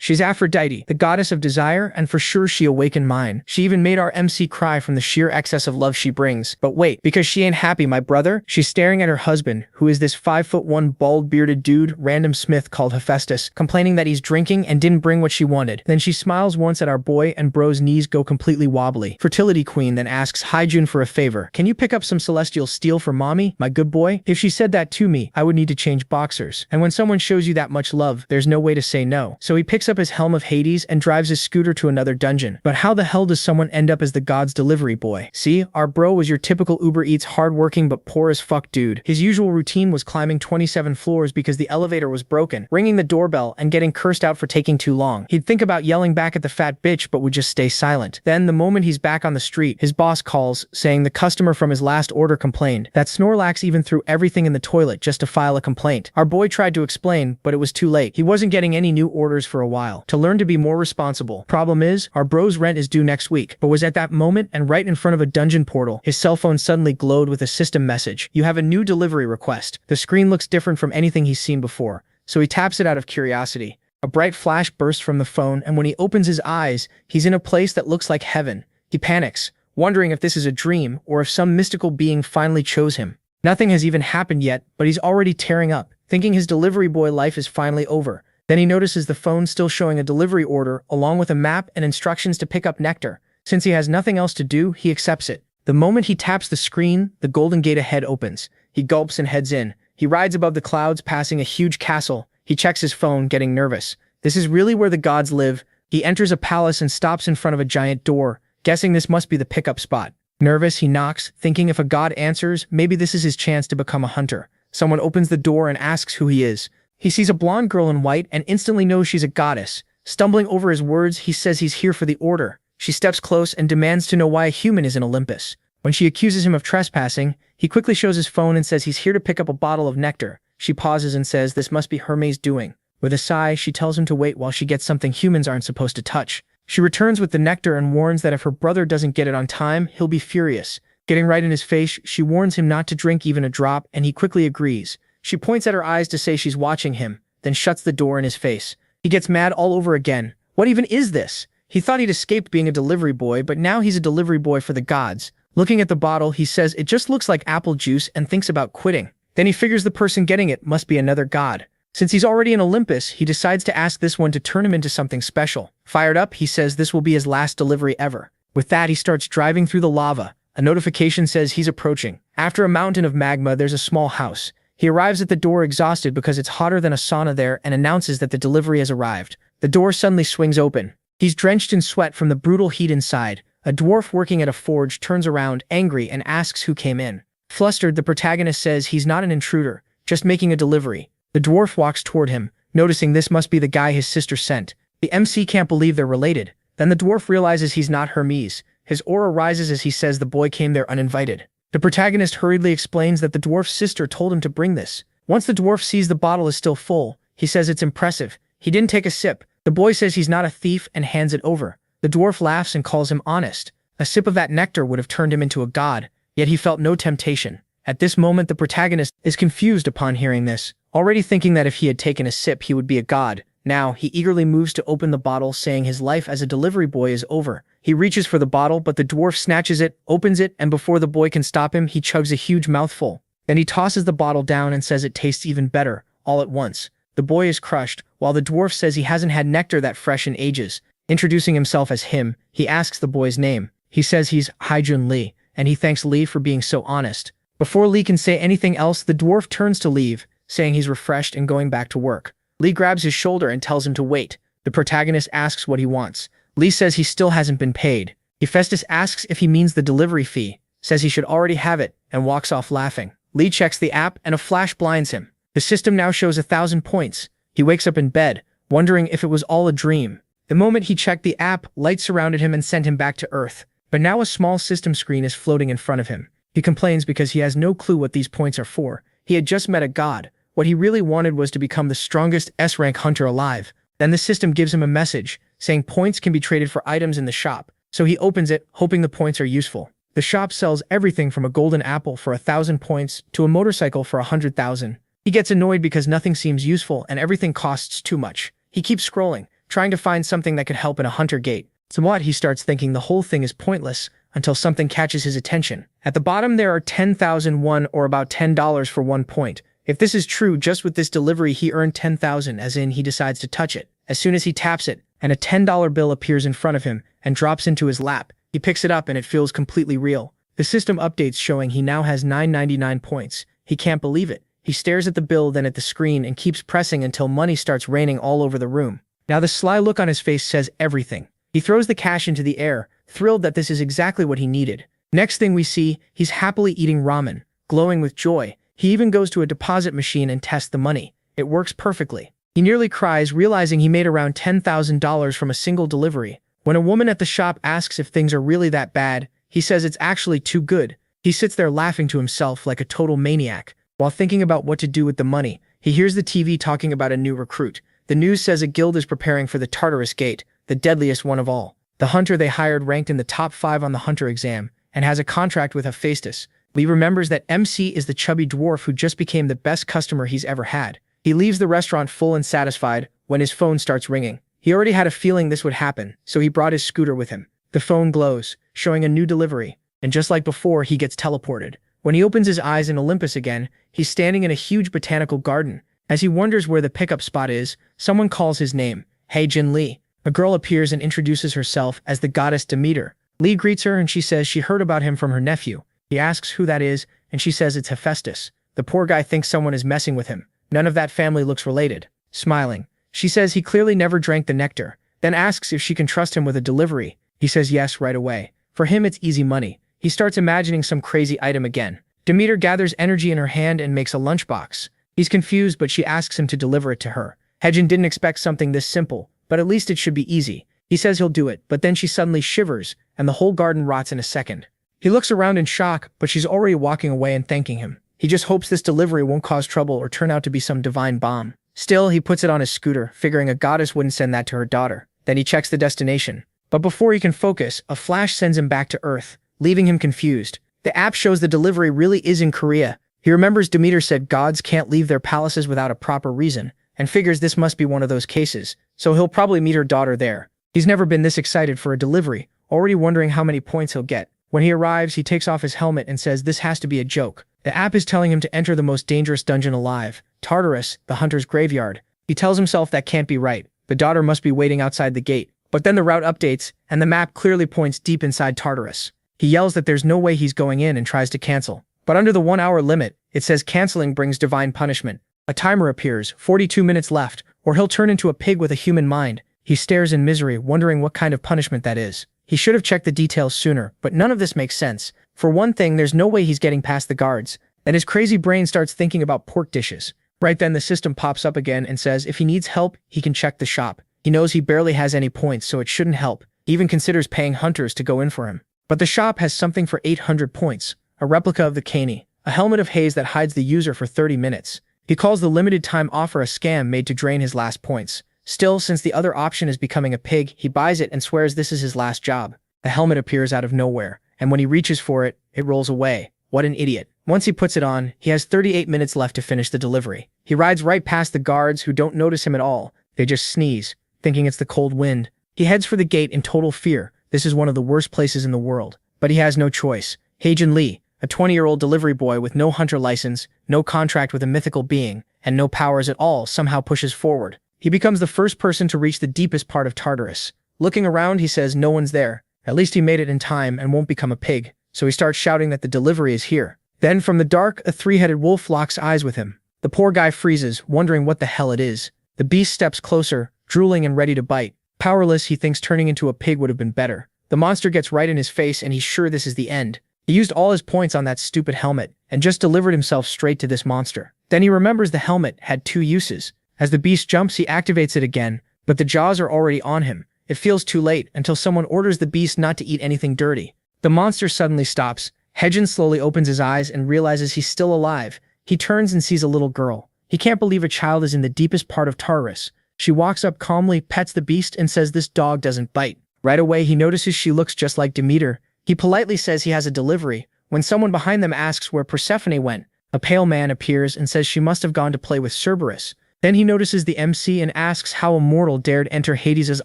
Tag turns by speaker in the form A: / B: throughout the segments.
A: She's Aphrodite, the goddess of desire, and for sure she awakened mine. She even made our MC cry from the sheer excess of love she brings. But wait, because she ain't happy, my brother. She's staring at her husband, who is this 5'1" bald-bearded dude, random Smith called Hephaestus, complaining that he's drinking and didn't bring what she wanted. Then she smiles once at our boy and bro's knees go completely wobbly. Fertility Queen then asks Hyjun for a favor. Can you pick up some celestial steel for mommy, my good boy? If she said that to me, I would need to change boxers. And when someone shows you that much love, there's no way to say no. So he picks up his Helm of Hades and drives his scooter to another dungeon. But how the hell does someone end up as the god's delivery boy? See, our bro was your typical Uber Eats hardworking but poor as fuck dude. His usual routine was climbing 27 floors because the elevator was broken, ringing the doorbell and getting cursed out for taking too long. He'd think about yelling back at the fat bitch but would just stay silent. Then, the moment he's back on the street, his boss calls, saying the customer from his last order complained that Snorlax even threw everything in the toilet just to file a complaint. Our boy tried to explain, but it was too late. He wasn't getting any new orders for a while. To learn to be more responsible. Problem is, our bro's rent is due next week, but was at that moment and right in front of a dungeon portal, his cell phone suddenly glowed with a system message. You have a new delivery request. The screen looks different from anything he's seen before, so he taps it out of curiosity. A bright flash bursts from the phone, and when he opens his eyes, he's in a place that looks like heaven. He panics, wondering if this is a dream or if some mystical being finally chose him. Nothing has even happened yet, but he's already tearing up, thinking his delivery boy life is finally over. Then he notices the phone still showing a delivery order, along with a map and instructions to pick up nectar. Since he has nothing else to do, he accepts it. The moment he taps the screen, the golden gate ahead opens. He gulps and heads in. He rides above the clouds, passing a huge castle. He checks his phone, getting nervous. This is really where the gods live. He enters a palace and stops in front of a giant door, guessing this must be the pickup spot. Nervous, he knocks, thinking if a god answers, maybe this is his chance to become a hunter. Someone opens the door and asks who he is. He sees a blonde girl in white and instantly knows she's a goddess. Stumbling over his words, he says he's here for the order. She steps close and demands to know why a human is in Olympus. When she accuses him of trespassing, he quickly shows his phone and says he's here to pick up a bottle of nectar. She pauses and says this must be Hermes' doing. With a sigh, she tells him to wait while she gets something humans aren't supposed to touch. She returns with the nectar and warns that if her brother doesn't get it on time, he'll be furious. Getting right in his face, she warns him not to drink even a drop, and he quickly agrees. She points at her eyes to say she's watching him, then shuts the door in his face. He gets mad all over again. What even is this? He thought he'd escaped being a delivery boy, but now he's a delivery boy for the gods. Looking at the bottle, he says it just looks like apple juice and thinks about quitting. Then he figures the person getting it must be another god. Since he's already in Olympus, he decides to ask this one to turn him into something special. Fired up, he says this will be his last delivery ever. With that, he starts driving through the lava. A notification says he's approaching. After a mountain of magma, there's a small house. He arrives at the door exhausted because it's hotter than a sauna there and announces that the delivery has arrived. The door suddenly swings open. He's drenched in sweat from the brutal heat inside. A dwarf working at a forge turns around, angry, and asks who came in. Flustered, the protagonist says he's not an intruder, just making a delivery. The dwarf walks toward him, noticing this must be the guy his sister sent. The MC can't believe they're related. Then the dwarf realizes he's not Hermes. His aura rises as he says the boy came there uninvited. The protagonist hurriedly explains that the dwarf's sister told him to bring this. Once the dwarf sees the bottle is still full, he says it's impressive. He didn't take a sip. The boy says he's not a thief and hands it over. The dwarf laughs and calls him honest. A sip of that nectar would have turned him into a god, yet he felt no temptation. At this moment, the protagonist is confused upon hearing this, already thinking that if he had taken a sip, he would be a god. Now, he eagerly moves to open the bottle, saying his life as a delivery boy is over. He reaches for the bottle, but the dwarf snatches it, opens it, and before the boy can stop him, he chugs a huge mouthful. Then he tosses the bottle down and says it tastes even better, all at once. The boy is crushed, while the dwarf says he hasn't had nectar that fresh in ages. Introducing himself as him, he asks the boy's name. He says he's Hyjun Lee, and he thanks Lee for being so honest. Before Lee can say anything else, the dwarf turns to leave, saying he's refreshed and going back to work. Lee grabs his shoulder and tells him to wait. The protagonist asks what he wants. Lee says he still hasn't been paid. Hephaestus asks if he means the delivery fee, says he should already have it, and walks off laughing. Lee checks the app and a flash blinds him. The system now shows 1,000 points. He wakes up in bed, wondering if it was all a dream. The moment he checked the app, light surrounded him and sent him back to Earth. But now a small system screen is floating in front of him. He complains because he has no clue what these points are for. He had just met a god. What he really wanted was to become the strongest S-rank hunter alive. Then the system gives him a message, saying points can be traded for items in the shop. So he opens it, hoping the points are useful. The shop sells everything from a golden apple for 1,000 points to a motorcycle for 100,000. He gets annoyed because nothing seems useful and everything costs too much. He keeps scrolling, trying to find something that could help in a hunter gate. Somewhat, he starts thinking the whole thing is pointless until something catches his attention. At the bottom, there are 10,001 or about $10 for 1 point. If this is true, just with this delivery, he earned 10,000, as in he decides to touch it. As soon as he taps it, and a $10 bill appears in front of him and drops into his lap, he picks it up and it feels completely real. The system updates showing he now has 999 points. He can't believe it. He stares at the bill, then at the screen, and keeps pressing until money starts raining all over the room. Now the sly look on his face says everything. He throws the cash into the air, thrilled that this is exactly what he needed. Next thing we see, he's happily eating ramen, glowing with joy. He even goes to a deposit machine and tests the money. It works perfectly. He nearly cries, realizing he made around $10,000 from a single delivery. When a woman at the shop asks if things are really that bad, he says it's actually too good. He sits there laughing to himself like a total maniac. While thinking about what to do with the money, he hears the TV talking about a new recruit. The news says a guild is preparing for the Tartarus gate, the deadliest one of all. The hunter they hired ranked in the top 5 on the hunter exam and has a contract with Hephaestus. Lee remembers that MC is the chubby dwarf who just became the best customer he's ever had. He leaves the restaurant full and satisfied when his phone starts ringing. He already had a feeling this would happen, so he brought his scooter with him. The phone glows, showing a new delivery, and just like before, he gets teleported. When he opens his eyes in Olympus again, he's standing in a huge botanical garden. As he wonders where the pickup spot is, someone calls his name, Jin Lee. A girl appears and introduces herself as the goddess Demeter. Lee greets her and she says she heard about him from her nephew. He asks who that is, and she says it's Hephaestus. The poor guy thinks someone is messing with him. None of that family looks related. Smiling, she says he clearly never drank the nectar, then asks if she can trust him with a delivery. He says yes right away. For him, it's easy money. He starts imagining some crazy item again. Demeter gathers energy in her hand and makes a lunchbox. He's confused, but she asks him to deliver it to her. Hejin didn't expect something this simple, but at least it should be easy. He says he'll do it, but then she suddenly shivers, and the whole garden rots in a second. He looks around in shock, but she's already walking away and thanking him. He just hopes this delivery won't cause trouble or turn out to be some divine bomb. Still, he puts it on his scooter, figuring a goddess wouldn't send that to her daughter. Then he checks the destination. But before he can focus, a flash sends him back to Earth, leaving him confused. The app shows the delivery really is in Korea. He remembers Demeter said gods can't leave their palaces without a proper reason, and figures this must be one of those cases, so he'll probably meet her daughter there. He's never been this excited for a delivery, already wondering how many points he'll get. When he arrives, he takes off his helmet and says this has to be a joke. The app is telling him to enter the most dangerous dungeon alive, Tartarus, the hunter's graveyard. He tells himself that can't be right. The daughter must be waiting outside the gate. But then the route updates, and the map clearly points deep inside Tartarus. He yells that there's no way he's going in and tries to cancel. But under the 1-hour limit, it says canceling brings divine punishment. A timer appears, 42 minutes left, or he'll turn into a pig with a human mind. He stares in misery, wondering what kind of punishment that is. He should have checked the details sooner, but none of this makes sense. For one thing, there's no way he's getting past the guards. Then his crazy brain starts thinking about pork dishes. Right then the system pops up again and says if he needs help, he can check the shop. He knows he barely has any points, so it shouldn't help. He even considers paying hunters to go in for him. But the shop has something for 800 points, a replica of the Kani, a helmet of haze that hides the user for 30 minutes. He calls the limited time offer a scam made to drain his last points. Still, since the other option is becoming a pig, he buys it and swears this is his last job. The helmet appears out of nowhere, and when he reaches for it, it rolls away. What an idiot. Once he puts it on, he has 38 minutes left to finish the delivery. He rides right past the guards who don't notice him at all. They just sneeze, thinking it's the cold wind. He heads for the gate in total fear. This is one of the worst places in the world. But he has no choice. Jin Lee, a 20-year-old delivery boy with no hunter license, no contract with a mythical being, and no powers at all, somehow pushes forward. He becomes the first person to reach the deepest part of Tartarus. Looking around, he says no one's there. At least he made it in time and won't become a pig. So he starts shouting that the delivery is here. Then from the dark, a 3-headed wolf locks eyes with him. The poor guy freezes, wondering what the hell it is. The beast steps closer, drooling and ready to bite. Powerless, he thinks turning into a pig would have been better. The monster gets right in his face and he's sure this is the end. He used all his points on that stupid helmet and just delivered himself straight to this monster. Then he remembers the helmet had 2 uses. As the beast jumps, he activates it again, but the jaws are already on him. It feels too late until someone orders the beast not to eat anything dirty. The monster suddenly stops. Hejin slowly opens his eyes and realizes he's still alive. He turns and sees a little girl. He can't believe a child is in the deepest part of Tartarus. She walks up calmly, pets the beast, and says this dog doesn't bite. Right away, he notices she looks just like Demeter. He politely says he has a delivery. When someone behind them asks where Persephone went, a pale man appears and says she must have gone to play with Cerberus. Then he notices the MC and asks how a mortal dared enter Hades'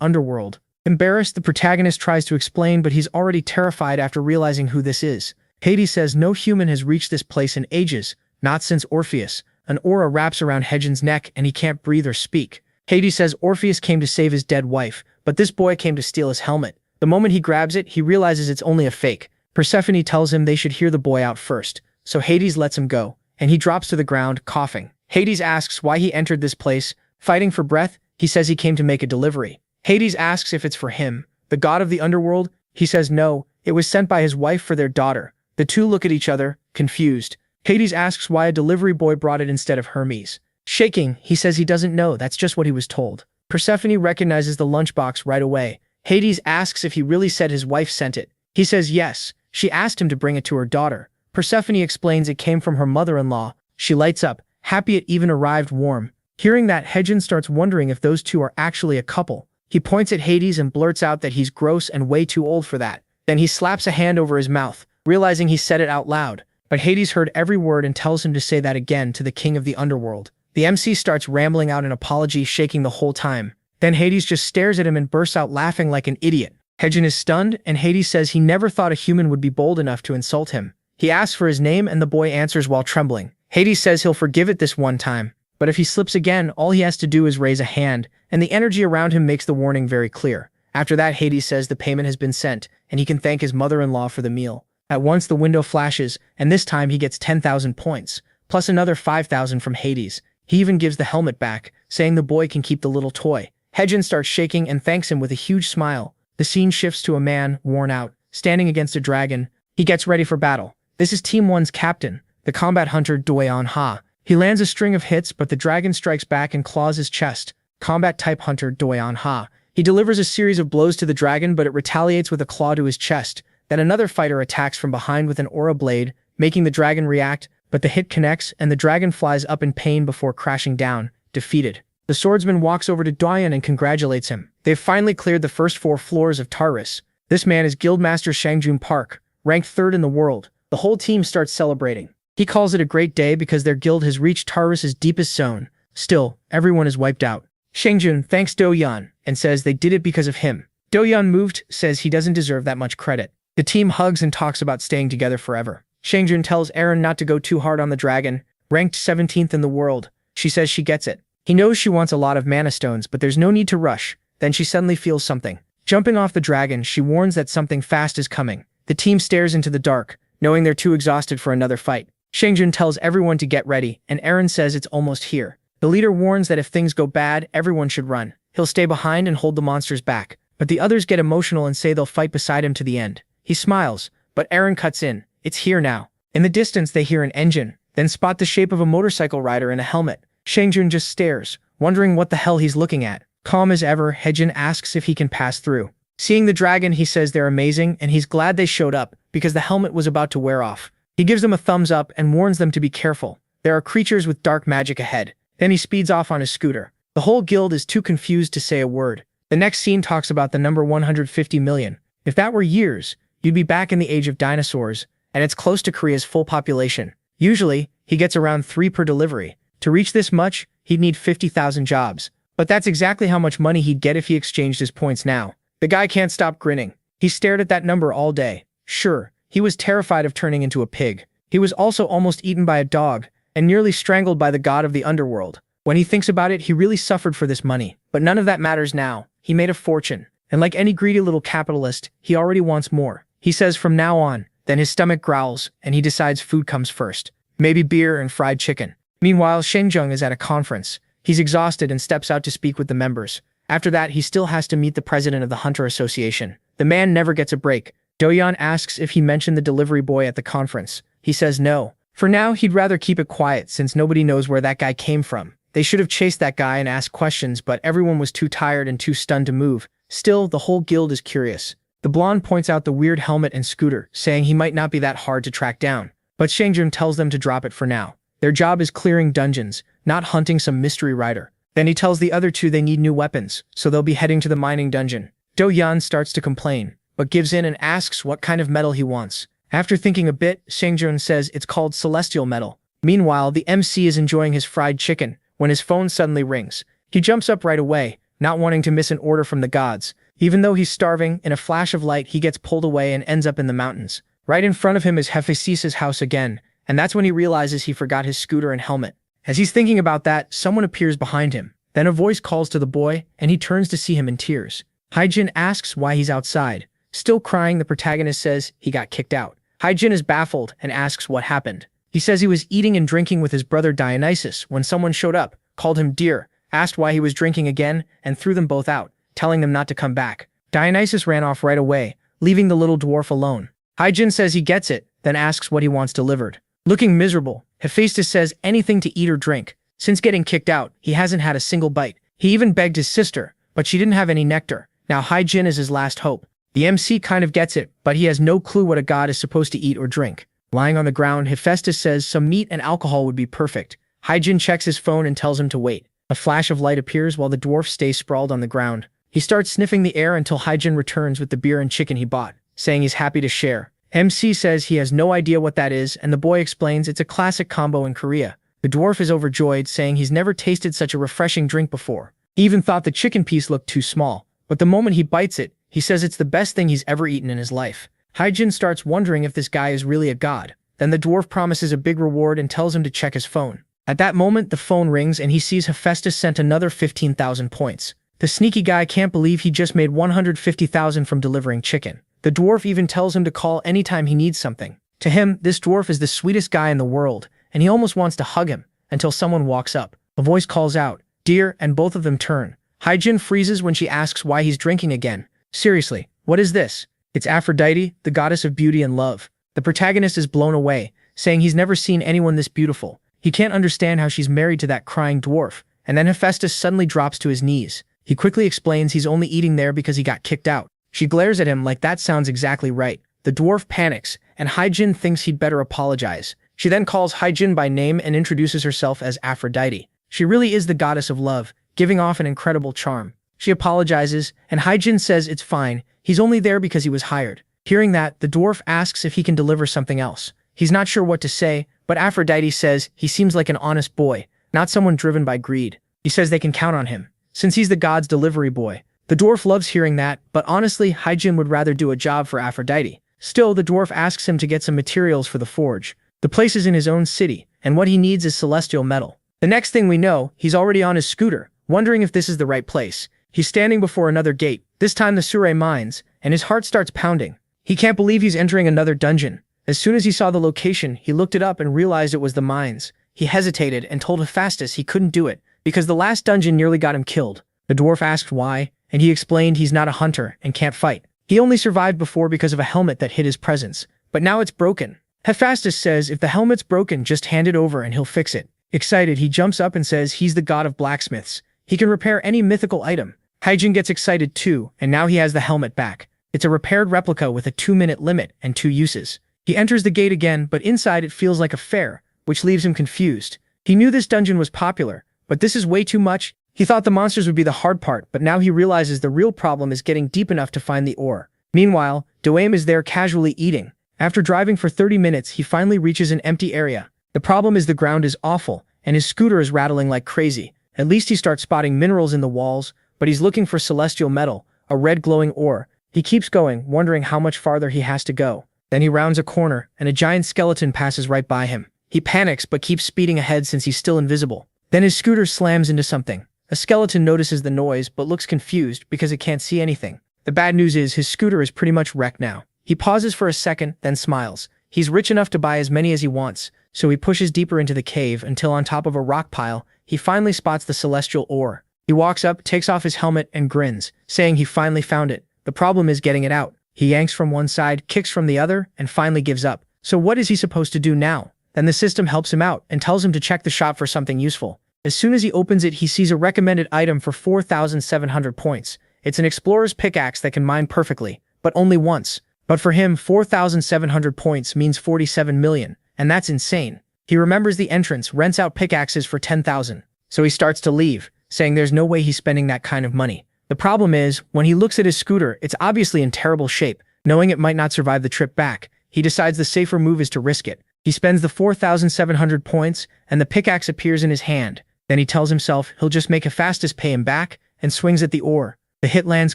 A: underworld. Embarrassed, the protagonist tries to explain, but he's already terrified after realizing who this is. Hades says no human has reached this place in ages, not since Orpheus. An aura wraps around Hejin's neck and he can't breathe or speak. Hades says Orpheus came to save his dead wife, but this boy came to steal his helmet. The moment he grabs it, he realizes it's only a fake. Persephone tells him they should hear the boy out first, so Hades lets him go, and he drops to the ground, coughing. Hades asks why he entered this place. Fighting for breath, he says he came to make a delivery. Hades asks if it's for him, the god of the underworld. He says no, it was sent by his wife for their daughter. The two look at each other, confused. Hades asks why a delivery boy brought it instead of Hermes. Shaking, he says he doesn't know, that's just what he was told. Persephone recognizes the lunchbox right away. Hades asks if he really said his wife sent it. He says yes, she asked him to bring it to her daughter. Persephone explains it came from her mother-in-law. She lights up, happy it even arrived warm. Hearing that, Hejin starts wondering if those two are actually a couple. He points at Hades and blurts out that he's gross and way too old for that. Then he slaps a hand over his mouth, realizing he said it out loud. But Hades heard every word and tells him to say that again to the king of the underworld. The MC starts rambling out an apology, shaking the whole time. Then Hades just stares at him and bursts out laughing like an idiot. Hejin is stunned, and Hades says he never thought a human would be bold enough to insult him. He asks for his name and the boy answers while trembling. Hades says he'll forgive it this one time, but if he slips again, all he has to do is raise a hand, and the energy around him makes the warning very clear. After that, Hades says the payment has been sent, and he can thank his mother-in-law for the meal. At once the window flashes, and this time he gets 10,000 points, plus another 5,000 from Hades. He even gives the helmet back, saying the boy can keep the little toy. Hejin starts shaking and thanks him with a huge smile. The scene shifts to a man, worn out, standing against a dragon. He gets ready for battle. This is Team 1's captain, the combat hunter Doyeon Ha. He lands a string of hits, but the dragon strikes back and claws his chest. Combat type hunter Doyeon Ha. He delivers a series of blows to the dragon, but it retaliates with a claw to his chest. Then another fighter attacks from behind with an aura blade, making the dragon react, but the hit connects and the dragon flies up in pain before crashing down, defeated. The swordsman walks over to Doyeon and congratulates him. They've finally cleared the first 4 floors of Tartarus. This man is Guildmaster Sung-Jin Park, ranked 3rd in the world. The whole team starts celebrating. He calls it a great day because their guild has reached Tartarus' deepest zone. Still, everyone is wiped out. Sung-Jin thanks Doyeon and says they did it because of him. Doyeon, moved, says he doesn't deserve that much credit. The team hugs and talks about staying together forever. Sung-Jin tells Eren not to go too hard on the dragon, ranked 17th in the world. She says she gets it. He knows she wants a lot of mana stones, but there's no need to rush. Then she suddenly feels something. Jumping off the dragon, she warns that something fast is coming. The team stares into the dark, knowing they're too exhausted for another fight. Sung-Jin tells everyone to get ready, and Eren says it's almost here. The leader warns that if things go bad, everyone should run. He'll stay behind and hold the monsters back. But the others get emotional and say they'll fight beside him to the end. He smiles, but Eren cuts in. It's here now. In the distance, they hear an engine, then spot the shape of a motorcycle rider in a helmet. Sung-Jin just stares, wondering what the hell he's looking at. Calm as ever, Hejin asks if he can pass through. Seeing the dragon, he says they're amazing, and he's glad they showed up, because the helmet was about to wear off. He gives them a thumbs up and warns them to be careful. There are creatures with dark magic ahead. Then he speeds off on his scooter. The whole guild is too confused to say a word. The next scene talks about the number 150 million. If that were years, you'd be back in the age of dinosaurs, and it's close to Korea's full population. Usually, he gets around 3 per delivery. To reach this much, he'd need 50,000 jobs. But that's exactly how much money he'd get if he exchanged his points now. The guy can't stop grinning. He stared at that number all day. Sure, he was terrified of turning into a pig. He was also almost eaten by a dog, and nearly strangled by the god of the underworld. When he thinks about it, he really suffered for this money. But none of that matters now. He made a fortune. And like any greedy little capitalist, he already wants more. He says from now on, then his stomach growls, and he decides food comes first. Maybe beer and fried chicken. Meanwhile, Sung-Jin is at a conference. He's exhausted and steps out to speak with the members. After that, he still has to meet the president of the Hunter Association. The man never gets a break. Doyeon asks if he mentioned the delivery boy at the conference. He says no. For now, he'd rather keep it quiet since nobody knows where that guy came from. They should have chased that guy and asked questions, but everyone was too tired and too stunned to move. Still, the whole guild is curious. The blonde points out the weird helmet and scooter, saying he might not be that hard to track down. But Sung-Jin tells them to drop it for now. Their job is clearing dungeons, not hunting some mystery rider. Then he tells the other two they need new weapons, so they'll be heading to the mining dungeon. Doyeon starts to complain, but gives in and asks what kind of metal he wants. After thinking a bit, Sung-Jin says it's called celestial metal. Meanwhile, the MC is enjoying his fried chicken, when his phone suddenly rings. He jumps up right away, not wanting to miss an order from the gods. Even though he's starving, in a flash of light he gets pulled away and ends up in the mountains. Right in front of him is Hephaestus' house again, and that's when he realizes he forgot his scooter and helmet. As he's thinking about that, someone appears behind him. Then a voice calls to the boy, and he turns to see him in tears. Sung-Jin asks why he's outside. Still crying, the protagonist says he got kicked out. Sung-Jin is baffled and asks what happened. He says he was eating and drinking with his brother Dionysus when someone showed up, called him dear, asked why he was drinking again, and threw them both out, telling them not to come back. Dionysus ran off right away, leaving the little dwarf alone. Sung-Jin says he gets it, then asks what he wants delivered. Looking miserable, Hephaestus says anything to eat or drink. Since getting kicked out, he hasn't had a single bite. He even begged his sister, but she didn't have any nectar. Now Sung-Jin is his last hope. The MC kind of gets it, but he has no clue what a god is supposed to eat or drink. Lying on the ground, Hephaestus says some meat and alcohol would be perfect. Sung-Jin checks his phone and tells him to wait. A flash of light appears while the dwarf stays sprawled on the ground. He starts sniffing the air until Sung-Jin returns with the beer and chicken he bought, saying he's happy to share. MC says he has no idea what that is, and the boy explains it's a classic combo in Korea. The dwarf is overjoyed, saying he's never tasted such a refreshing drink before. He even thought the chicken piece looked too small, but the moment he bites it, he says it's the best thing he's ever eaten in his life. Sung-Jin starts wondering if this guy is really a god. Then the dwarf promises a big reward and tells him to check his phone. At that moment, the phone rings and he sees Hephaestus sent another 15,000 points. The sneaky guy can't believe he just made 150,000 from delivering chicken. The dwarf even tells him to call anytime he needs something. To him, this dwarf is the sweetest guy in the world, and he almost wants to hug him, until someone walks up. A voice calls out, "Dear," and both of them turn. Sung-Jin freezes when she asks why he's drinking again. Seriously, what is this? It's Aphrodite, the goddess of beauty and love. The protagonist is blown away, saying he's never seen anyone this beautiful. He can't understand how she's married to that crying dwarf, and then Hephaestus suddenly drops to his knees. He quickly explains he's only eating there because he got kicked out. She glares at him like that sounds exactly right. The dwarf panics, and Sung-Jin thinks he'd better apologize. She then calls Sung-Jin by name and introduces herself as Aphrodite. She really is the goddess of love, giving off an incredible charm. She apologizes, and Sung-Jin says it's fine, he's only there because he was hired. Hearing that, the dwarf asks if he can deliver something else. He's not sure what to say, but Aphrodite says he seems like an honest boy, not someone driven by greed. He says they can count on him, since he's the god's delivery boy. The dwarf loves hearing that, but honestly, Sung-Jin would rather do a job for Aphrodite. Still, the dwarf asks him to get some materials for the forge. The place is in his own city, and what he needs is celestial metal. The next thing we know, he's already on his scooter, wondering if this is the right place. He's standing before another gate, this time the Sure mines, and his heart starts pounding. He can't believe he's entering another dungeon. As soon as he saw the location, he looked it up and realized it was the mines. He hesitated and told Hephaestus he couldn't do it, because the last dungeon nearly got him killed. The dwarf asked why, and he explained he's not a hunter and can't fight. He only survived before because of a helmet that hid his presence, but now it's broken. Hephaestus says if the helmet's broken, just hand it over and he'll fix it. Excited, he jumps up and says he's the god of blacksmiths. He can repair any mythical item. Sung-Jin gets excited too, and now he has the helmet back. It's a repaired replica with a 2-minute limit and 2 uses. He enters the gate again, but inside it feels like a fair, which leaves him confused. He knew this dungeon was popular, but this is way too much. He thought the monsters would be the hard part, but now he realizes the real problem is getting deep enough to find the ore. Meanwhile, Doaim is there casually eating. After driving for 30 minutes, he finally reaches an empty area. The problem is the ground is awful, and his scooter is rattling like crazy. At least he starts spotting minerals in the walls, but he's looking for celestial metal, a red glowing ore. He keeps going, wondering how much farther he has to go. Then he rounds a corner, and a giant skeleton passes right by him. He panics but keeps speeding ahead since he's still invisible. Then his scooter slams into something. A skeleton notices the noise but looks confused because it can't see anything. The bad news is his scooter is pretty much wrecked now. He pauses for a second, then smiles. He's rich enough to buy as many as he wants, so he pushes deeper into the cave until on top of a rock pile, he finally spots the celestial ore. He walks up, takes off his helmet, and grins, saying he finally found it. The problem is getting it out. He yanks from one side, kicks from the other, and finally gives up. So what is he supposed to do now? Then the system helps him out and tells him to check the shop for something useful. As soon as he opens it, he sees a recommended item for 4,700 points. It's an explorer's pickaxe that can mine perfectly, but only once. But for him, 4,700 points means 47 million, and that's insane. He remembers the entrance, rents out pickaxes for 10,000. So he starts to leave, saying there's no way he's spending that kind of money. The problem is, when he looks at his scooter, it's obviously in terrible shape. Knowing it might not survive the trip back, he decides the safer move is to risk it. He spends the 4,700 points, and the pickaxe appears in his hand. Then he tells himself he'll just make Hephaestus pay him back and swings at the oar. The hit lands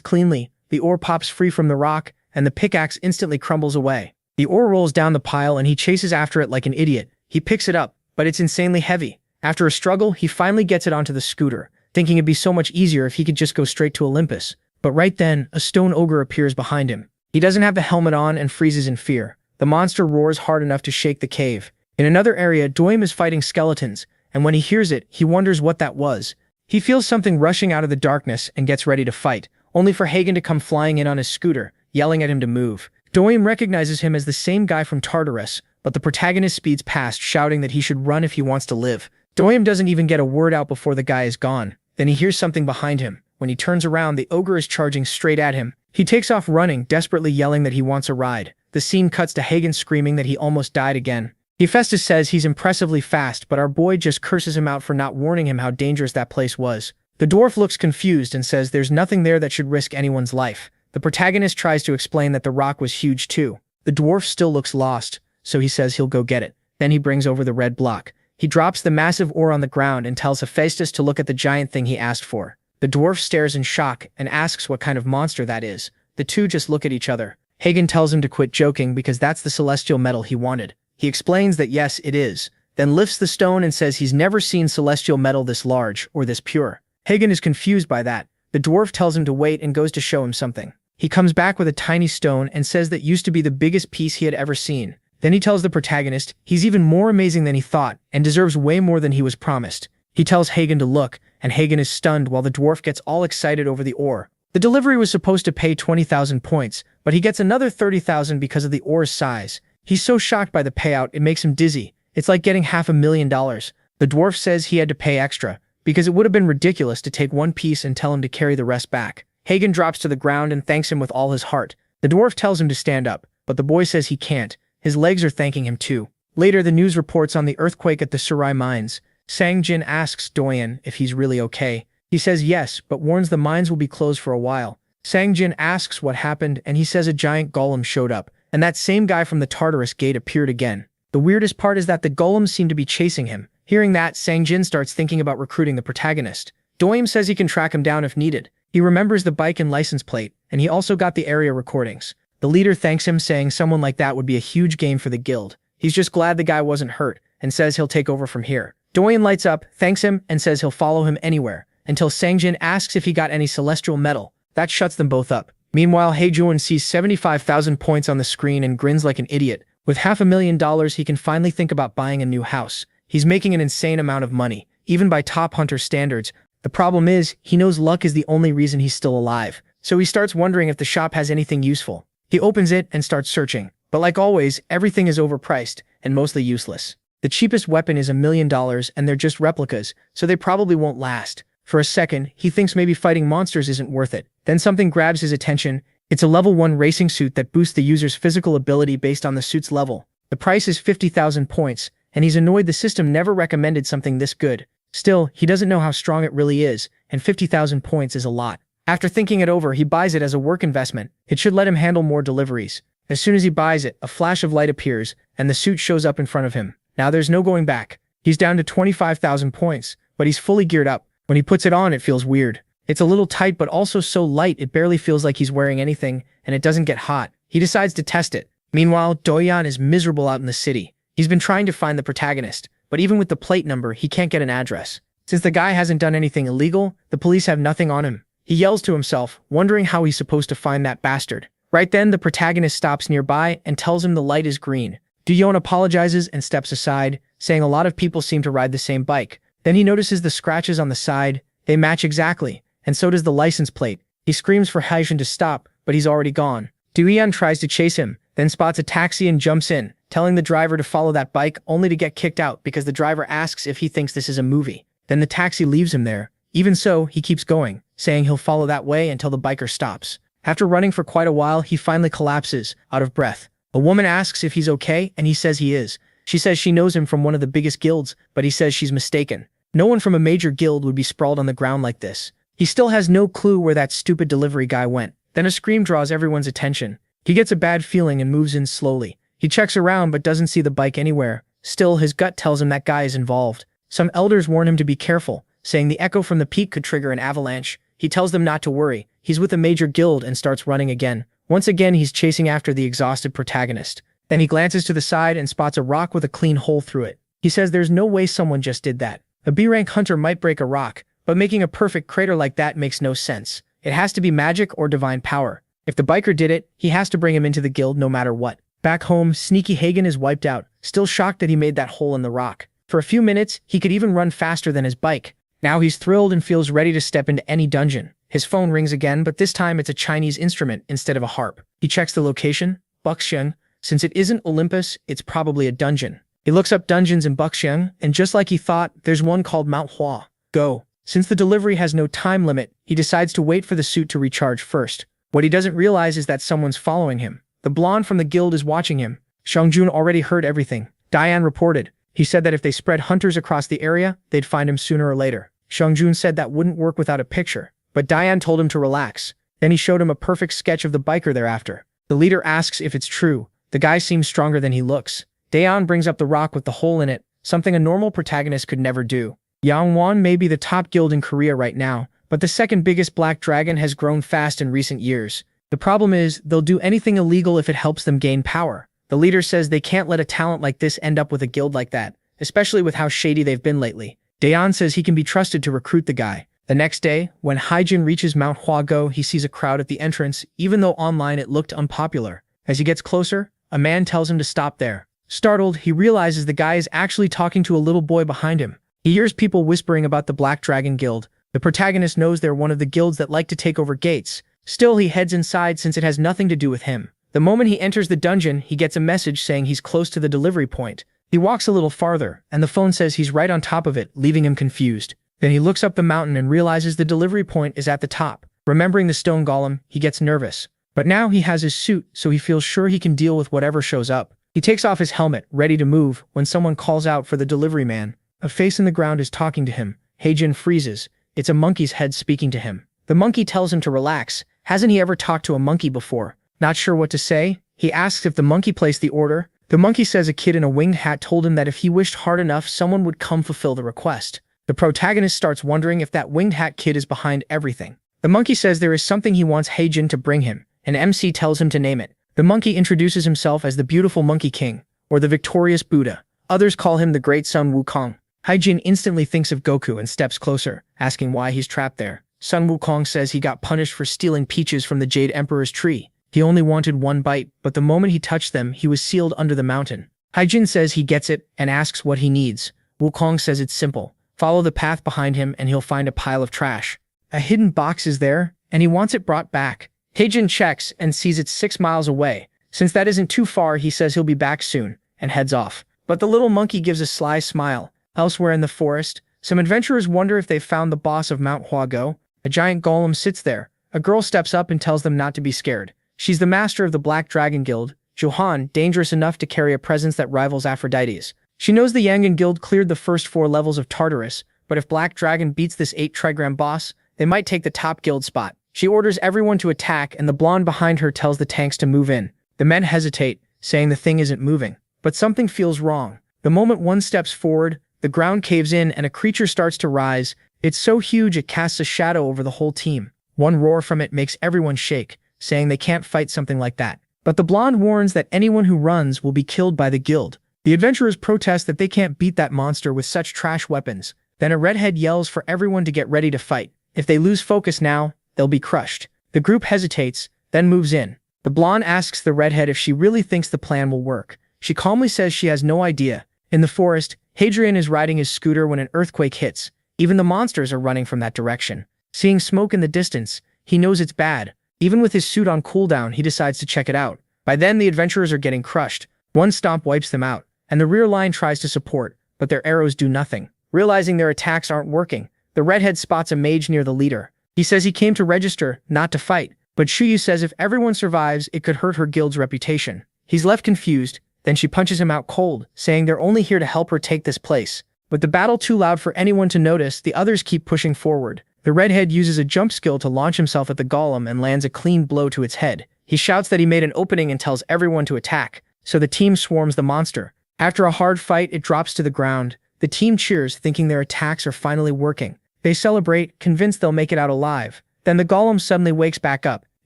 A: cleanly, the oar pops free from the rock, and the pickaxe instantly crumbles away. The oar rolls down the pile and he chases after it like an idiot. He picks it up, but it's insanely heavy. After a struggle, he finally gets it onto the scooter, thinking it'd be so much easier if he could just go straight to Olympus. But right then, a stone ogre appears behind him. He doesn't have the helmet on and freezes in fear. The monster roars hard enough to shake the cave. In another area, Doim is fighting skeletons, and when he hears it, he wonders what that was. He feels something rushing out of the darkness and gets ready to fight, only for Hagen to come flying in on his scooter, yelling at him to move. Doim recognizes him as the same guy from Tartarus, but the protagonist speeds past, shouting that he should run if he wants to live. Doim doesn't even get a word out before the guy is gone. Then he hears something behind him. When he turns around, the ogre is charging straight at him. He takes off running, desperately yelling that he wants a ride. The scene cuts to Hagen screaming that he almost died again. Hephaestus says he's impressively fast, but our boy just curses him out for not warning him how dangerous that place was. The dwarf looks confused and says there's nothing there that should risk anyone's life. The protagonist tries to explain that the rock was huge too. The dwarf still looks lost, so he says he'll go get it. Then he brings over the red block. He drops the massive ore on the ground and tells Hephaestus to look at the giant thing he asked for. The dwarf stares in shock and asks what kind of monster that is. The two just look at each other. Hagen tells him to quit joking because that's the celestial metal he wanted. He explains that yes, it is, then lifts the stone and says he's never seen celestial metal this large or this pure. Hagen is confused by that. The dwarf tells him to wait and goes to show him something. He comes back with a tiny stone and says that used to be the biggest piece he had ever seen. Then he tells the protagonist he's even more amazing than he thought and deserves way more than he was promised. He tells Hagen to look, and Hagen is stunned while the dwarf gets all excited over the ore. The delivery was supposed to pay 20,000 points, but he gets another 30,000 because of the ore's size. He's so shocked by the payout it makes him dizzy. It's like getting $500,000. The dwarf says he had to pay extra, because it would have been ridiculous to take one piece and tell him to carry the rest back. Hagen drops to the ground and thanks him with all his heart. The dwarf tells him to stand up, but the boy says he can't. His legs are thanking him too. Later, the news reports on the earthquake at the Surai mines. Sung-Jin asks Doyen if he's really okay. He says yes, but warns the mines will be closed for a while. Sung-Jin asks what happened, and he says a giant golem showed up, and that same guy from the Tartarus gate appeared again. The weirdest part is that the golems seem to be chasing him. Hearing that, Sung-Jin starts thinking about recruiting the protagonist. Doim says he can track him down if needed. He remembers the bike and license plate, and he also got the area recordings. The leader thanks him, saying someone like that would be a huge gain for the guild. He's just glad the guy wasn't hurt, and says he'll take over from here. Doyen lights up, thanks him, and says he'll follow him anywhere, until Sung-Jin asks if he got any celestial metal. That shuts them both up. Meanwhile, Hae-Joon sees 75,000 points on the screen and grins like an idiot. With $500,000, he can finally think about buying a new house. He's making an insane amount of money, even by top hunter standards. The problem is, he knows luck is the only reason he's still alive. So he starts wondering if the shop has anything useful. He opens it and starts searching. But like always, everything is overpriced and mostly useless. The cheapest weapon is $1 million and they're just replicas, so they probably won't last. For a second, he thinks maybe fighting monsters isn't worth it. Then something grabs his attention. It's a level 1 racing suit that boosts the user's physical ability based on the suit's level. The price is 50,000 points, and he's annoyed the system never recommended something this good. Still, he doesn't know how strong it really is, and 50,000 points is a lot. After thinking it over, he buys it as a work investment. It should let him handle more deliveries. As soon as he buys it, a flash of light appears, and the suit shows up in front of him. Now there's no going back. He's down to 25,000 points, but he's fully geared up. When he puts it on, it feels weird. It's a little tight but also so light it barely feels like he's wearing anything, and it doesn't get hot. He decides to test it. Meanwhile, Doyan is miserable out in the city. He's been trying to find the protagonist, but even with the plate number, he can't get an address. Since the guy hasn't done anything illegal, the police have nothing on him. He yells to himself, wondering how he's supposed to find that bastard. Right then, the protagonist stops nearby and tells him the light is green. Doyon apologizes and steps aside, saying a lot of people seem to ride the same bike. Then he notices the scratches on the side. They match exactly, and so does the license plate. He screams for Haijin to stop, but he's already gone. Doyan tries to chase him, then spots a taxi and jumps in, telling the driver to follow that bike only to get kicked out because the driver asks if he thinks this is a movie. Then the taxi leaves him there. Even so, he keeps going, saying he'll follow that way until the biker stops. After running for quite a while, he finally collapses, out of breath. A woman asks if he's okay, and he says he is. She says she knows him from one of the biggest guilds, but he says she's mistaken. No one from a major guild would be sprawled on the ground like this. He still has no clue where that stupid delivery guy went. Then a scream draws everyone's attention. He gets a bad feeling and moves in slowly. He checks around but doesn't see the bike anywhere. Still, his gut tells him that guy is involved. Some elders warn him to be careful, saying the echo from the peak could trigger an avalanche. He tells them not to worry. He's with a major guild and starts running again. Once again, he's chasing after the exhausted protagonist. Then he glances to the side and spots a rock with a clean hole through it. He says there's no way someone just did that. A B-rank hunter might break a rock, but making a perfect crater like that makes no sense. It has to be magic or divine power. If the biker did it, he has to bring him into the guild no matter what. Back home, Sneaky Hagen is wiped out, still shocked that he made that hole in the rock. For a few minutes, he could even run faster than his bike. Now he's thrilled and feels ready to step into any dungeon. His phone rings again, but this time it's a Chinese instrument instead of a harp. He checks the location, Buxiang. Since it isn't Olympus, it's probably a dungeon. He looks up dungeons in Buxiang, and just like he thought, there's one called Manhwa. Go. Since the delivery has no time limit, he decides to wait for the suit to recharge first. What he doesn't realize is that someone's following him. The blonde from the guild is watching him. Sung-Jin already heard everything. Diane reported. He said that if they spread hunters across the area, they'd find him sooner or later. Sung-Jin said that wouldn't work without a picture, but Diane told him to relax. Then he showed him a perfect sketch of the biker thereafter. The leader asks if it's true. The guy seems stronger than he looks. Daeon brings up the rock with the hole in it, something a normal protagonist could never do. Yangwon may be the top guild in Korea right now, but the second biggest black dragon has grown fast in recent years. The problem is, they'll do anything illegal if it helps them gain power. The leader says they can't let a talent like this end up with a guild like that, especially with how shady they've been lately. Daeon says he can be trusted to recruit the guy. The next day, when Haijin reaches Mount Hwago, he sees a crowd at the entrance, even though online it looked unpopular. As he gets closer, a man tells him to stop there. Startled, he realizes the guy is actually talking to a little boy behind him. He hears people whispering about the Black Dragon Guild. The protagonist knows they're one of the guilds that like to take over gates. Still, he heads inside since it has nothing to do with him. The moment he enters the dungeon, he gets a message saying he's close to the delivery point. He walks a little farther, and the phone says he's right on top of it, leaving him confused. Then he looks up the mountain and realizes the delivery point is at the top. Remembering the stone golem, he gets nervous. But now he has his suit, so he feels sure he can deal with whatever shows up. He takes off his helmet, ready to move, when someone calls out for the delivery man. A face in the ground is talking to him. Haijin freezes. It's a monkey's head speaking to him. The monkey tells him to relax. Hasn't he ever talked to a monkey before? Not sure what to say, he asks if the monkey placed the order. The monkey says a kid in a winged hat told him that if he wished hard enough, someone would come fulfill the request. The protagonist starts wondering if that winged hat kid is behind everything. The monkey says there is something he wants Haijin to bring him. An MC tells him to name it. The monkey introduces himself as the beautiful Monkey King, or the victorious Buddha. Others call him the great Sun Wukong. Haijin instantly thinks of Goku and steps closer, asking why he's trapped there. Sun Wukong says he got punished for stealing peaches from the Jade Emperor's tree. He only wanted one bite, but the moment he touched them, he was sealed under the mountain. Haijin says he gets it and asks what he needs. Wukong says it's simple. Follow the path behind him and he'll find a pile of trash. A hidden box is there, and he wants it brought back. Haijin checks and sees it's 6 miles away. Since that isn't too far, he says he'll be back soon, and heads off. But the little monkey gives a sly smile. Elsewhere in the forest, some adventurers wonder if they've found the boss of Mount Hwago. A giant golem sits there. A girl steps up and tells them not to be scared. She's the master of the Black Dragon Guild, Johan, dangerous enough to carry a presence that rivals Aphrodite's. She knows the Yangon Guild cleared the first 4 levels of Tartarus, but if Black Dragon beats this 8 Trigram boss, they might take the top guild spot. She orders everyone to attack, and the blonde behind her tells the tanks to move in. The men hesitate, saying the thing isn't moving. But something feels wrong. The moment one steps forward, the ground caves in and a creature starts to rise. It's so huge it casts a shadow over the whole team. One roar from it makes everyone shake, saying they can't fight something like that. But the blonde warns that anyone who runs will be killed by the guild. The adventurers protest that they can't beat that monster with such trash weapons. Then a redhead yells for everyone to get ready to fight. If they lose focus now, they'll be crushed. The group hesitates, then moves in. The blonde asks the redhead if she really thinks the plan will work. She calmly says she has no idea. In the forest, Hadrian is riding his scooter when an earthquake hits. Even the monsters are running from that direction. Seeing smoke in the distance, he knows it's bad. Even with his suit on cooldown, he decides to check it out. By then, the adventurers are getting crushed. One stomp wipes them out, and the rear line tries to support, but their arrows do nothing. Realizing their attacks aren't working, the redhead spots a mage near the leader. He says he came to register, not to fight, but Shuyu says if everyone survives, it could hurt her guild's reputation. He's left confused, then she punches him out cold, saying they're only here to help her take this place. With the battle too loud for anyone to notice, the others keep pushing forward. The redhead uses a jump skill to launch himself at the golem and lands a clean blow to its head. He shouts that he made an opening and tells everyone to attack, so the team swarms the monster. After a hard fight, it drops to the ground. The team cheers, thinking their attacks are finally working. They celebrate, convinced they'll make it out alive. Then the golem suddenly wakes back up.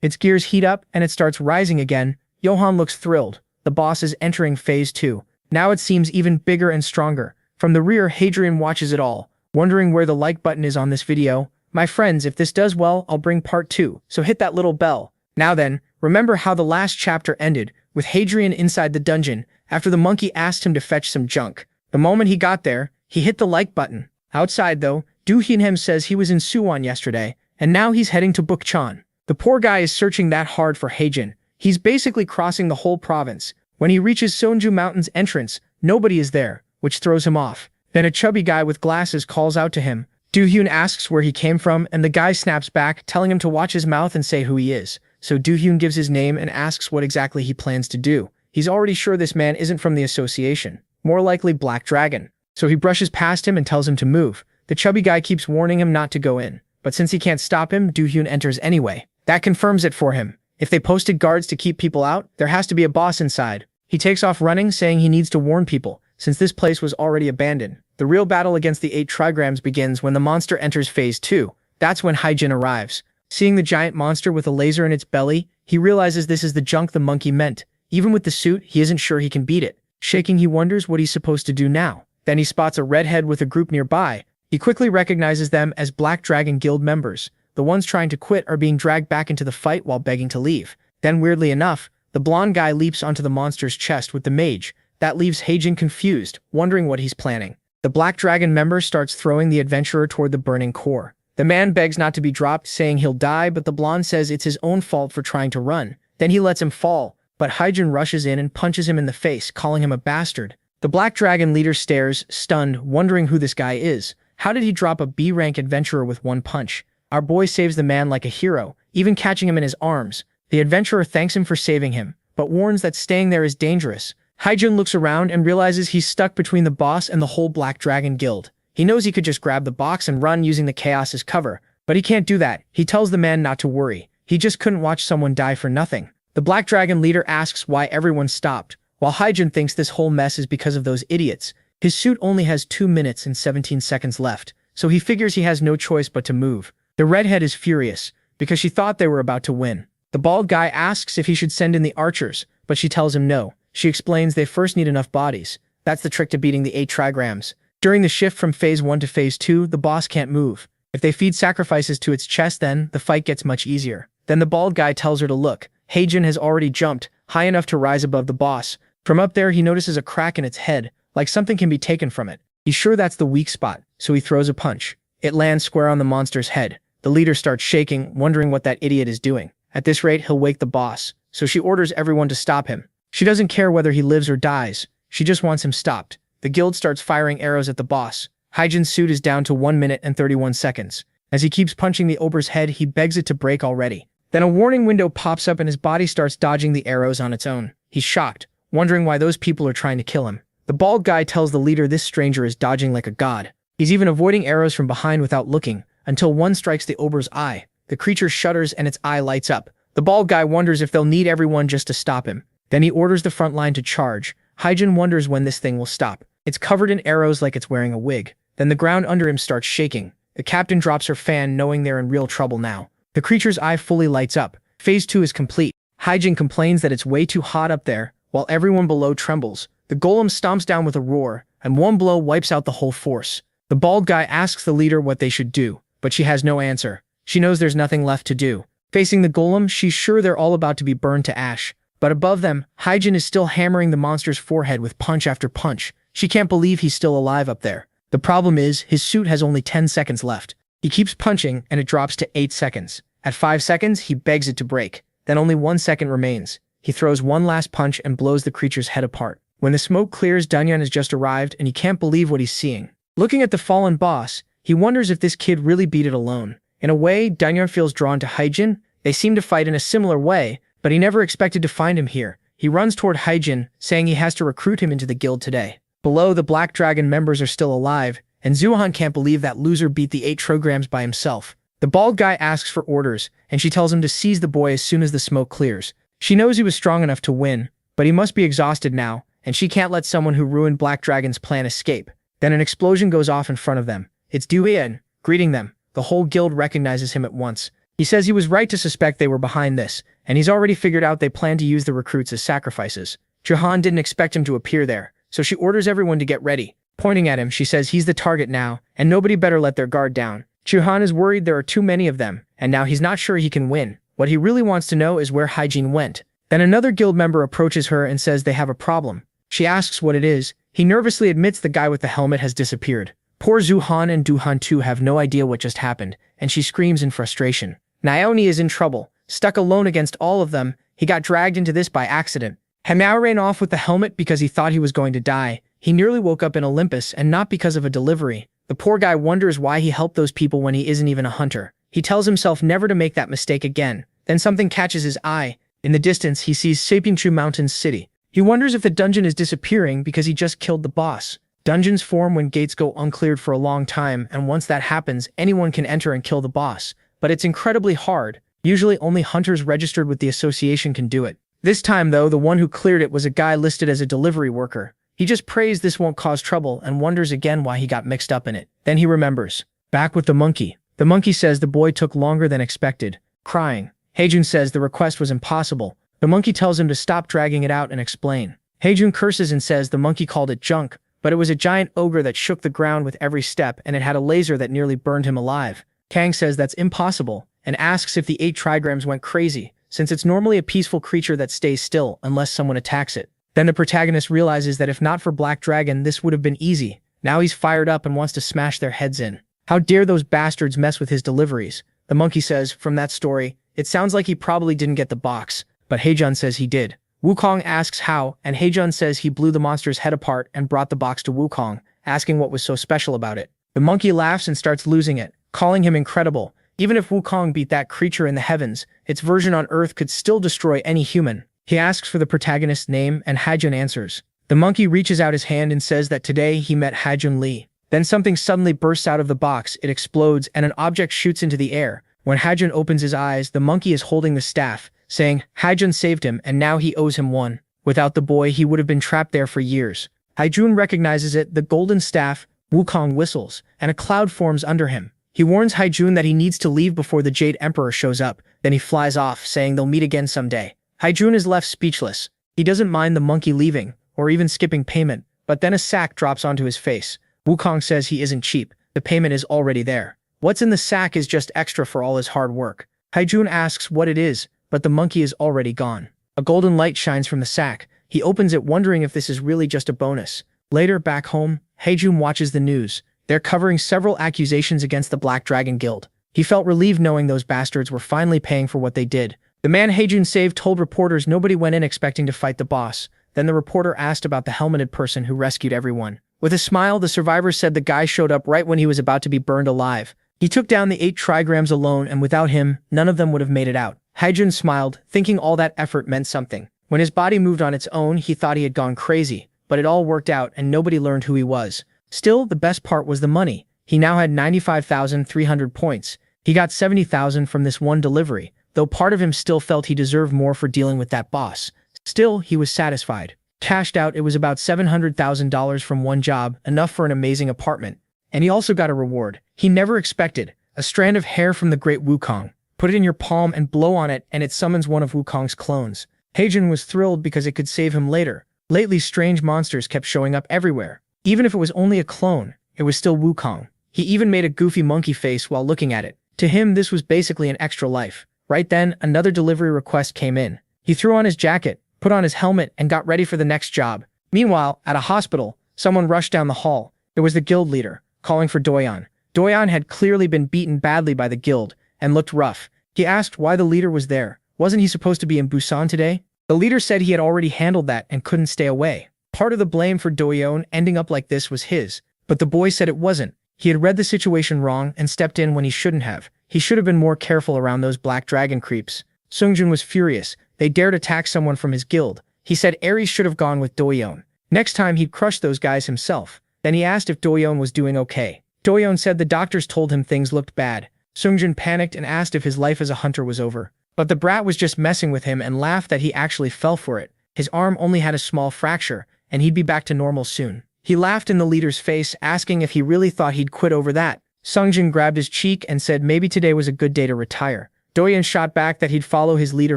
A: Its gears heat up, and it starts rising again. Johann looks thrilled. The boss is entering phase 2. Now it seems even bigger and stronger. From the rear, Hadrian watches it all, wondering where the like button is on this video. My friends, if this does well, I'll bring part 2, so hit that little bell. Now then, remember how the last chapter ended, with Hadrian inside the dungeon, after the monkey asked him to fetch some junk. The moment he got there, he hit the like button. Outside though, Do Hyunhem says he was in Suwon yesterday, and now he's heading to Bukchon. The poor guy is searching that hard for Hadrian. He's basically crossing the whole province. When he reaches Sonju Mountain's entrance, nobody is there, which throws him off. Then a chubby guy with glasses calls out to him. Do-hyun asks where he came from, and the guy snaps back, telling him to watch his mouth and say who he is. So Do-hyun gives his name and asks what exactly he plans to do. He's already sure this man isn't from the association. More likely Black Dragon. So he brushes past him and tells him to move. The chubby guy keeps warning him not to go in. But since he can't stop him, Do-hyun enters anyway. That confirms it for him. If they posted guards to keep people out, there has to be a boss inside. He takes off running, saying he needs to warn people, since this place was already abandoned. The real battle against the 8 Trigrams begins when the monster enters phase 2. That's when Hyjin arrives. Seeing the giant monster with a laser in its belly, he realizes this is the junk the monkey meant. Even with the suit, he isn't sure he can beat it. Shaking, he wonders what he's supposed to do now. Then he spots a redhead with a group nearby. He quickly recognizes them as Black Dragon Guild members. The ones trying to quit are being dragged back into the fight while begging to leave. Then, weirdly enough, the blonde guy leaps onto the monster's chest with the mage. That leaves Heijin confused, wondering what he's planning. The Black Dragon member starts throwing the adventurer toward the burning core. The man begs not to be dropped, saying he'll die, but the blonde says it's his own fault for trying to run. Then he lets him fall, but Heijin rushes in and punches him in the face, calling him a bastard. The Black Dragon leader stares, stunned, wondering who this guy is. How did he drop a B-rank adventurer with one punch? Our boy saves the man like a hero, even catching him in his arms. The adventurer thanks him for saving him, but warns that staying there is dangerous. Hyjin looks around and realizes he's stuck between the boss and the whole Black Dragon Guild. He knows he could just grab the box and run using the chaos as cover, but he can't do that. He tells the man not to worry. He just couldn't watch someone die for nothing. The Black Dragon leader asks why everyone stopped, while Hyjin thinks this whole mess is because of those idiots. His suit only has 2 minutes and 17 seconds left, so he figures he has no choice but to move. The redhead is furious, because she thought they were about to win. The bald guy asks if he should send in the archers, but she tells him no. She explains they first need enough bodies. That's the trick to beating the 8 Trigrams. During the shift from phase 1 to phase 2, the boss can't move. If they feed sacrifices to its chest, then the fight gets much easier. Then the bald guy tells her to look. Heijin has already jumped, high enough to rise above the boss. From up there, he notices a crack in its head, like something can be taken from it. He's sure that's the weak spot, so he throws a punch. It lands square on the monster's head. The leader starts shaking, wondering what that idiot is doing. At this rate, he'll wake the boss, so she orders everyone to stop him. She doesn't care whether he lives or dies. She just wants him stopped. The guild starts firing arrows at the boss. Hyjin's suit is down to 1 minute and 31 seconds. As he keeps punching the ogre's head, he begs it to break already. Then a warning window pops up and his body starts dodging the arrows on its own. He's shocked, wondering why those people are trying to kill him. The bald guy tells the leader this stranger is dodging like a god. He's even avoiding arrows from behind without looking, until one strikes the ogre's eye. The creature shudders and its eye lights up. The bald guy wonders if they'll need everyone just to stop him. Then he orders the front line to charge. Hyjin wonders when this thing will stop. It's covered in arrows like it's wearing a wig. Then the ground under him starts shaking. The captain drops her fan, knowing they're in real trouble now. The creature's eye fully lights up. Phase 2 is complete. Hyjin complains that it's way too hot up there, while everyone below trembles. The golem stomps down with a roar, and one blow wipes out the whole force. The bald guy asks the leader what they should do, but she has no answer. She knows there's nothing left to do. Facing the golem, she's sure they're all about to be burned to ash. But above them, Hyjin is still hammering the monster's forehead with punch after punch. She can't believe he's still alive up there. The problem is, his suit has only 10 seconds left. He keeps punching, and it drops to 8 seconds. At 5 seconds, he begs it to break. Then only 1 second remains. He throws one last punch and blows the creature's head apart. When the smoke clears, Danyan has just arrived, and he can't believe what he's seeing. Looking at the fallen boss, he wonders if this kid really beat it alone. In a way, Danyan feels drawn to Hyjin. They seem to fight in a similar way, but he never expected to find him here. He runs toward Hyjin, saying he has to recruit him into the guild today. Below, the Black Dragon members are still alive, and Zuhan can't believe that loser beat the 8 Trigrams by himself. The bald guy asks for orders, and she tells him to seize the boy as soon as the smoke clears. She knows he was strong enough to win, but he must be exhausted now, and she can't let someone who ruined Black Dragon's plan escape. Then an explosion goes off in front of them. It's Duyan, greeting them. The whole guild recognizes him at once. He says he was right to suspect they were behind this, and he's already figured out they plan to use the recruits as sacrifices. Chiron didn't expect him to appear there, so she orders everyone to get ready. Pointing at him, she says he's the target now, and nobody better let their guard down. Chiron is worried there are too many of them, and now he's not sure he can win. What he really wants to know is where Sung-Jin went. Then another guild member approaches her and says they have a problem. She asks what it is. He nervously admits the guy with the helmet has disappeared. Poor Zuhan and Duhan too have no idea what just happened, and she screams in frustration. Naomi is in trouble, stuck alone against all of them. He got dragged into this by accident. Hemao ran off with the helmet because he thought he was going to die. He nearly woke up in Olympus, and not because of a delivery. The poor guy wonders why he helped those people when he isn't even a hunter. He tells himself never to make that mistake again. Then something catches his eye. In the distance, he sees Sapingchu Mountain's city. He wonders if the dungeon is disappearing because he just killed the boss. Dungeons form when gates go uncleared for a long time, and once that happens, anyone can enter and kill the boss. But it's incredibly hard. Usually only hunters registered with the association can do it. This time though, the one who cleared it was a guy listed as a delivery worker. He just prays this won't cause trouble and wonders again why he got mixed up in it. Then he remembers. Back with the monkey. The monkey says the boy took longer than expected. Crying. Heijun says the request was impossible. The monkey tells him to stop dragging it out and explain. Heijun curses and says the monkey called it junk, but it was a giant ogre that shook the ground with every step, and it had a laser that nearly burned him alive. Kang says that's impossible, and asks if the 8 Trigrams went crazy, since it's normally a peaceful creature that stays still unless someone attacks it. Then the protagonist realizes that if not for Black Dragon, this would have been easy. Now he's fired up and wants to smash their heads in. How dare those bastards mess with his deliveries? The monkey says, from that story, it sounds like he probably didn't get the box, but Heijun says he did. Wukong asks how, and Heijun says he blew the monster's head apart and brought the box to Wukong, asking what was so special about it. The monkey laughs and starts losing it, calling him incredible. Even if Wukong beat that creature in the heavens, its version on Earth could still destroy any human. He asks for the protagonist's name, and Heijun answers. The monkey reaches out his hand and says that today he met Heijun Li. Then something suddenly bursts out of the box, it explodes, and an object shoots into the air. When Heijun opens his eyes, the monkey is holding the staff, saying, Heijun saved him, and now he owes him one. Without the boy, he would have been trapped there for years. Heijun recognizes it, the golden staff. Wukong whistles, and a cloud forms under him. He warns Heijun that he needs to leave before the Jade Emperor shows up. Then he flies off, saying they'll meet again someday. Heijun is left speechless. He doesn't mind the monkey leaving, or even skipping payment, but then a sack drops onto his face. Wukong says he isn't cheap. The payment is already there. What's in the sack is just extra for all his hard work. Heijun asks what it is, but the monkey is already gone. A golden light shines from the sack. He opens it wondering if this is really just a bonus. Later, back home, Heijun watches the news. They're covering several accusations against the Black Dragon Guild. He felt relieved knowing those bastards were finally paying for what they did. The man Heijun saved told reporters nobody went in expecting to fight the boss. Then the reporter asked about the helmeted person who rescued everyone. With a smile, the survivor said the guy showed up right when he was about to be burned alive. He took down the 8 Trigrams alone, and without him, none of them would have made it out. Heijun smiled, thinking all that effort meant something. When his body moved on its own, he thought he had gone crazy, but it all worked out and nobody learned who he was. Still, the best part was the money. He now had 95,300 points. He got 70,000 from this one delivery, though part of him still felt he deserved more for dealing with that boss. Still, he was satisfied. Cashed out, it was about $700,000 from one job, enough for an amazing apartment. And he also got a reward he never expected, a strand of hair from the great Wukong. Put it in your palm and blow on it, and it summons one of Wukong's clones. Heijun was thrilled because it could save him later. Lately, strange monsters kept showing up everywhere. Even if it was only a clone, it was still Wukong. He even made a goofy monkey face while looking at it. To him, this was basically an extra life. Right then, another delivery request came in. He threw on his jacket, put on his helmet, and got ready for the next job. Meanwhile, at a hospital, someone rushed down the hall. It was the guild leader, calling for Doyan. Doyan had clearly been beaten badly by the guild, and looked rough. He asked why the leader was there. Wasn't he supposed to be in Busan today? The leader said he had already handled that and couldn't stay away. Part of the blame for Doyon ending up like this was his, but the boy said it wasn't. He had read the situation wrong and stepped in when he shouldn't have. He should have been more careful around those black dragon creeps. Sung-Jin was furious. They dared attack someone from his guild. He said Ares should have gone with Doyon. Next time he'd crush those guys himself. Then he asked if Doyon was doing okay. Doyon said the doctors told him things looked bad. Sung-Jin panicked and asked if his life as a hunter was over. But the brat was just messing with him and laughed that he actually fell for it. His arm only had a small fracture, and he'd be back to normal soon. He laughed in the leader's face, asking if he really thought he'd quit over that. Sung-Jin grabbed his cheek and said maybe today was a good day to retire. Doyen shot back that he'd follow his leader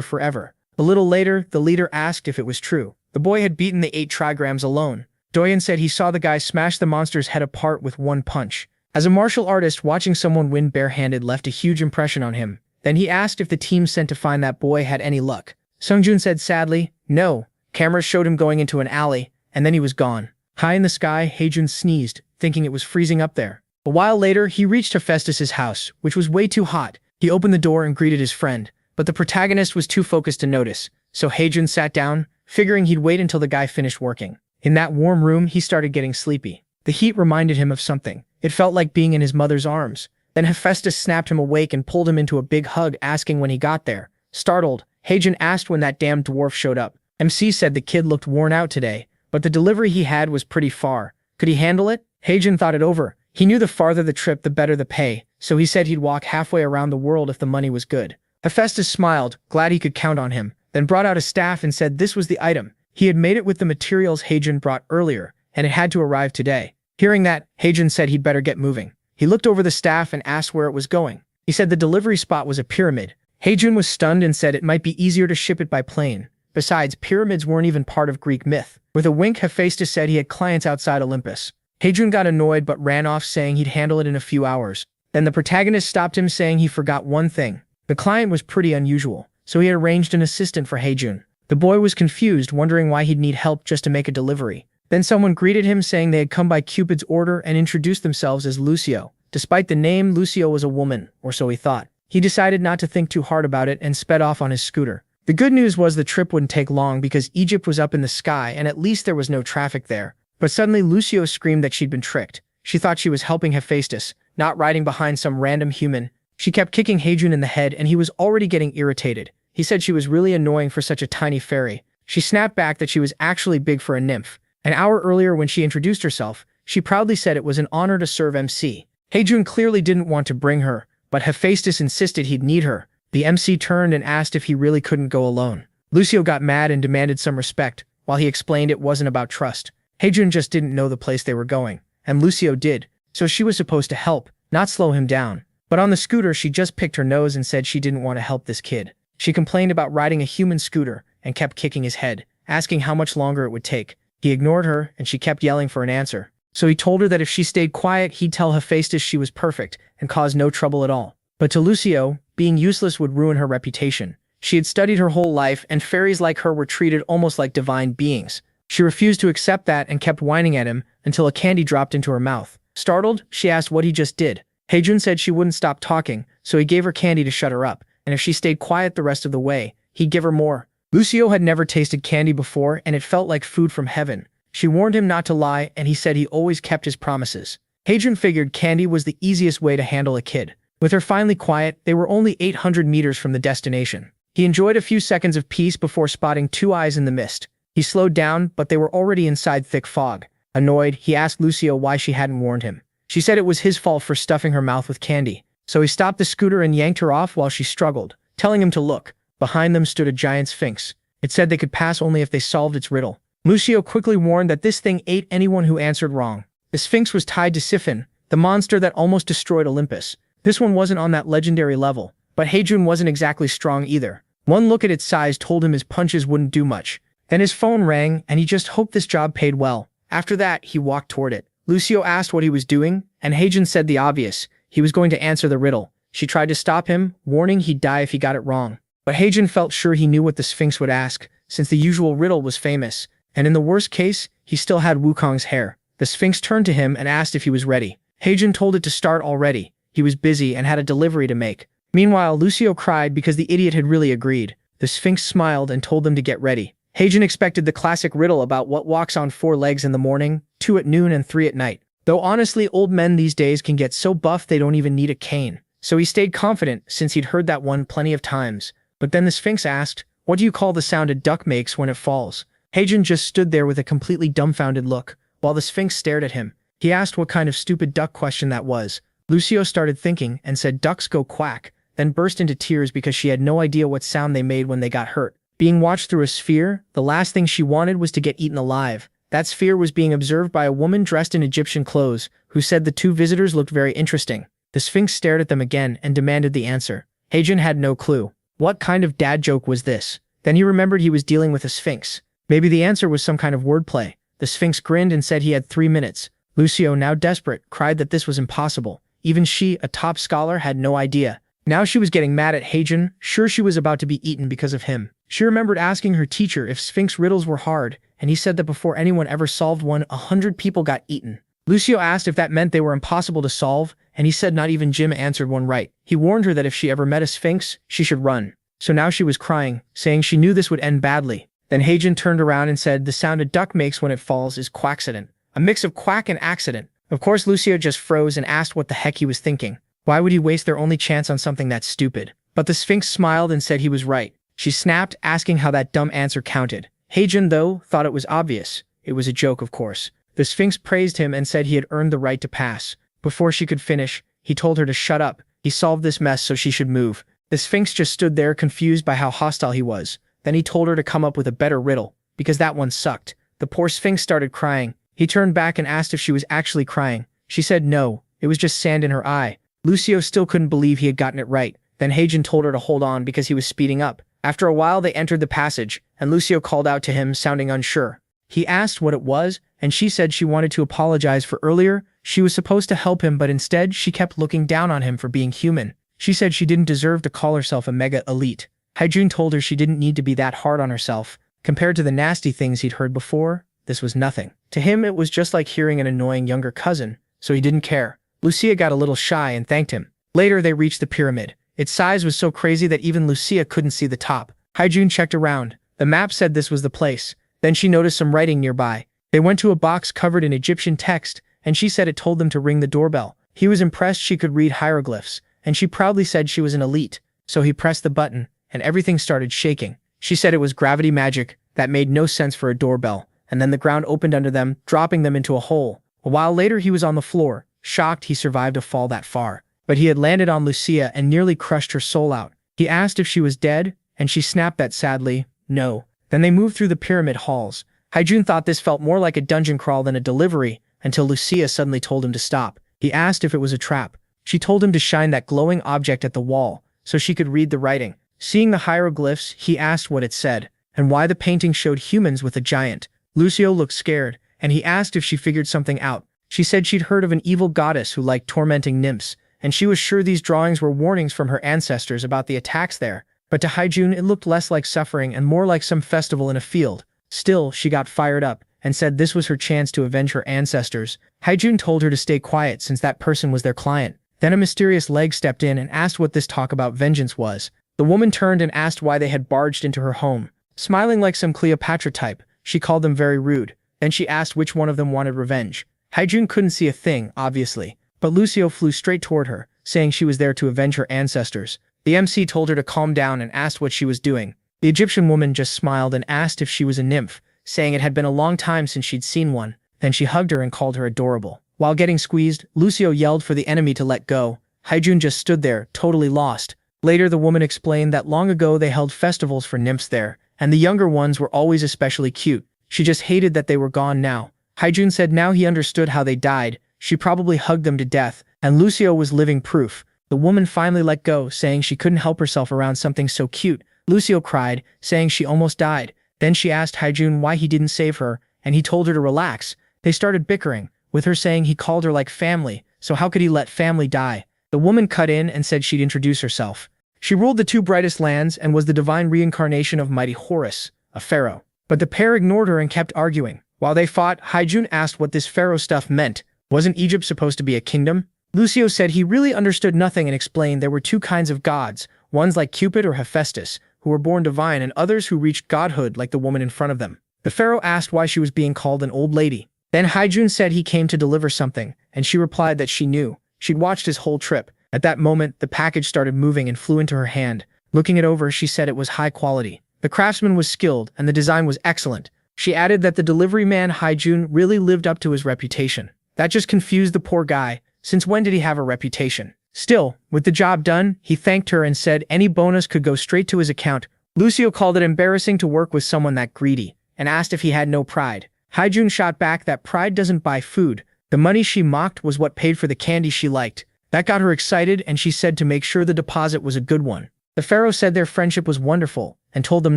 A: forever. A little later, the leader asked if it was true. The boy had beaten the 8 Trigrams alone. Doyen said he saw the guy smash the monster's head apart with one punch. As a martial artist, watching someone win barehanded left a huge impression on him. Then he asked if the team sent to find that boy had any luck. Sung-Jin said sadly, no. Cameras showed him going into an alley, and then he was gone. High in the sky, Hejun sneezed, thinking it was freezing up there. A while later, he reached Hephaestus' house, which was way too hot. He opened the door and greeted his friend, but the protagonist was too focused to notice, so Hejun sat down, figuring he'd wait until the guy finished working. In that warm room, he started getting sleepy. The heat reminded him of something. It felt like being in his mother's arms. Then Hephaestus snapped him awake and pulled him into a big hug, asking when he got there. Startled, Hejun asked when that damn dwarf showed up. MC said the kid looked worn out today, but the delivery he had was pretty far. Could he handle it? Hejun thought it over. He knew the farther the trip, the better the pay, so he said he'd walk halfway around the world if the money was good. Hephaestus smiled, glad he could count on him, then brought out a staff and said this was the item. He had made it with the materials Hejun brought earlier, and it had to arrive today. Hearing that, Hejun said he'd better get moving. He looked over the staff and asked where it was going. He said the delivery spot was a pyramid. Hejun was stunned and said it might be easier to ship it by plane. Besides, pyramids weren't even part of Greek myth. With a wink, Hephaestus said he had clients outside Olympus. Hejun got annoyed but ran off saying he'd handle it in a few hours. Then the protagonist stopped him saying he forgot one thing. The client was pretty unusual, so he had arranged an assistant for Hejun. The boy was confused, wondering why he'd need help just to make a delivery. Then someone greeted him saying they had come by Cupid's order and introduced themselves as Lucio. Despite the name, Lucio was a woman, or so he thought. He decided not to think too hard about it and sped off on his scooter. The good news was the trip wouldn't take long because Egypt was up in the sky and at least there was no traffic there. But suddenly Lucio screamed that she'd been tricked. She thought she was helping Hephaestus, not riding behind some random human. She kept kicking Hejun in the head and he was already getting irritated. He said she was really annoying for such a tiny fairy. She snapped back that she was actually big for a nymph. An hour earlier when she introduced herself, she proudly said it was an honor to serve MC. Hejun clearly didn't want to bring her, but Hephaestus insisted he'd need her. The MC turned and asked if he really couldn't go alone. Lucio got mad and demanded some respect, while he explained it wasn't about trust. Hejun just didn't know the place they were going, and Lucio did, so she was supposed to help, not slow him down. But on the scooter she just picked her nose and said she didn't want to help this kid. She complained about riding a human scooter and kept kicking his head, asking how much longer it would take. He ignored her and she kept yelling for an answer. So he told her that if she stayed quiet, he'd tell Hephaestus she was perfect and cause no trouble at all. But to Lucio, being useless would ruin her reputation. She had studied her whole life, and fairies like her were treated almost like divine beings. She refused to accept that and kept whining at him until a candy dropped into her mouth. Startled, she asked what he just did. Hejun said she wouldn't stop talking, so he gave her candy to shut her up, and if she stayed quiet the rest of the way, he'd give her more. Lucio had never tasted candy before, and it felt like food from heaven. She warned him not to lie, and he said he always kept his promises. Hejun figured candy was the easiest way to handle a kid. With her finally quiet, they were only 800 meters from the destination. He enjoyed a few seconds of peace before spotting two eyes in the mist. He slowed down, but they were already inside thick fog. Annoyed, he asked Lucio why she hadn't warned him. She said it was his fault for stuffing her mouth with candy. So he stopped the scooter and yanked her off while she struggled, telling him to look. Behind them stood a giant sphinx. It said they could pass only if they solved its riddle. Lucio quickly warned that this thing ate anyone who answered wrong. The sphinx was tied to Siphon, the monster that almost destroyed Olympus. This one wasn't on that legendary level, but Hejun wasn't exactly strong either. One look at its size told him his punches wouldn't do much. Then his phone rang, and he just hoped this job paid well. After that, he walked toward it. Lucio asked what he was doing, and Hejun said the obvious. He was going to answer the riddle. She tried to stop him, warning he'd die if he got it wrong. But Hejun felt sure he knew what the Sphinx would ask, since the usual riddle was famous. And in the worst case, he still had Wukong's hair. The Sphinx turned to him and asked if he was ready. Hejun told it to start already. He was busy and had a delivery to make. Meanwhile, Lucio cried because the idiot had really agreed. The Sphinx smiled and told them to get ready. Hejun expected the classic riddle about what walks on 4 legs in the morning, 2 at noon and 3 at night. Though honestly, old men these days can get so buff they don't even need a cane. So he stayed confident since he'd heard that one plenty of times. But then the Sphinx asked, "What do you call the sound a duck makes when it falls?" Hejun just stood there with a completely dumbfounded look, while the Sphinx stared at him. He asked what kind of stupid duck question that was. Lucio started thinking and said ducks go quack, then burst into tears because she had no idea what sound they made when they got hurt. Being watched through a sphere, the last thing she wanted was to get eaten alive. That sphere was being observed by a woman dressed in Egyptian clothes, who said the two visitors looked very interesting. The Sphinx stared at them again and demanded the answer. Heijun had no clue. What kind of dad joke was this? Then he remembered he was dealing with a Sphinx. Maybe the answer was some kind of wordplay. The Sphinx grinned and said he had 3 minutes. Lucio, now desperate, cried that this was impossible. Even she, a top scholar, had no idea. Now she was getting mad at Heijun, sure she was about to be eaten because of him. She remembered asking her teacher if Sphinx riddles were hard, and he said that before anyone ever solved one, 100 people got eaten. Lucio asked if that meant they were impossible to solve, and he said not even Jim answered one right. He warned her that if she ever met a Sphinx, she should run. So now she was crying, saying she knew this would end badly. Then Heijun turned around and said the sound a duck makes when it falls is quackcident. A mix of quack and accident. Of course Lucio just froze and asked what the heck he was thinking. Why would he waste their only chance on something that stupid? But the Sphinx smiled and said he was right. She snapped, asking how that dumb answer counted. Heijun, though, thought it was obvious. It was a joke, of course. The Sphinx praised him and said he had earned the right to pass. Before she could finish, he told her to shut up. He solved this mess so she should move. The Sphinx just stood there confused by how hostile he was. Then he told her to come up with a better riddle, because that one sucked. The poor Sphinx started crying. He turned back and asked if she was actually crying. She said no, it was just sand in her eye. Lucio still couldn't believe he had gotten it right. Then Heijun told her to hold on because he was speeding up. After a while they entered the passage, and Lucio called out to him, sounding unsure. He asked what it was, and she said she wanted to apologize for earlier. She was supposed to help him, but instead she kept looking down on him for being human. She said she didn't deserve to call herself a mega elite. Heijun told her she didn't need to be that hard on herself. Compared to the nasty things he'd heard before, this was nothing. To him it was just like hearing an annoying younger cousin, so he didn't care. Lucia got a little shy and thanked him. Later they reached the pyramid. Its size was so crazy that even Lucia couldn't see the top. Heijun checked around. The map said this was the place. Then she noticed some writing nearby. They went to a box covered in Egyptian text, and she said it told them to ring the doorbell. He was impressed she could read hieroglyphs, and she proudly said she was an elite. So he pressed the button, and everything started shaking. She said it was gravity magic that made no sense for a doorbell, and then the ground opened under them, dropping them into a hole. A while later he was on the floor, shocked he survived a fall that far. But he had landed on Lucia and nearly crushed her soul out. He asked if she was dead, and she snapped that sadly, no. Then they moved through the pyramid halls. Heijun thought this felt more like a dungeon crawl than a delivery, until Lucia suddenly told him to stop. He asked if it was a trap. She told him to shine that glowing object at the wall, so she could read the writing. Seeing the hieroglyphs, he asked what it said, and why the painting showed humans with a giant. Lucio looked scared, and he asked if she figured something out. She said she'd heard of an evil goddess who liked tormenting nymphs, and she was sure these drawings were warnings from her ancestors about the attacks there. But to Heijun it looked less like suffering and more like some festival in a field. Still, she got fired up, and said this was her chance to avenge her ancestors. Heijun told her to stay quiet since that person was their client. Then a mysterious leg stepped in and asked what this talk about vengeance was. The woman turned and asked why they had barged into her home. Smiling like some Cleopatra type, she called them very rude. Then she asked which one of them wanted revenge. Heijun couldn't see a thing, obviously. But Lucio flew straight toward her, saying she was there to avenge her ancestors. The MC told her to calm down and asked what she was doing. The Egyptian woman just smiled and asked if she was a nymph, saying it had been a long time since she'd seen one. Then she hugged her and called her adorable. While getting squeezed, Lucio yelled for the enemy to let go. Heijun just stood there, totally lost. Later the woman explained that long ago they held festivals for nymphs there, and the younger ones were always especially cute. She just hated that they were gone now. Heijun said now he understood how they died. She probably hugged them to death, and Lucio was living proof. The woman finally let go, saying she couldn't help herself around something so cute. Lucio cried, saying she almost died. Then she asked Heijun why he didn't save her, and he told her to relax. They started bickering, with her saying he called her like family, so how could he let family die? The woman cut in and said she'd introduce herself. She ruled the 2 brightest lands and was the divine reincarnation of mighty Horus, a pharaoh. But the pair ignored her and kept arguing. While they fought, Heijun asked what this pharaoh stuff meant. Wasn't Egypt supposed to be a kingdom? Lucio said he really understood nothing and explained there were 2 kinds of gods, ones like Cupid or Hephaestus, who were born divine, and others who reached godhood like the woman in front of them. The pharaoh asked why she was being called an old lady. Then Heijun said he came to deliver something, and she replied that she knew. She'd watched his whole trip. At that moment, the package started moving and flew into her hand. Looking it over, she said it was high quality. The craftsman was skilled, and the design was excellent. She added that the delivery man Heijun really lived up to his reputation. That just confused the poor guy. Since when did he have a reputation? Still, with the job done, he thanked her and said any bonus could go straight to his account. Lucio called it embarrassing to work with someone that greedy, and asked if he had no pride. Haijun shot back that pride doesn't buy food. The money she mocked was what paid for the candy she liked. That got her excited, and she said to make sure the deposit was a good one. The pharaoh said their friendship was wonderful and told them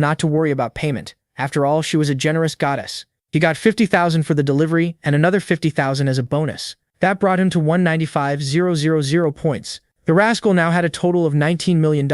A: not to worry about payment. After all, she was a generous goddess. He got 50,000 for the delivery and another 50,000 as a bonus. That brought him to 195,000 points. The rascal now had a total of $19 million.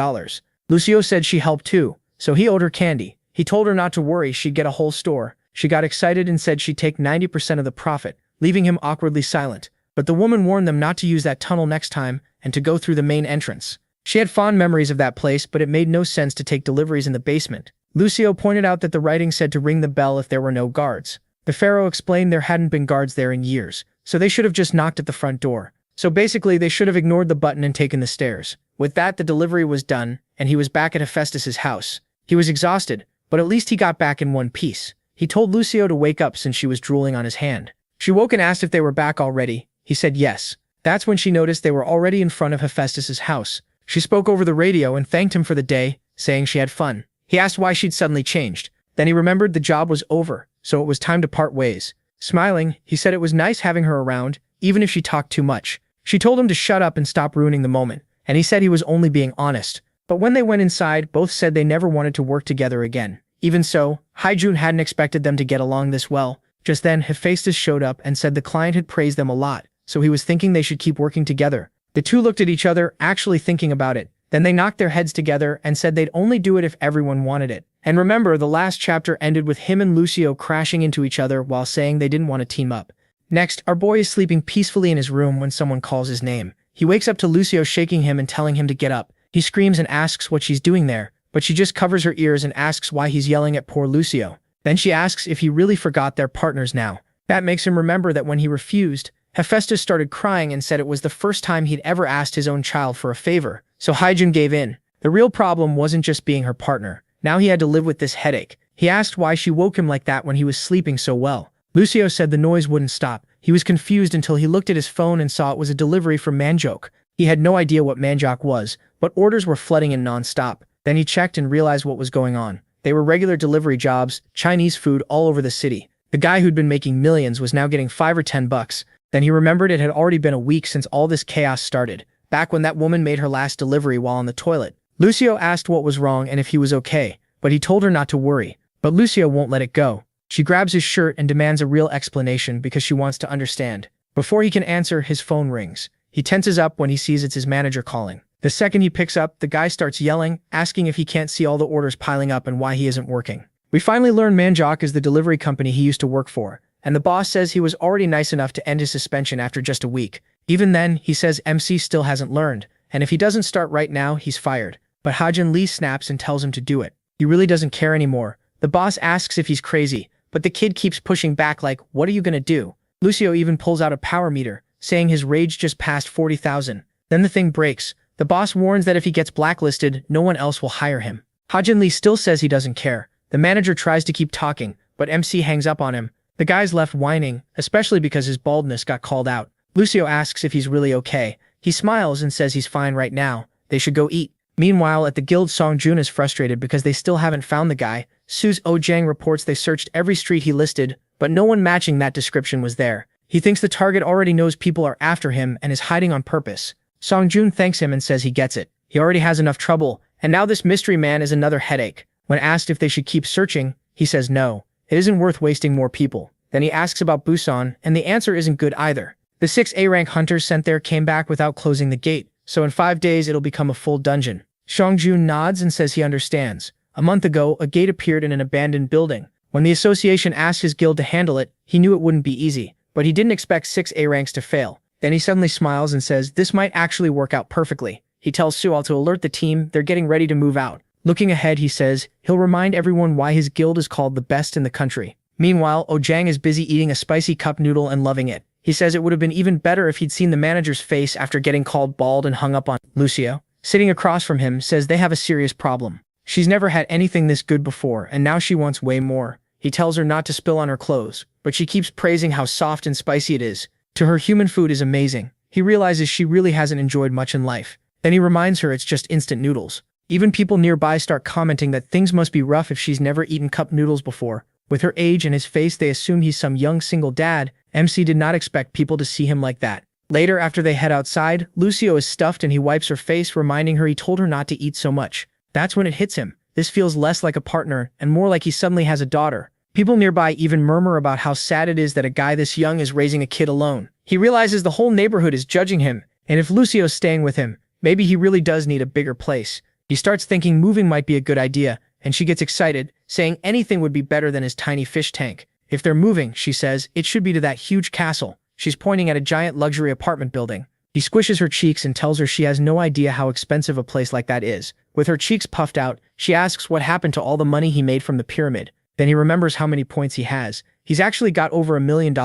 A: Lucio said she helped too, so he owed her candy. He told her not to worry, she'd get a whole store. She got excited and said she'd take 90% of the profit, leaving him awkwardly silent. But the woman warned them not to use that tunnel next time and to go through the main entrance. She had fond memories of that place, but it made no sense to take deliveries in the basement. Lucio pointed out that the writing said to ring the bell if there were no guards. The pharaoh explained there hadn't been guards there in years, so they should have just knocked at the front door. So basically, they should have ignored the button and taken the stairs. With that, the delivery was done, and he was back at Hephaestus' house. He was exhausted, but at least he got back in one piece. He told Lucio to wake up since she was drooling on his hand. She woke and asked if they were back already. He said yes. That's when she noticed they were already in front of Hephaestus' house. She spoke over the radio and thanked him for the day, saying she had fun. He asked why she'd suddenly changed. Then he remembered the job was over, so it was time to part ways. Smiling, he said it was nice having her around, even if she talked too much. She told him to shut up and stop ruining the moment, and he said he was only being honest. But when they went inside, both said they never wanted to work together again. Even so, Haijun hadn't expected them to get along this well. Just then, Hephaestus showed up and said the client had praised them a lot, so he was thinking they should keep working together. The two looked at each other, actually thinking about it. Then they knocked their heads together and said they'd only do it if everyone wanted it. And remember, the last chapter ended with him and Lucio crashing into each other while saying they didn't want to team up. Next, our boy is sleeping peacefully in his room when someone calls his name. He wakes up to Lucio shaking him and telling him to get up. He screams and asks what she's doing there, but she just covers her ears and asks why he's yelling at poor Lucio. Then she asks if he really forgot they're partners now. That makes him remember that when he refused, Hephaestus started crying and said it was the first time he'd ever asked his own child for a favor. So Haijun gave in. The real problem wasn't just being her partner. Now he had to live with this headache. He asked why she woke him like that when he was sleeping so well. Lucio said the noise wouldn't stop. He was confused until he looked at his phone and saw it was a delivery from Manjok. He had no idea what Manjok was, but orders were flooding in non-stop. Then he checked and realized what was going on. They were regular delivery jobs, Chinese food all over the city. The guy who'd been making millions was now getting $5 or $10. Then he remembered it had already been a week since all this chaos started, back when that woman made her last delivery while on the toilet. Lucio asked what was wrong and if he was okay, but he told her not to worry. But Lucio won't let it go. She grabs his shirt and demands a real explanation because she wants to understand. Before he can answer, his phone rings. He tenses up when he sees it's his manager calling. The second he picks up, the guy starts yelling, asking if he can't see all the orders piling up and why he isn't working. We finally learn Manjok is the delivery company he used to work for, and the boss says he was already nice enough to end his suspension after just a week. Even then, he says MC still hasn't learned, and if he doesn't start right now, he's fired. But Haijun Lee snaps and tells him to do it. He really doesn't care anymore. The boss asks if he's crazy, but the kid keeps pushing back like, what are you gonna do? Lucio even pulls out a power meter, saying his rage just passed 40,000. Then the thing breaks. The boss warns that if he gets blacklisted, no one else will hire him. Haijun Lee still says he doesn't care. The manager tries to keep talking, but MC hangs up on him. The guy's left whining, especially because his baldness got called out. Lucio asks if he's really okay. He smiles and says he's fine right now. They should go eat. Meanwhile, at the guild, Sung-Jin is frustrated because they still haven't found the guy. Sue's Ojang reports they searched every street he listed, but no one matching that description was there. He thinks the target already knows people are after him and is hiding on purpose. Sung-Jin thanks him and says he gets it. He already has enough trouble, and now this mystery man is another headache. When asked if they should keep searching, he says no. It isn't worth wasting more people. Then he asks about Busan, and the answer isn't good either. The 6 A-rank hunters sent there came back without closing the gate, so in 5 days it'll become a full dungeon. Sung-Jin nods and says he understands. A month ago, a gate appeared in an abandoned building. When the association asked his guild to handle it, he knew it wouldn't be easy, but he didn't expect 6 A-ranks to fail. Then he suddenly smiles and says this might actually work out perfectly. He tells Sual to alert the team they're getting ready to move out. Looking ahead, he says he'll remind everyone why his guild is called the best in the country. Meanwhile, Ojang is busy eating a spicy cup noodle and loving it. He says it would have been even better if he'd seen the manager's face after getting called bald and hung up on. Lucio, sitting across from him, says they have a serious problem. She's never had anything this good before, and now she wants way more. He tells her not to spill on her clothes, but she keeps praising how soft and spicy it is. To her, human food is amazing. He realizes she really hasn't enjoyed much in life. Then he reminds her it's just instant noodles. Even people nearby start commenting that things must be rough if she's never eaten cup noodles before. With her age and his face, they assume he's some young single dad. MC did not expect people to see him like that. Later, after they head outside, Lucio is stuffed and he wipes her face, reminding her he told her not to eat so much. That's when it hits him. This feels less like a partner and more like he suddenly has a daughter. People nearby even murmur about how sad it is that a guy this young is raising a kid alone. He realizes the whole neighborhood is judging him, and if Lucio's staying with him, maybe he really does need a bigger place. He starts thinking moving might be a good idea, and she gets excited, saying anything would be better than his tiny fish tank. If they're moving, she says, it should be to that huge castle. She's pointing at a giant luxury apartment building. He squishes her cheeks and tells her she has no idea how expensive a place like that is. With her cheeks puffed out, she asks what happened to all the money he made from the pyramid. Then he remembers how many points he has. He's actually got over $1 million,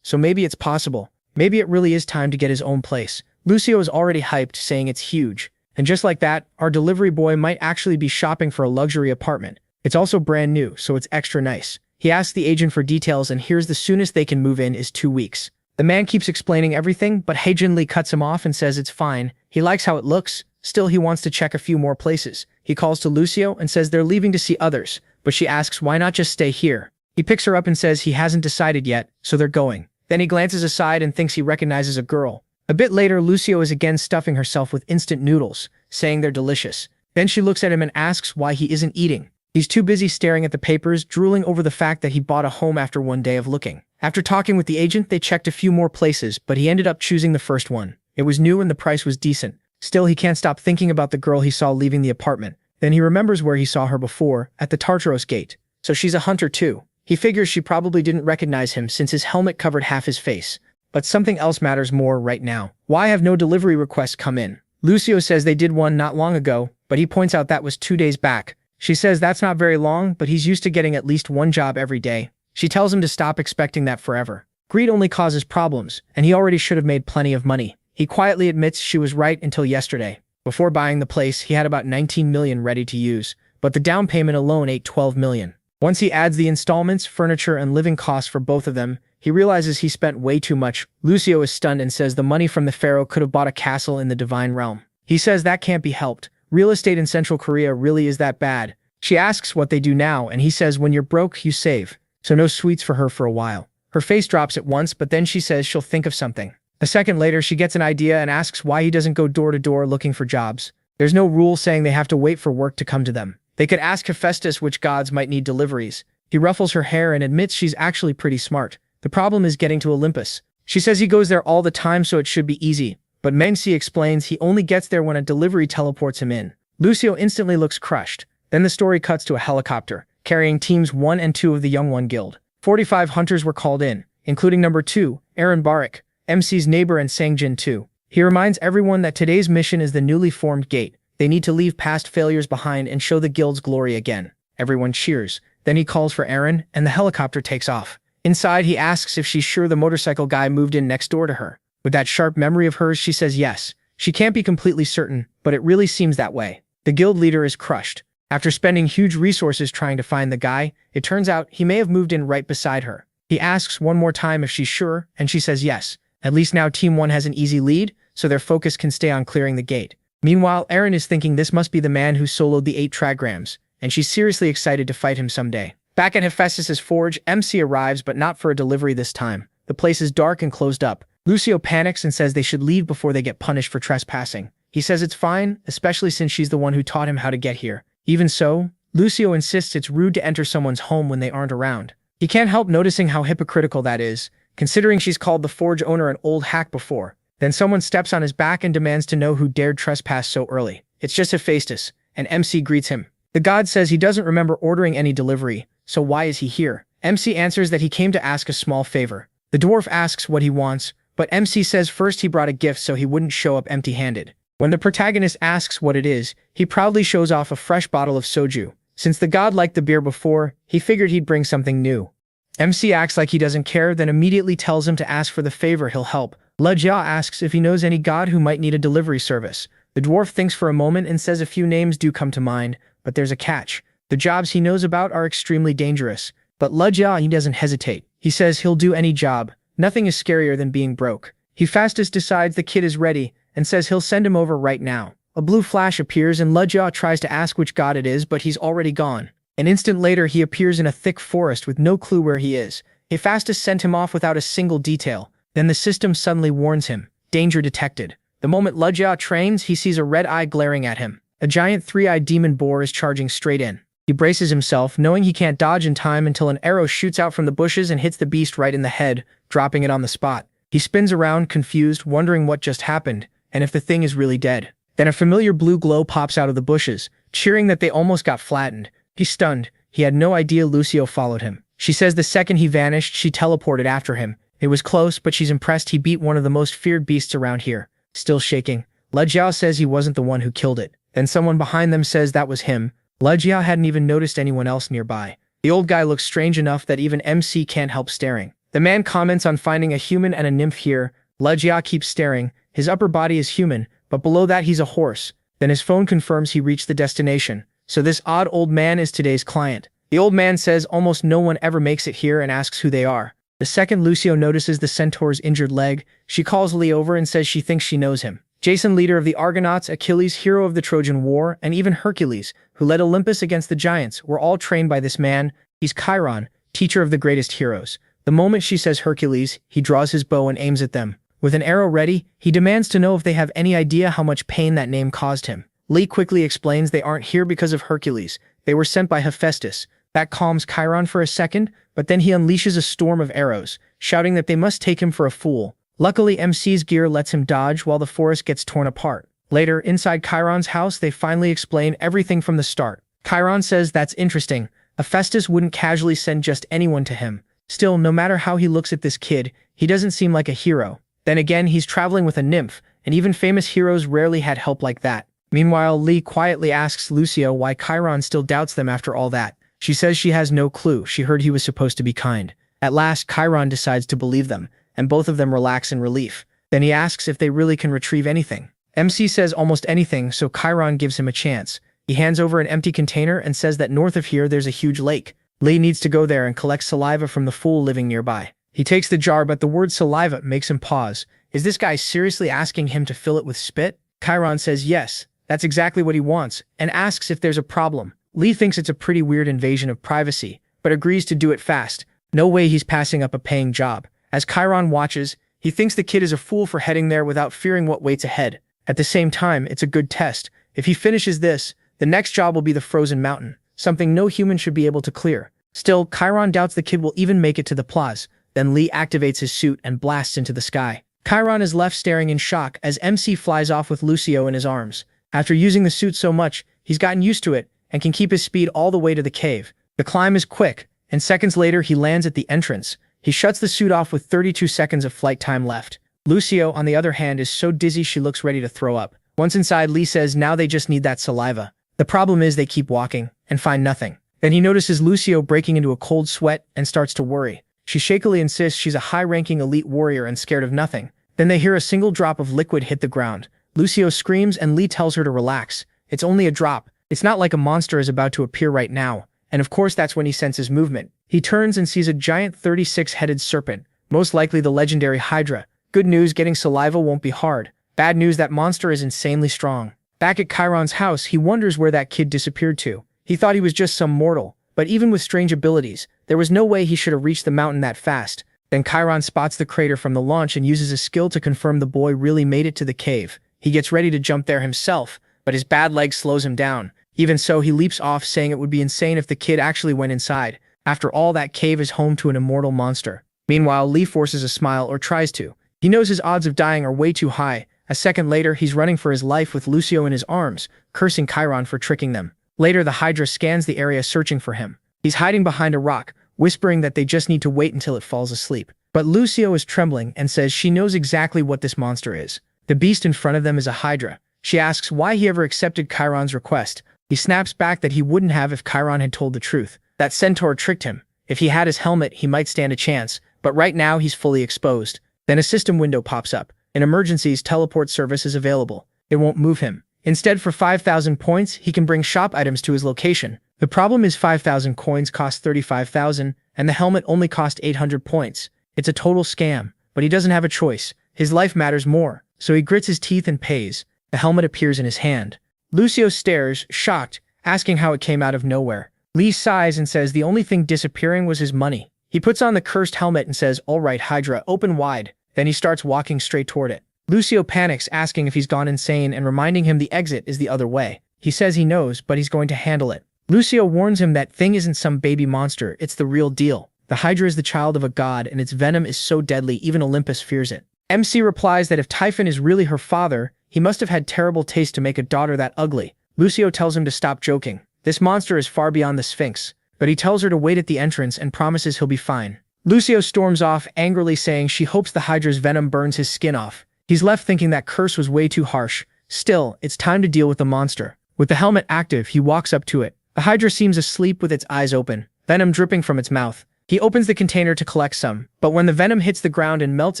A: so maybe it's possible. Maybe it really is time to get his own place. Lucio is already hyped, saying it's huge. And just like that, our delivery boy might actually be shopping for a luxury apartment. It's also brand new, so it's extra nice. He asks the agent for details and hears the soonest they can move in is 2 weeks. The man keeps explaining everything, but Hae-jin Lee cuts him off and says it's fine. He likes how it looks. Still, he wants to check a few more places. He calls to Lucio and says they're leaving to see others, but she asks why not just stay here. He picks her up and says he hasn't decided yet, so they're going. Then he glances aside and thinks he recognizes a girl. A bit later, Lucio is again stuffing herself with instant noodles, saying they're delicious. Then she looks at him and asks why he isn't eating. He's too busy staring at the papers, drooling over the fact that he bought a home after one day of looking. After talking with the agent, they checked a few more places, but he ended up choosing the first one. It was new and the price was decent. Still, he can't stop thinking about the girl he saw leaving the apartment. Then he remembers where he saw her before, at the Tartarus gate. So she's a hunter too. He figures she probably didn't recognize him since his helmet covered half his face. But something else matters more right now. Why have no delivery requests come in? Lucio says they did one not long ago, but he points out that was 2 days back. She says that's not very long, but he's used to getting at least one job every day. She tells him to stop expecting that forever. Greed only causes problems, and he already should have made plenty of money. He quietly admits she was right until yesterday. Before buying the place, he had about 19 million ready to use, but the down payment alone ate 12 million. Once he adds the installments, furniture, and living costs for both of them, he realizes he spent way too much. Lucio is stunned and says the money from the pharaoh could have bought a castle in the divine realm. He says that can't be helped. Real estate in Central Korea really is that bad. She asks what they do now, and he says when you're broke, you save. So no sweets for her for a while. Her face drops at once, but then she says she'll think of something. A second later, she gets an idea and asks why he doesn't go door to door looking for jobs. There's no rule saying they have to wait for work to come to them. They could ask Hephaestus which gods might need deliveries. He ruffles her hair and admits she's actually pretty smart. The problem is getting to Olympus. She says he goes there all the time, so it should be easy. But Mengsi explains he only gets there when a delivery teleports him in. Lucio instantly looks crushed. Then the story cuts to a helicopter, carrying teams 1 and 2 of the Young One Guild. 45 hunters were called in, including number 2, Aaron Barak, MC's neighbor, and Sung-Jin too. He reminds everyone that today's mission is the newly formed gate. They need to leave past failures behind and show the guild's glory again. Everyone cheers. Then he calls for Aaron, and the helicopter takes off. Inside, he asks if she's sure the motorcycle guy moved in next door to her. With that sharp memory of hers, she says yes. She can't be completely certain, but it really seems that way. The guild leader is crushed. After spending huge resources trying to find the guy, it turns out he may have moved in right beside her. He asks one more time if she's sure, and she says yes. At least now Team 1 has an easy lead, so their focus can stay on clearing the gate. Meanwhile, Aaron is thinking this must be the man who soloed the 8 Trigrams, and she's seriously excited to fight him someday. Back at Hephaestus' forge, MC arrives, but not for a delivery this time. The place is dark and closed up. Lucio panics and says they should leave before they get punished for trespassing. He says it's fine, especially since she's the one who taught him how to get here. Even so, Lucio insists it's rude to enter someone's home when they aren't around. He can't help noticing how hypocritical that is, considering she's called the forge owner an old hack before. Then someone steps on his back and demands to know who dared trespass so early. It's just Hephaestus, and MC greets him. The god says he doesn't remember ordering any delivery, so why is he here? MC answers that he came to ask a small favor. The dwarf asks what he wants, but MC says first he brought a gift so he wouldn't show up empty-handed. When the protagonist asks what it is, he proudly shows off a fresh bottle of soju. Since the god liked the beer before, he figured he'd bring something new. MC acts like he doesn't care, then immediately tells him to ask for the favor he'll help. Lejia asks if he knows any god who might need a delivery service. The dwarf thinks for a moment and says a few names do come to mind, but there's a catch. The jobs he knows about are extremely dangerous. But Lejia, he doesn't hesitate. He says he'll do any job. Nothing is scarier than being broke. Hephaestus decides the kid is ready, and says he'll send him over right now. A blue flash appears and Lejia tries to ask which god it is, but he's already gone. An instant later, he appears in a thick forest with no clue where he is. Hephaestus sent him off without a single detail. Then the system suddenly warns him. Danger detected. The moment Lejia trains, he sees a red eye glaring at him. A giant three-eyed demon boar is charging straight in. He braces himself, knowing he can't dodge in time until an arrow shoots out from the bushes and hits the beast right in the head, dropping it on the spot. He spins around, confused, wondering what just happened, and if the thing is really dead. Then a familiar blue glow pops out of the bushes, cheering that they almost got flattened. He's stunned. He had no idea Lucio followed him. She says the second he vanished, she teleported after him. It was close, but she's impressed he beat one of the most feared beasts around here. Still shaking, Lejia says he wasn't the one who killed it. Then someone behind them says that was him. Lejia hadn't even noticed anyone else nearby. The old guy looks strange enough that even MC can't help staring. The man comments on finding a human and a nymph here. Lejia keeps staring. His upper body is human, but below that he's a horse. Then his phone confirms he reached the destination. So this odd old man is today's client. The old man says almost no one ever makes it here and asks who they are. The second Lucio notices the centaur's injured leg, she calls Lee over and says she thinks she knows him. Jason, leader of the Argonauts, Achilles, hero of the Trojan War, and even Hercules, who led Olympus against the giants, were all trained by this man. He's Chiron, teacher of the greatest heroes. The moment she says Hercules, he draws his bow and aims at them. With an arrow ready, he demands to know if they have any idea how much pain that name caused him. Lee quickly explains they aren't here because of Hercules. They were sent by Hephaestus. That calms Chiron for a second, but then he unleashes a storm of arrows, shouting that they must take him for a fool. Luckily, MC's gear lets him dodge while the forest gets torn apart. Later, inside Chiron's house, they finally explain everything from the start. Chiron says that's interesting. Hephaestus wouldn't casually send just anyone to him. Still, no matter how he looks at this kid, he doesn't seem like a hero. Then again, he's traveling with a nymph, and even famous heroes rarely had help like that. Meanwhile, Lee quietly asks Lucio why Chiron still doubts them after all that. She says she has no clue. She heard he was supposed to be kind. At last, Chiron decides to believe them, and both of them relax in relief. Then he asks if they really can retrieve anything. MC says almost anything, so Chiron gives him a chance. He hands over an empty container and says that north of here there's a huge lake. Lee needs to go there and collect saliva from the fool living nearby. He takes the jar, but the word saliva makes him pause. Is this guy seriously asking him to fill it with spit? Chiron says yes, that's exactly what he wants, and asks if there's a problem. Lee thinks it's a pretty weird invasion of privacy, but agrees to do it fast. No way he's passing up a paying job. As Chiron watches, he thinks the kid is a fool for heading there without fearing what waits ahead. At the same time, it's a good test. If he finishes this, the next job will be the frozen mountain, something no human should be able to clear. Still, Chiron doubts the kid will even make it to the plaza. Then Lee activates his suit and blasts into the sky. Chiron is left staring in shock as MC flies off with Lucio in his arms. After using the suit so much, he's gotten used to it and can keep his speed all the way to the cave. The climb is quick, and seconds later he lands at the entrance. He shuts the suit off with 32 seconds of flight time left. Lucio, on the other hand, is so dizzy she looks ready to throw up. Once inside, Lee says now they just need that saliva. The problem is they keep walking and find nothing. Then he notices Lucio breaking into a cold sweat and starts to worry. She shakily insists she's a high-ranking elite warrior and scared of nothing. Then they hear a single drop of liquid hit the ground. Lucio screams and Lee tells her to relax. It's only a drop. It's not like a monster is about to appear right now. And of course that's when he senses movement. He turns and sees a giant 36-headed serpent, most likely the legendary Hydra. Good news, getting saliva won't be hard. Bad news, that monster is insanely strong. Back at Chiron's house, he wonders where that kid disappeared to. He thought he was just some mortal, but even with strange abilities, there was no way he should have reached the mountain that fast. Then Chiron spots the crater from the launch and uses a skill to confirm the boy really made it to the cave. He gets ready to jump there himself, but his bad leg slows him down. Even so, he leaps off, saying it would be insane if the kid actually went inside. After all, that cave is home to an immortal monster. Meanwhile, Lee forces a smile, or tries to. He knows his odds of dying are way too high. A second later, he's running for his life with Lucio in his arms, cursing Chiron for tricking them. Later, the Hydra scans the area searching for him. He's hiding behind a rock, whispering that they just need to wait until it falls asleep. But Lucio is trembling and says she knows exactly what this monster is. The beast in front of them is a Hydra. She asks why he ever accepted Chiron's request. He snaps back that he wouldn't have if Chiron had told the truth. That centaur tricked him. If he had his helmet, he might stand a chance, but right now he's fully exposed. Then a system window pops up. In emergencies, teleport service is available. It won't move him. Instead, for 5,000 points, he can bring shop items to his location. The problem is 5,000 coins cost 35,000, and the helmet only cost 800 points. It's a total scam, but he doesn't have a choice. His life matters more, so he grits his teeth and pays. The helmet appears in his hand. Lucio stares, shocked, asking how it came out of nowhere. Lee sighs and says the only thing disappearing was his money. He puts on the cursed helmet and says, "All right, Hydra, open wide." Then he starts walking straight toward it. Lucio panics, asking if he's gone insane and reminding him the exit is the other way. He says he knows, but he's going to handle it. Lucio warns him that thing isn't some baby monster, it's the real deal. The Hydra is the child of a god, and its venom is so deadly even Olympus fears it. MC replies that if Typhon is really her father, he must have had terrible taste to make a daughter that ugly. Lucio tells him to stop joking. This monster is far beyond the Sphinx, but he tells her to wait at the entrance and promises he'll be fine. Lucio storms off, angrily saying she hopes the Hydra's venom burns his skin off. He's left thinking that curse was way too harsh. Still, it's time to deal with the monster. With the helmet active, he walks up to it. The Hydra seems asleep with its eyes open, venom dripping from its mouth. He opens the container to collect some, but when the venom hits the ground and melts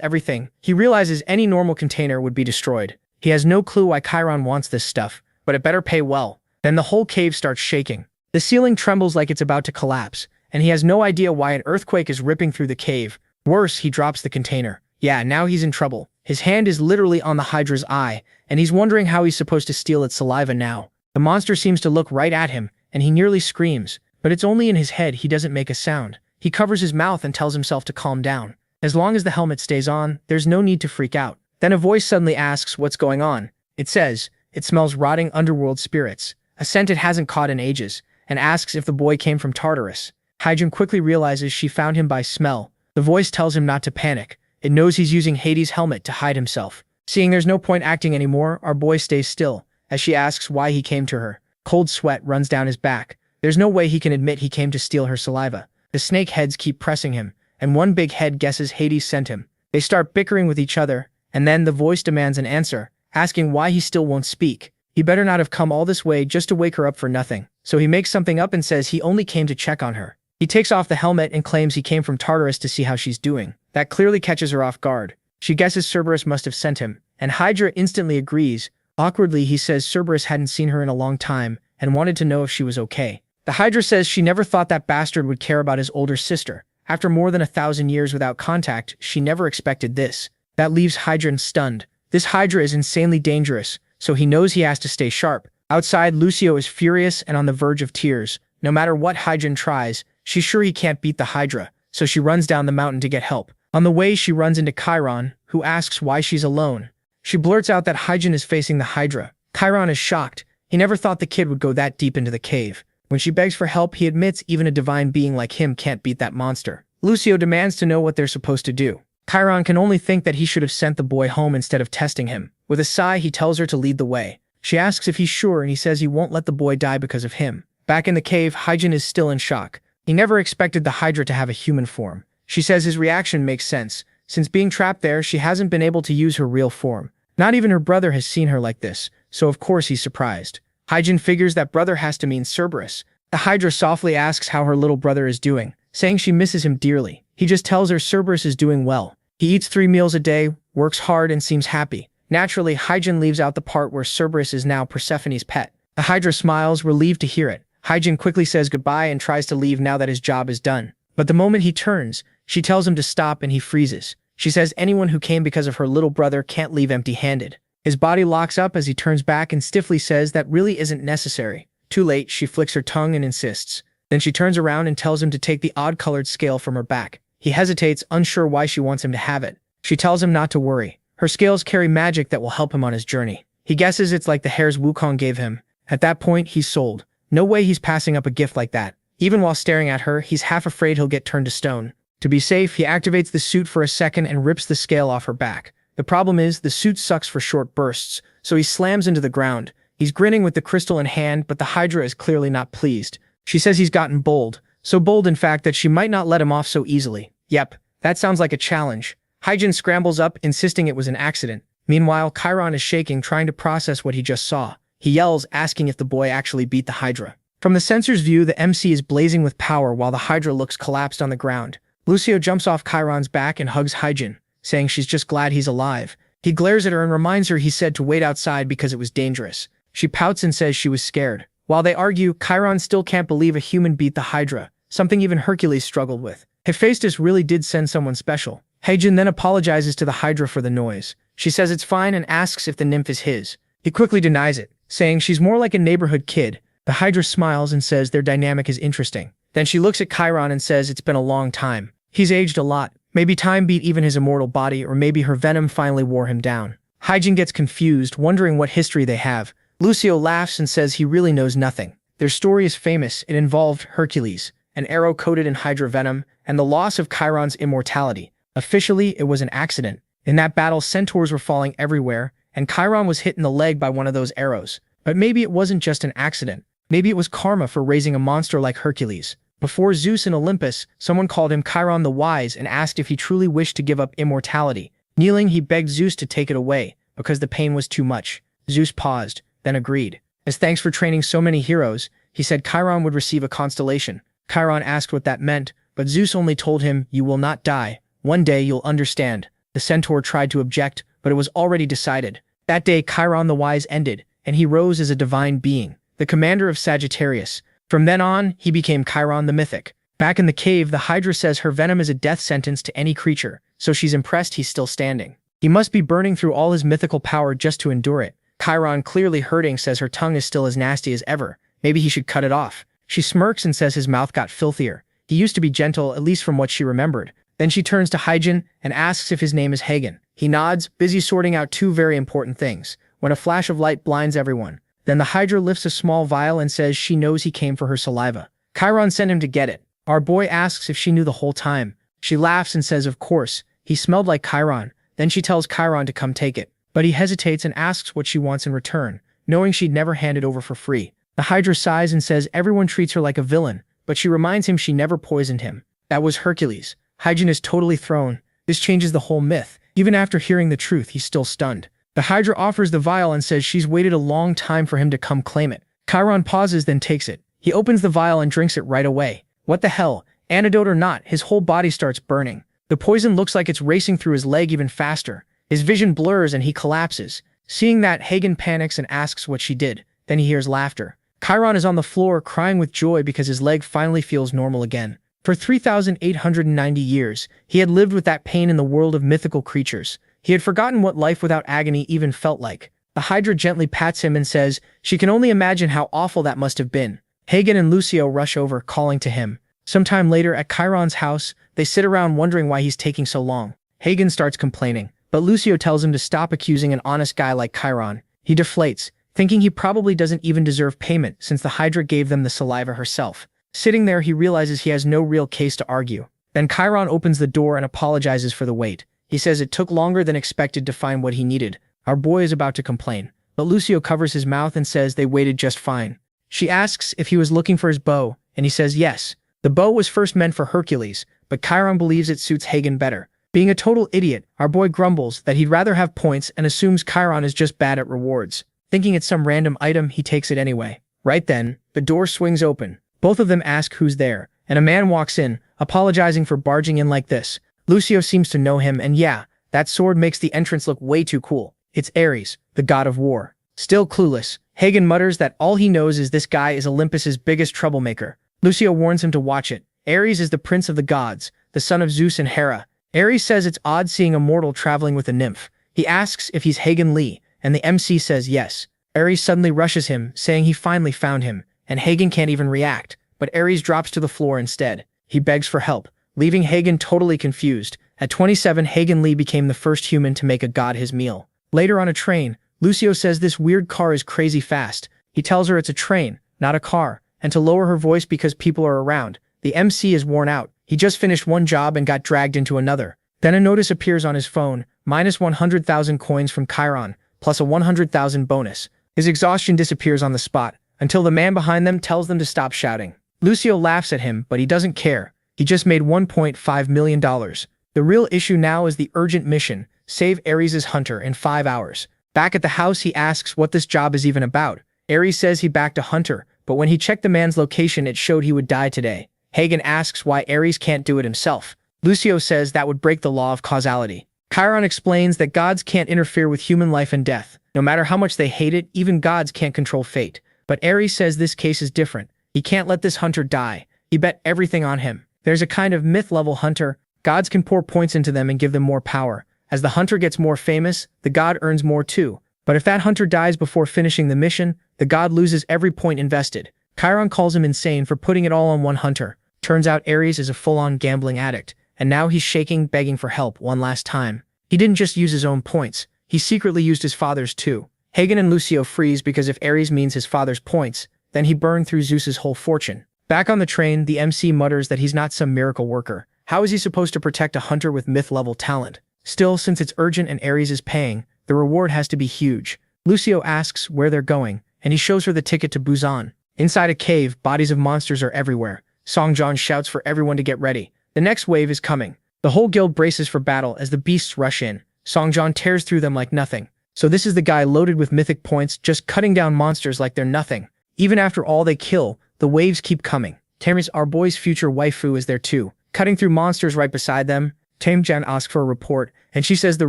A: everything, he realizes any normal container would be destroyed. He has no clue why Chiron wants this stuff, but it better pay well. Then the whole cave starts shaking. The ceiling trembles like it's about to collapse, and he has no idea why an earthquake is ripping through the cave. Worse, he drops the container. Yeah, now he's in trouble. His hand is literally on the Hydra's eye, and he's wondering how he's supposed to steal its saliva now. The monster seems to look right at him, and he nearly screams, but it's only in his head. He doesn't make a sound. He covers his mouth and tells himself to calm down. As long as the helmet stays on, there's no need to freak out. Then a voice suddenly asks what's going on. It says, "It smells rotting underworld spirits," a scent it hasn't caught in ages, and asks if the boy came from Tartarus. Hydra quickly realizes she found him by smell. The voice tells him not to panic. It knows he's using Hades' helmet to hide himself. Seeing there's no point acting anymore, our boy stays still, as she asks why he came to her. Cold sweat runs down his back. There's no way he can admit he came to steal her saliva. The snake heads keep pressing him, and one big head guesses Hades sent him. They start bickering with each other, and then the voice demands an answer, asking why he still won't speak. He better not have come all this way just to wake her up for nothing. So he makes something up and says he only came to check on her. He takes off the helmet and claims he came from Tartarus to see how she's doing. That clearly catches her off guard. She guesses Cerberus must have sent him, and Hydra instantly agrees. Awkwardly, he says Cerberus hadn't seen her in a long time and wanted to know if she was okay. The Hydra says she never thought that bastard would care about his older sister. After more than 1,000 years without contact, she never expected this. That leaves Hydra stunned. This Hydra is insanely dangerous, so he knows he has to stay sharp. Outside, Lucio is furious and on the verge of tears. No matter what Hydra tries, she's sure he can't beat the Hydra, so she runs down the mountain to get help. On the way, she runs into Chiron, who asks why she's alone. She blurts out that Hydra is facing the Hydra. Chiron is shocked. He never thought the kid would go that deep into the cave. When she begs for help, he admits even a divine being like him can't beat that monster. Lucio demands to know what they're supposed to do. Chiron can only think that he should have sent the boy home instead of testing him. With a sigh, he tells her to lead the way. She asks if he's sure, and he says he won't let the boy die because of him. Back in the cave, Hydra is still in shock. He never expected the Hydra to have a human form. She says his reaction makes sense. Since being trapped there, she hasn't been able to use her real form. Not even her brother has seen her like this, so of course he's surprised. Hydra figures that brother has to mean Cerberus. The Hydra softly asks how her little brother is doing, saying she misses him dearly. He just tells her Cerberus is doing well. He eats 3 meals a day, works hard, and seems happy. Naturally, Hydra leaves out the part where Cerberus is now Persephone's pet. The Hydra smiles, relieved to hear it. Hydra quickly says goodbye and tries to leave now that his job is done. But the moment he turns, she tells him to stop and he freezes. She says anyone who came because of her little brother can't leave empty-handed. His body locks up as he turns back and stiffly says that really isn't necessary. Too late, she flicks her tongue and insists. Then she turns around and tells him to take the odd-colored scale from her back. He hesitates, unsure why she wants him to have it. She tells him not to worry. Her scales carry magic that will help him on his journey. He guesses it's like the hairs Wukong gave him. At that point, he's sold. No way he's passing up a gift like that. Even while staring at her, he's half afraid he'll get turned to stone. To be safe, he activates the suit for a second and rips the scale off her back. The problem is, the suit sucks for short bursts, so he slams into the ground. He's grinning with the crystal in hand, but the Hydra is clearly not pleased. She says he's gotten bold. So bold, in fact, that she might not let him off so easily. Yep, that sounds like a challenge. Hydra scrambles up, insisting it was an accident. Meanwhile, Chiron is shaking, trying to process what he just saw. He yells, asking if the boy actually beat the Hydra. From the censor's view, the MC is blazing with power while the Hydra looks collapsed on the ground. Lucio jumps off Chiron's back and hugs Hydra, saying she's just glad he's alive. He glares at her and reminds her he said to wait outside because it was dangerous. She pouts and says she was scared. While they argue, Chiron still can't believe a human beat the Hydra, something even Hercules struggled with. Hephaestus really did send someone special. Hydra then apologizes to the Hydra for the noise. She says it's fine and asks if the nymph is his. He quickly denies it, saying she's more like a neighborhood kid. The hydra smiles and says their dynamic is interesting. Then she looks at Chiron and says it's been a long time. He's aged a lot. Maybe time beat even his immortal body, or maybe her venom finally wore him down. Hyjin gets confused, wondering what history they have. Lucio laughs and says he really knows nothing. Their story is famous. It involved Hercules, an arrow coated in hydra venom, and the loss of Chiron's immortality. Officially, it was an accident. In that battle, centaurs were falling everywhere, and Chiron was hit in the leg by one of those arrows. But maybe it wasn't just an accident. Maybe it was karma for raising a monster like Hercules. Before Zeus in Olympus, someone called him Chiron the Wise and asked if he truly wished to give up immortality. Kneeling, he begged Zeus to take it away, because the pain was too much. Zeus paused, then agreed. As thanks for training so many heroes, he said Chiron would receive a constellation. Chiron asked what that meant, but Zeus only told him, "You will not die. One day you'll understand." The centaur tried to object, but it was already decided. That day Chiron the Wise ended, and he rose as a divine being, the commander of Sagittarius. From then on, he became Chiron the Mythic. Back in the cave, the Hydra says her venom is a death sentence to any creature, so she's impressed he's still standing. He must be burning through all his mythical power just to endure it. Chiron, clearly hurting, says her tongue is still as nasty as ever. Maybe he should cut it off. She smirks and says his mouth got filthier. He used to be gentle, at least from what she remembered. Then she turns to Hyjin and asks if his name is Hagen. He nods, busy sorting out two very important things, when a flash of light blinds everyone. Then the Hydra lifts a small vial and says she knows he came for her saliva. Chiron sent him to get it. Our boy asks if she knew the whole time. She laughs and says of course, he smelled like Chiron. Then she tells Chiron to come take it. But he hesitates and asks what she wants in return, knowing she'd never hand it over for free. The Hydra sighs and says everyone treats her like a villain, but she reminds him she never poisoned him. That was Hercules. Hyjin is totally thrown. This changes the whole myth. Even after hearing the truth, he's still stunned. The Hydra offers the vial and says she's waited a long time for him to come claim it. Chiron pauses, then takes it. He opens the vial and drinks it right away. What the hell? Antidote or not, his whole body starts burning. The poison looks like it's racing through his leg even faster. His vision blurs and he collapses. Seeing that, Hagen panics and asks what she did. Then he hears laughter. Chiron is on the floor crying with joy because his leg finally feels normal again. For 3,890 years, he had lived with that pain in the world of mythical creatures. He had forgotten what life without agony even felt like. The Hydra gently pats him and says she can only imagine how awful that must have been. Hagen and Lucio rush over, calling to him. Sometime later at Chiron's house, they sit around wondering why he's taking so long. Hagen starts complaining, but Lucio tells him to stop accusing an honest guy like Chiron. He deflates, thinking he probably doesn't even deserve payment since the Hydra gave them the saliva herself. Sitting there, he realizes he has no real case to argue. Then Chiron opens the door and apologizes for the wait. He says it took longer than expected to find what he needed. Our boy is about to complain, but Lucio covers his mouth and says they waited just fine. She asks if he was looking for his bow, and he says yes. The bow was first meant for Hercules, but Chiron believes it suits Hagen better. Being a total idiot, our boy grumbles that he'd rather have points and assumes Chiron is just bad at rewards. Thinking it's some random item, he takes it anyway. Right then, the door swings open. Both of them ask who's there, and a man walks in, apologizing for barging in like this. Lucio seems to know him, and yeah, that sword makes the entrance look way too cool. It's Ares, the god of war. Still clueless, Hagen mutters that all he knows is this guy is Olympus's biggest troublemaker. Lucio warns him to watch it. Ares is the prince of the gods, the son of Zeus and Hera. Ares says it's odd seeing a mortal traveling with a nymph. He asks if he's Hagen Lee, and the MC says yes. Ares suddenly rushes him, saying he finally found him, and Hagen can't even react, but Ares drops to the floor instead. He begs for help, leaving Hagen totally confused. At 27, Hagen Lee became the first human to make a god his meal. Later on a train, Lucio says this weird car is crazy fast. He tells her it's a train, not a car, and to lower her voice because people are around. The MC is worn out. He just finished one job and got dragged into another. Then a notice appears on his phone, minus 100,000 coins from Chiron, plus a 100,000 bonus. His exhaustion disappears on the spot, until the man behind them tells them to stop shouting. Lucio laughs at him, but he doesn't care. He just made $1.5 million. The real issue now is the urgent mission, save Ares' hunter in 5 hours. Back at the house, he asks what this job is even about. Ares says he backed a hunter, but when he checked the man's location, it showed he would die today. Hagen asks why Ares can't do it himself. Lucio says that would break the law of causality. Chiron explains that gods can't interfere with human life and death. No matter how much they hate it, even gods can't control fate. But Ares says this case is different. He can't let this hunter die. He bet everything on him. There's a kind of myth-level hunter. Gods can pour points into them and give them more power. As the hunter gets more famous, the god earns more too. But if that hunter dies before finishing the mission, the god loses every point invested. Chiron calls him insane for putting it all on one hunter. Turns out Ares is a full-on gambling addict, and now he's shaking, begging for help one last time. He didn't just use his own points, he secretly used his father's too. Hagen and Lucio freeze because if Ares means his father's points, then he burned through Zeus's whole fortune. Back on the train, the MC mutters that he's not some miracle worker. How is he supposed to protect a hunter with myth-level talent? Still, since it's urgent and Ares is paying, the reward has to be huge. Lucio asks where they're going, and he shows her the ticket to Busan. Inside a cave, bodies of monsters are everywhere. Sung-Jin shouts for everyone to get ready. The next wave is coming. The whole guild braces for battle as the beasts rush in. Sung-Jin tears through them like nothing. So this is the guy loaded with mythic points, just cutting down monsters like they're nothing. Even after all they kill, the waves keep coming. Tamis, our boy's future waifu, is there too, cutting through monsters right beside them. Sung-Jin asks for a report, and she says the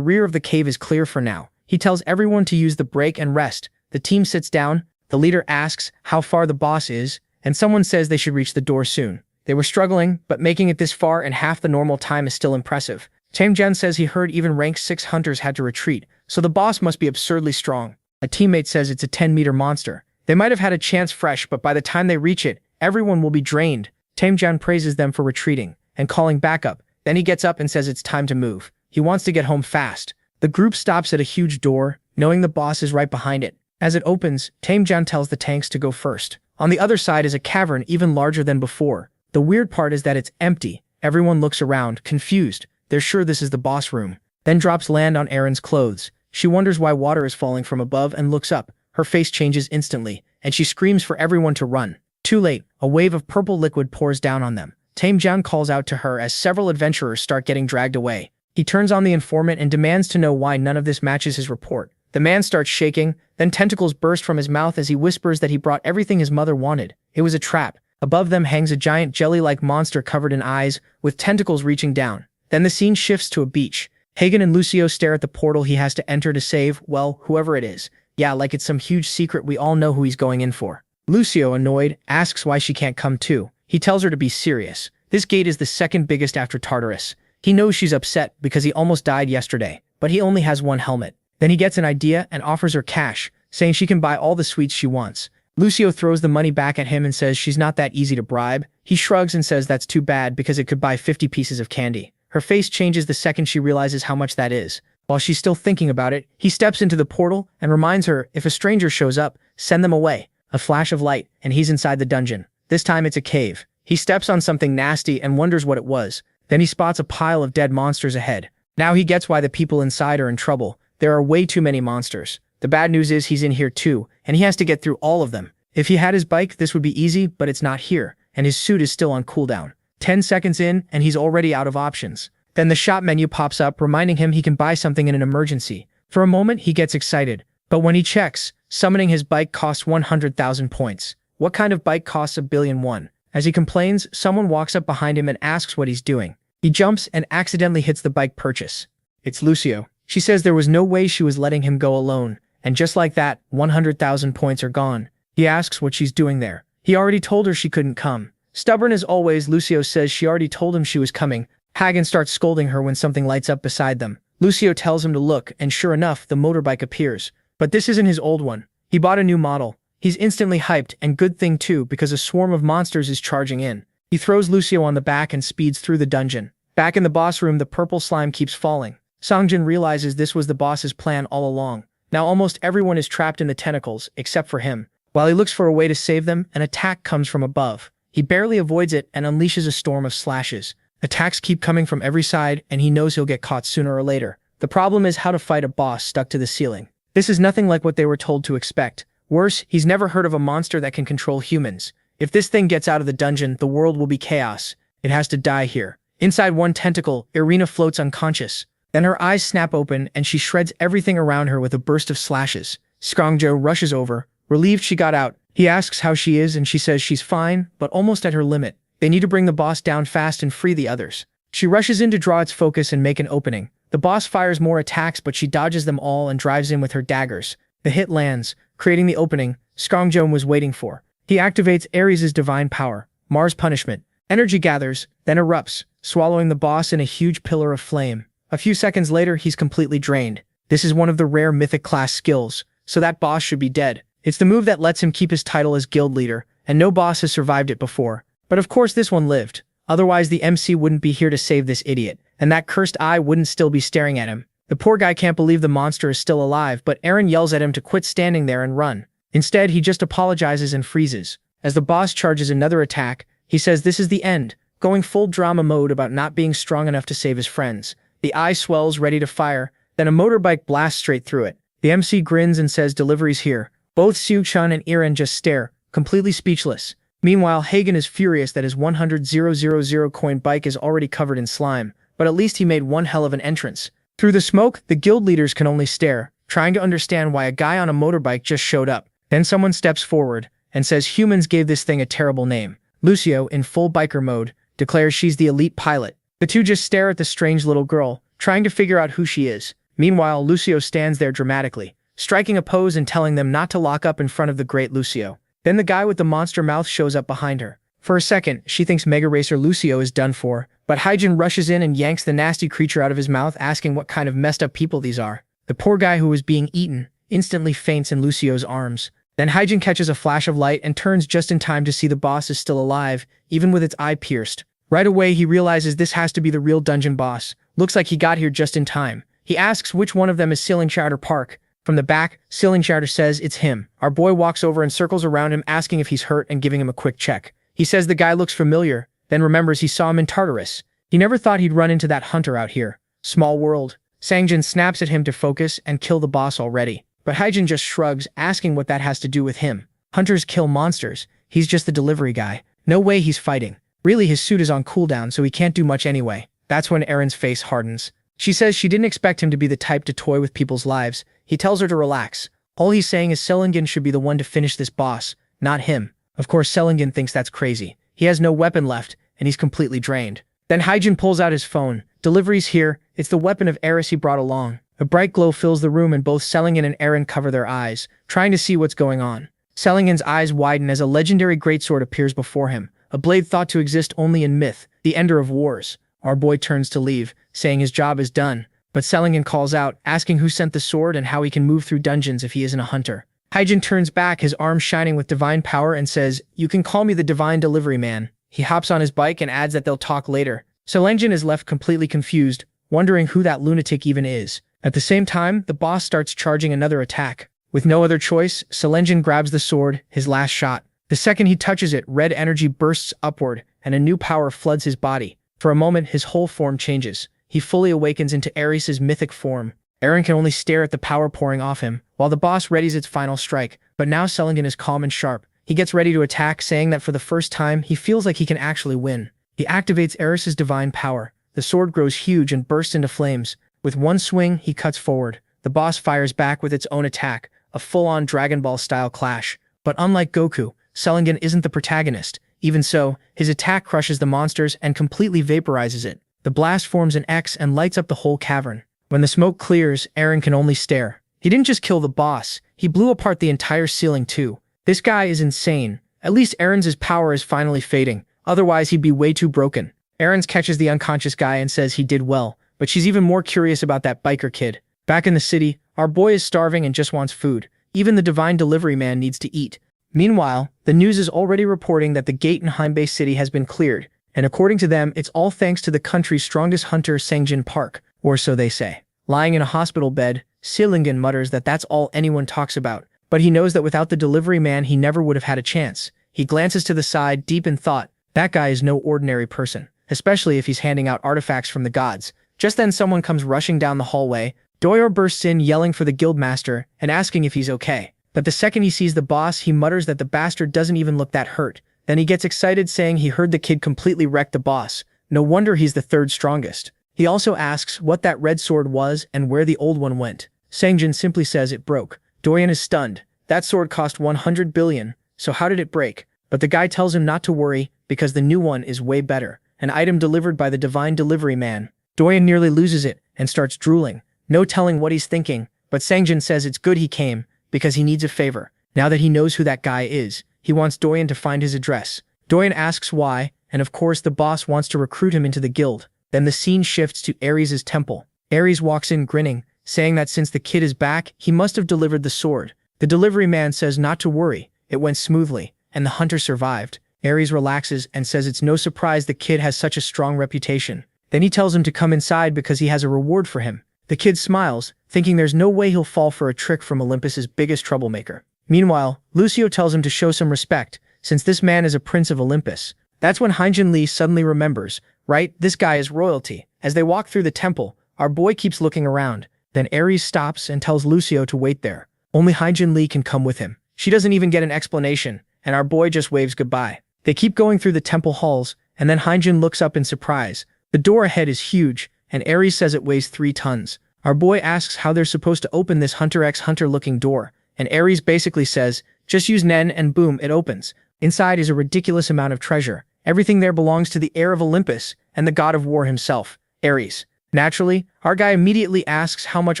A: rear of the cave is clear for now. He tells everyone to use the break and rest. The team sits down. The leader asks how far the boss is, and someone says they should reach the door soon. They were struggling, but making it this far in half the normal time is still impressive. Sung-Jin says he heard even rank 6 hunters had to retreat, so the boss must be absurdly strong. A teammate says it's a 10-meter monster. They might have had a chance fresh, but by the time they reach it, everyone will be drained. Sung-Jin praises them for retreating and calling backup. Then he gets up and says it's time to move. He wants to get home fast. The group stops at a huge door, knowing the boss is right behind it. As it opens, Sung-Jin tells the tanks to go first. On the other side is a cavern even larger than before. The weird part is that it's empty. Everyone looks around, confused. They're sure this is the boss room. Then drops land on Erin's clothes. She wonders why water is falling from above and looks up. Her face changes instantly, and she screams for everyone to run. Too late, a wave of purple liquid pours down on them. Sung-Jin calls out to her as several adventurers start getting dragged away. He turns on the informant and demands to know why none of this matches his report. The man starts shaking, then tentacles burst from his mouth as he whispers that he brought everything his mother wanted. It was a trap. Above them hangs a giant jelly-like monster covered in eyes, with tentacles reaching down. Then the scene shifts to a beach. Hagen and Lucio stare at the portal he has to enter to save, well, whoever it is. Yeah, like it's some huge secret we all know who he's going in for. Lucio, annoyed, asks why she can't come too. He tells her to be serious. This gate is the second biggest after Tartarus. He knows she's upset because he almost died yesterday, but he only has one helmet. Then he gets an idea and offers her cash, saying she can buy all the sweets she wants. Lucio throws the money back at him and says she's not that easy to bribe. He shrugs and says that's too bad because it could buy 50 pieces of candy. Her face changes the second she realizes how much that is. While she's still thinking about it, he steps into the portal and reminds her if a stranger shows up, send them away. A flash of light, and he's inside the dungeon. This time it's a cave. He steps on something nasty and wonders what it was. Then he spots a pile of dead monsters ahead. Now he gets why the people inside are in trouble. There are way too many monsters. The bad news is he's in here too, and he has to get through all of them. If he had his bike, this would be easy, but it's not here, and his suit is still on cooldown. 10 seconds in, and he's already out of options. Then the shop menu pops up, reminding him he can buy something in an emergency. For a moment, he gets excited, but when he checks, summoning his bike costs 100,000 points. What kind of bike costs 1,000,000,001? As he complains, someone walks up behind him and asks what he's doing. He jumps and accidentally hits the bike purchase. It's Lucio. She says there was no way she was letting him go alone, and just like that, 100,000 points are gone. He asks what she's doing there. He already told her she couldn't come. Stubborn as always, Lucio says she already told him she was coming. Hagen starts scolding her when something lights up beside them. Lucio tells him to look, and sure enough, the motorbike appears. But this isn't his old one. He bought a new model. He's instantly hyped, and good thing too, because a swarm of monsters is charging in. He throws Lucio on the back and speeds through the dungeon. Back in the boss room, the purple slime keeps falling. Sung-Jin realizes this was the boss's plan all along. Now almost everyone is trapped in the tentacles, except for him. While he looks for a way to save them, an attack comes from above. He barely avoids it and unleashes a storm of slashes. Attacks keep coming from every side, and he knows he'll get caught sooner or later. The problem is how to fight a boss stuck to the ceiling. This is nothing like what they were told to expect. Worse, he's never heard of a monster that can control humans. If this thing gets out of the dungeon, the world will be chaos. It has to die here. Inside one tentacle, Irina floats unconscious. Then her eyes snap open, and she shreds everything around her with a burst of slashes. Sung-Jin rushes over, relieved she got out. He asks how she is, and she says she's fine, but almost at her limit. They need to bring the boss down fast and free the others. She rushes in to draw its focus and make an opening. The boss fires more attacks, but she dodges them all and drives in with her daggers. The hit lands, creating the opening Sung-Jin was waiting for. He activates Ares' divine power, Mars punishment. Energy gathers, then erupts, swallowing the boss in a huge pillar of flame. A few seconds later, he's completely drained. This is one of the rare mythic class skills, so that boss should be dead. It's the move that lets him keep his title as guild leader, and no boss has survived it before. But of course this one lived. Otherwise the MC wouldn't be here to save this idiot, and that cursed eye wouldn't still be staring at him. The poor guy can't believe the monster is still alive, but Eren yells at him to quit standing there and run. Instead, he just apologizes and freezes. As the boss charges another attack, he says this is the end, going full drama mode about not being strong enough to save his friends. The eye swells, ready to fire, then a motorbike blasts straight through it. The MC grins and says deliveries here. Both Sung-Jin and Eren just stare, completely speechless. Meanwhile, Hagen is furious that his 100,000 coin bike is already covered in slime, but at least he made one hell of an entrance. Through the smoke, the guild leaders can only stare, trying to understand why a guy on a motorbike just showed up. Then someone steps forward and says humans gave this thing a terrible name. Lucio, in full biker mode, declares she's the elite pilot. The two just stare at the strange little girl, trying to figure out who she is. Meanwhile, Lucio stands there dramatically, striking a pose and telling them not to lock up in front of the great Lucio. Then the guy with the monster mouth shows up behind her. For a second, she thinks Mega Racer Lucio is done for, but Hyjin rushes in and yanks the nasty creature out of his mouth, asking what kind of messed up people these are. The poor guy who was being eaten instantly faints in Lucio's arms. Then Hyjin catches a flash of light and turns just in time to see the boss is still alive, even with its eye pierced. Right away, he realizes this has to be the real dungeon boss. Looks like he got here just in time. He asks which one of them is Saliva Park. From the back, Saliva says it's him. Our boy walks over and circles around him, asking if he's hurt and giving him a quick check. He says the guy looks familiar, then remembers he saw him in Tartarus. He never thought he'd run into that hunter out here. Small world. Sung-Jin snaps at him to focus and kill the boss already. But Hyjin just shrugs, asking what that has to do with him. Hunters kill monsters. He's just the delivery guy. No way he's fighting. Really, his suit is on cooldown, so he can't do much anyway. That's when Eren's face hardens. She says she didn't expect him to be the type to toy with people's lives. He tells her to relax. All he's saying is Sung-Jin should be the one to finish this boss, not him. Of course, Sung-Jin thinks that's crazy. He has no weapon left, and he's completely drained. Then Hyjin pulls out his phone. Deliveries here. It's the weapon of Eris he brought along. A bright glow fills the room and both Sung-Jin and Eren cover their eyes, trying to see what's going on. Sung-Jin's eyes widen as a legendary greatsword appears before him, a blade thought to exist only in myth, the ender of wars. Our boy turns to leave, saying his job is done, but Sung-Jin calls out, asking who sent the sword and how he can move through dungeons if he isn't a hunter. Hyjin turns back, his arms shining with divine power, and says, "You can call me the divine delivery man." He hops on his bike and adds that they'll talk later. Sung-Jin is left completely confused, wondering who that lunatic even is. At the same time, the boss starts charging another attack. With no other choice, Sung-Jin grabs the sword, his last shot. The second he touches it, red energy bursts upward, and a new power floods his body. For a moment, his whole form changes. He fully awakens into Ares' mythic form. Eren can only stare at the power pouring off him, while the boss readies its final strike. But now Sung-Jin is calm and sharp. He gets ready to attack, saying that for the first time, he feels like he can actually win. He activates Ares' divine power. The sword grows huge and bursts into flames. With one swing, he cuts forward. The boss fires back with its own attack, a full-on Dragon Ball-style clash. But unlike Goku, Sung-Jin isn't the protagonist. Even so, his attack crushes the monsters and completely vaporizes it. The blast forms an X and lights up the whole cavern. When the smoke clears, Eren can only stare. He didn't just kill the boss, he blew apart the entire ceiling too. This guy is insane. At least Eren's power is finally fading, otherwise he'd be way too broken. Eren catches the unconscious guy and says he did well, but she's even more curious about that biker kid. Back in the city, our boy is starving and just wants food. Even the divine delivery man needs to eat. Meanwhile, the news is already reporting that the gate in Helheim city has been cleared, and according to them, it's all thanks to the country's strongest hunter Sung-Jin Park, or so they say. Lying in a hospital bed, Sung-Jin mutters that that's all anyone talks about, but he knows that without the delivery man he never would have had a chance. He glances to the side, deep in thought. That guy is no ordinary person, especially if he's handing out artifacts from the gods. Just then someone comes rushing down the hallway. Doyor bursts in yelling for the guildmaster and asking if he's okay. But the second he sees the boss, he mutters that the bastard doesn't even look that hurt. Then he gets excited, saying he heard the kid completely wreck the boss. No wonder he's the third strongest. He also asks what that red sword was and where the old one went. Sung-Jin simply says it broke. Doyon is stunned. That sword cost 100 billion, so how did it break? But the guy tells him not to worry, because the new one is way better. An item delivered by the divine delivery man. Doyon nearly loses it and starts drooling. No telling what he's thinking, but Sung-Jin says it's good he came, because he needs a favor. Now that he knows who that guy is, he wants Doyon to find his address. Doyon asks why, and of course the boss wants to recruit him into the guild. Then the scene shifts to Ares' temple. Ares walks in grinning, saying that since the kid is back, he must have delivered the sword. The delivery man says not to worry, it went smoothly, and the hunter survived. Ares relaxes and says it's no surprise the kid has such a strong reputation. Then he tells him to come inside because he has a reward for him. The kid smiles, thinking there's no way he'll fall for a trick from Olympus's biggest troublemaker. Meanwhile, Lucio tells him to show some respect, since this man is a prince of Olympus. That's when Sung-Jin suddenly remembers, right, this guy is royalty. As they walk through the temple, our boy keeps looking around. Then Ares stops and tells Lucio to wait there. Only Sung-Jin can come with him. She doesn't even get an explanation, and our boy just waves goodbye. They keep going through the temple halls, and then Sung-Jin looks up in surprise. The door ahead is huge, and Ares says it weighs 3 tons. Our boy asks how they're supposed to open this Hunter x Hunter looking door, and Ares basically says, just use Nen and boom, it opens. Inside is a ridiculous amount of treasure. Everything there belongs to the heir of Olympus and the god of war himself, Ares. Naturally, our guy immediately asks how much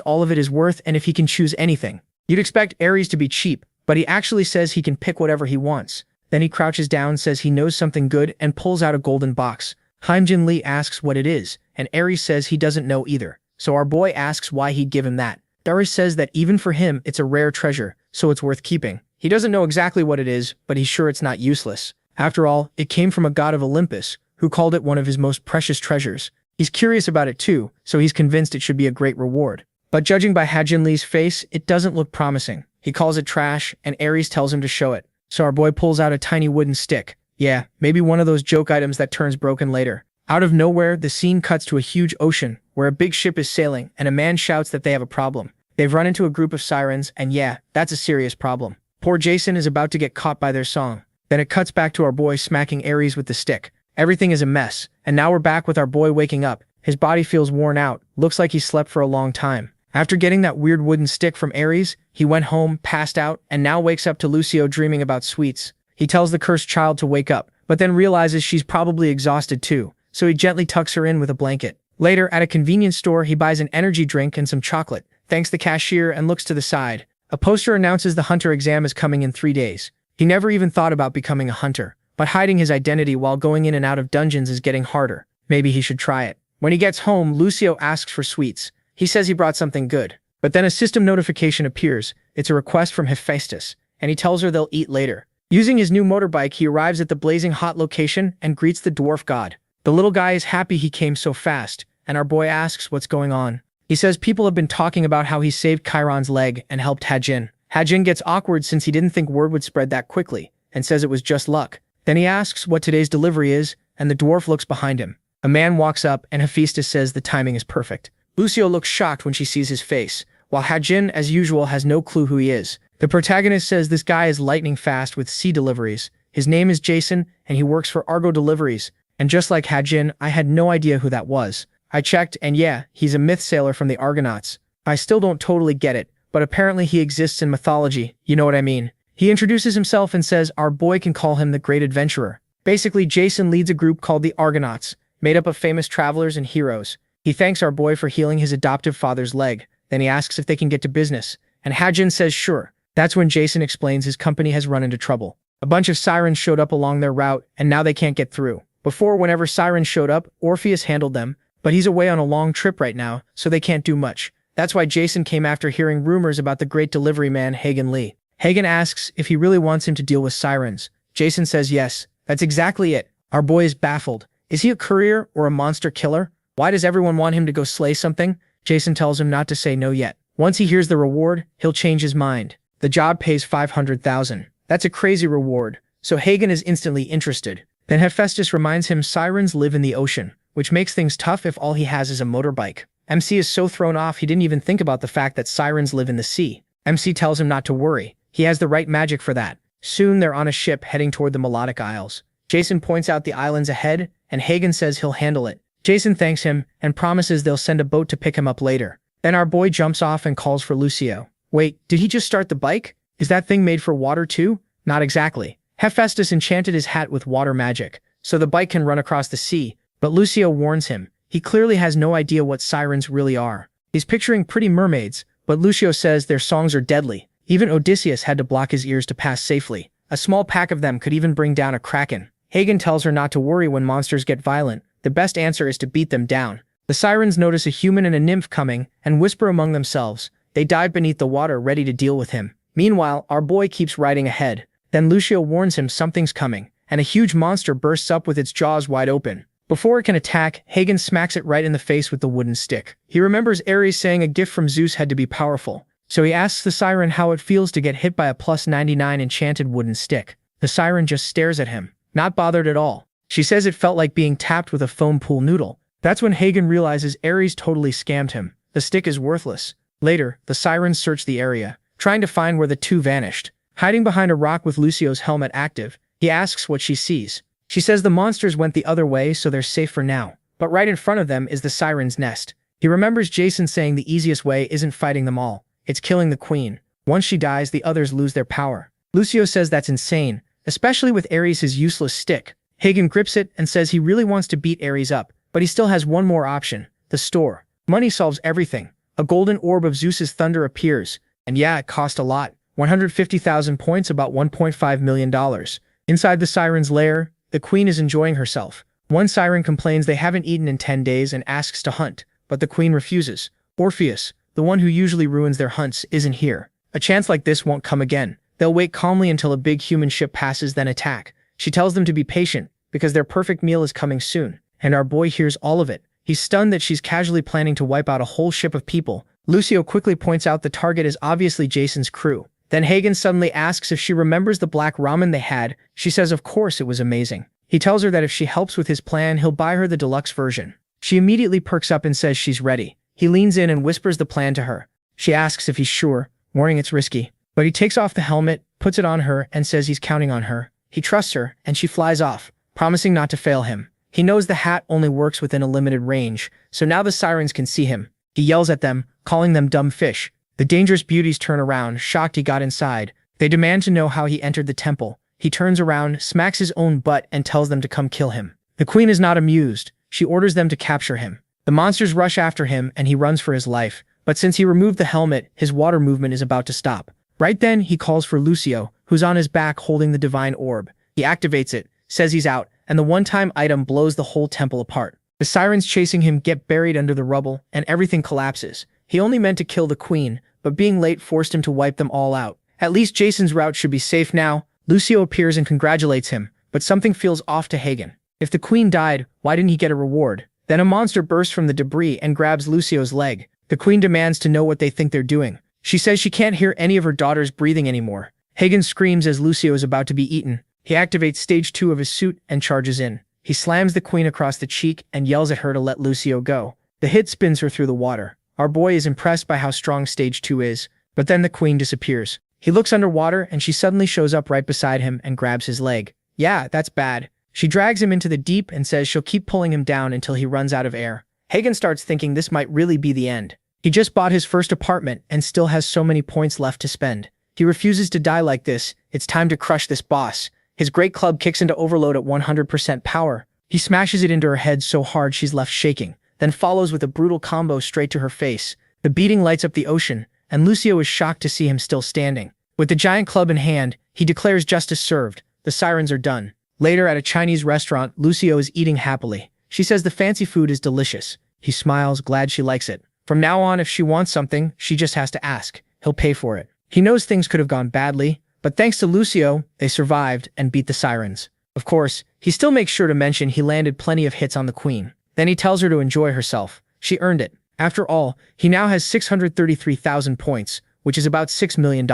A: all of it is worth and if he can choose anything. You'd expect Ares to be cheap, but he actually says he can pick whatever he wants. Then he crouches down, says he knows something good, and pulls out a golden box. Sung-Jin asks what it is, and Ares says he doesn't know either. So our boy asks why he'd give him that. Ares says that even for him, it's a rare treasure, so it's worth keeping. He doesn't know exactly what it is, but he's sure it's not useless. After all, it came from a god of Olympus, who called it one of his most precious treasures. He's curious about it too, so he's convinced it should be a great reward. But judging by Sung-Jin's face, it doesn't look promising. He calls it trash, and Ares tells him to show it. So our boy pulls out a tiny wooden stick. Yeah, maybe one of those joke items that turns broken later. Out of nowhere, the scene cuts to a huge ocean, where a big ship is sailing, and a man shouts that they have a problem. They've run into a group of sirens, and yeah, that's a serious problem. Poor Jason is about to get caught by their song. Then it cuts back to our boy smacking Ares with the stick. Everything is a mess, and now we're back with our boy waking up. His body feels worn out, looks like he slept for a long time. After getting that weird wooden stick from Ares, he went home, passed out, and now wakes up to Lucio dreaming about sweets. He tells the cursed child to wake up, but then realizes she's probably exhausted too, so he gently tucks her in with a blanket. Later, at a convenience store, he buys an energy drink and some chocolate, thanks the cashier, and looks to the side. A poster announces the hunter exam is coming in 3 days. He never even thought about becoming a hunter, but hiding his identity while going in and out of dungeons is getting harder. Maybe he should try it. When he gets home, Lucio asks for sweets. He says he brought something good. But then a system notification appears. It's a request from Hephaestus, and he tells her they'll eat later. Using his new motorbike, he arrives at the blazing hot location and greets the dwarf god. The little guy is happy he came so fast, and our boy asks what's going on. He says people have been talking about how he saved Chiron's leg and helped Sung-Jin. Sung-Jin gets awkward since he didn't think word would spread that quickly, and says it was just luck. Then he asks what today's delivery is, and the dwarf looks behind him. A man walks up, and Hephaestus says the timing is perfect. Lucio looks shocked when she sees his face, while Sung-Jin, as usual, has no clue who he is. The protagonist says this guy is lightning fast with sea deliveries. His name is Jason, and he works for Argo Deliveries. And just like Sung-Jin, I had no idea who that was. I checked, and yeah, he's a myth sailor from the Argonauts. I still don't totally get it, but apparently he exists in mythology, you know what I mean. He introduces himself and says our boy can call him the Great Adventurer. Basically, Jason leads a group called the Argonauts, made up of famous travelers and heroes. He thanks our boy for healing his adoptive father's leg. Then he asks if they can get to business, and Sung-Jin says sure. That's when Jason explains his company has run into trouble. A bunch of sirens showed up along their route, and now they can't get through. Before, whenever sirens showed up, Orpheus handled them, but he's away on a long trip right now, so they can't do much. That's why Jason came after hearing rumors about the great delivery man Hagen Lee. Hagen asks if he really wants him to deal with sirens. Jason says yes. That's exactly it. Our boy is baffled. Is he a courier or a monster killer? Why does everyone want him to go slay something? Jason tells him not to say no yet. Once he hears the reward, he'll change his mind. The job pays 500,000. That's a crazy reward, so Hagen is instantly interested. Then Hephaestus reminds him sirens live in the ocean, which makes things tough if all he has is a motorbike. MC is so thrown off he didn't even think about the fact that sirens live in the sea. MC tells him not to worry. He has the right magic for that. Soon they're on a ship heading toward the Melodic Isles. Jason points out the islands ahead, and Hagen says he'll handle it. Jason thanks him and promises they'll send a boat to pick him up later. Then our boy jumps off and calls for Lucio. Wait, did he just start the bike? Is that thing made for water too? Not exactly. Hephaestus enchanted his hat with water magic, so the bike can run across the sea, but Lucio warns him. He clearly has no idea what sirens really are. He's picturing pretty mermaids, but Lucio says their songs are deadly. Even Odysseus had to block his ears to pass safely. A small pack of them could even bring down a kraken. Hagen tells her not to worry when monsters get violent. The best answer is to beat them down. The sirens notice a human and a nymph coming and whisper among themselves. They dive beneath the water ready to deal with him. Meanwhile, our boy keeps riding ahead. Then Lucio warns him something's coming, and a huge monster bursts up with its jaws wide open. Before it can attack, Hagen smacks it right in the face with the wooden stick. He remembers Ares saying a gift from Zeus had to be powerful, so he asks the siren how it feels to get hit by a +99 enchanted wooden stick. The siren just stares at him, not bothered at all. She says it felt like being tapped with a foam pool noodle. That's when Hagen realizes Ares totally scammed him. The stick is worthless. Later, the sirens search the area, trying to find where the two vanished. Hiding behind a rock with Lucio's helmet active, he asks what she sees. She says the monsters went the other way, so they're safe for now. But right in front of them is the siren's nest. He remembers Jason saying the easiest way isn't fighting them all, it's killing the queen. Once she dies, the others lose their power. Lucio says that's insane, especially with Ares' useless stick. Hagen grips it and says he really wants to beat Ares up, but he still has one more option, the store. Money solves everything. A golden orb of Zeus's thunder appears, and yeah, it cost a lot. 150,000 points, about $1.5 million. Inside the siren's lair, the queen is enjoying herself. One siren complains they haven't eaten in 10 days and asks to hunt, but the queen refuses. Orpheus, the one who usually ruins their hunts, isn't here. A chance like this won't come again. They'll wait calmly until a big human ship passes, then attack. She tells them to be patient, because their perfect meal is coming soon, and our boy hears all of it. He's stunned that she's casually planning to wipe out a whole ship of people. Lucio quickly points out the target is obviously Jason's crew. Then Hagen suddenly asks if she remembers the black ramen they had. She says of course it was amazing. He tells her that if she helps with his plan, he'll buy her the deluxe version. She immediately perks up and says she's ready. He leans in and whispers the plan to her. She asks if he's sure, warning it's risky. But he takes off the helmet, puts it on her, and says he's counting on her. He trusts her, and she flies off, promising not to fail him. He knows the hat only works within a limited range, so now the sirens can see him. He yells at them, calling them dumb fish. The dangerous beauties turn around, shocked he got inside. They demand to know how he entered the temple. He turns around, smacks his own butt, and tells them to come kill him. The queen is not amused. She orders them to capture him. The monsters rush after him, and he runs for his life. But since he removed the helmet, his water movement is about to stop. Right then, he calls for Lucio, who's on his back holding the divine orb. He activates it, says he's out, and the one-time item blows the whole temple apart. The sirens chasing him get buried under the rubble, and everything collapses. He only meant to kill the queen, but being late forced him to wipe them all out. At least Jason's route should be safe now. Lucio appears and congratulates him, but something feels off to Hagen. If the queen died, why didn't he get a reward? Then a monster bursts from the debris and grabs Lucio's leg. The queen demands to know what they think they're doing. She says she can't hear any of her daughters breathing anymore. Hagen screams as Lucio is about to be eaten. He activates stage 2 of his suit and charges in. He slams the queen across the cheek and yells at her to let Lucio go. The hit spins her through the water. Our boy is impressed by how strong stage 2 is, but then the queen disappears. He looks underwater and she suddenly shows up right beside him and grabs his leg. Yeah, that's bad. She drags him into the deep and says she'll keep pulling him down until he runs out of air. Hagen starts thinking this might really be the end. He just bought his first apartment and still has so many points left to spend. He refuses to die like this. It's time to crush this boss. His great club kicks into overload at 100% power. He smashes it into her head so hard she's left shaking, then follows with a brutal combo straight to her face. The beating lights up the ocean, and Lucio is shocked to see him still standing. With the giant club in hand, he declares justice served. The sirens are done. Later at a Chinese restaurant, Lucio is eating happily. She says the fancy food is delicious. He smiles, glad she likes it. From now on, if she wants something, she just has to ask. He'll pay for it. He knows things could have gone badly, but thanks to Lucio, they survived and beat the sirens. Of course, he still makes sure to mention he landed plenty of hits on the queen. Then he tells her to enjoy herself. She earned it. After all, he now has 633,000 points, which is about $6 million.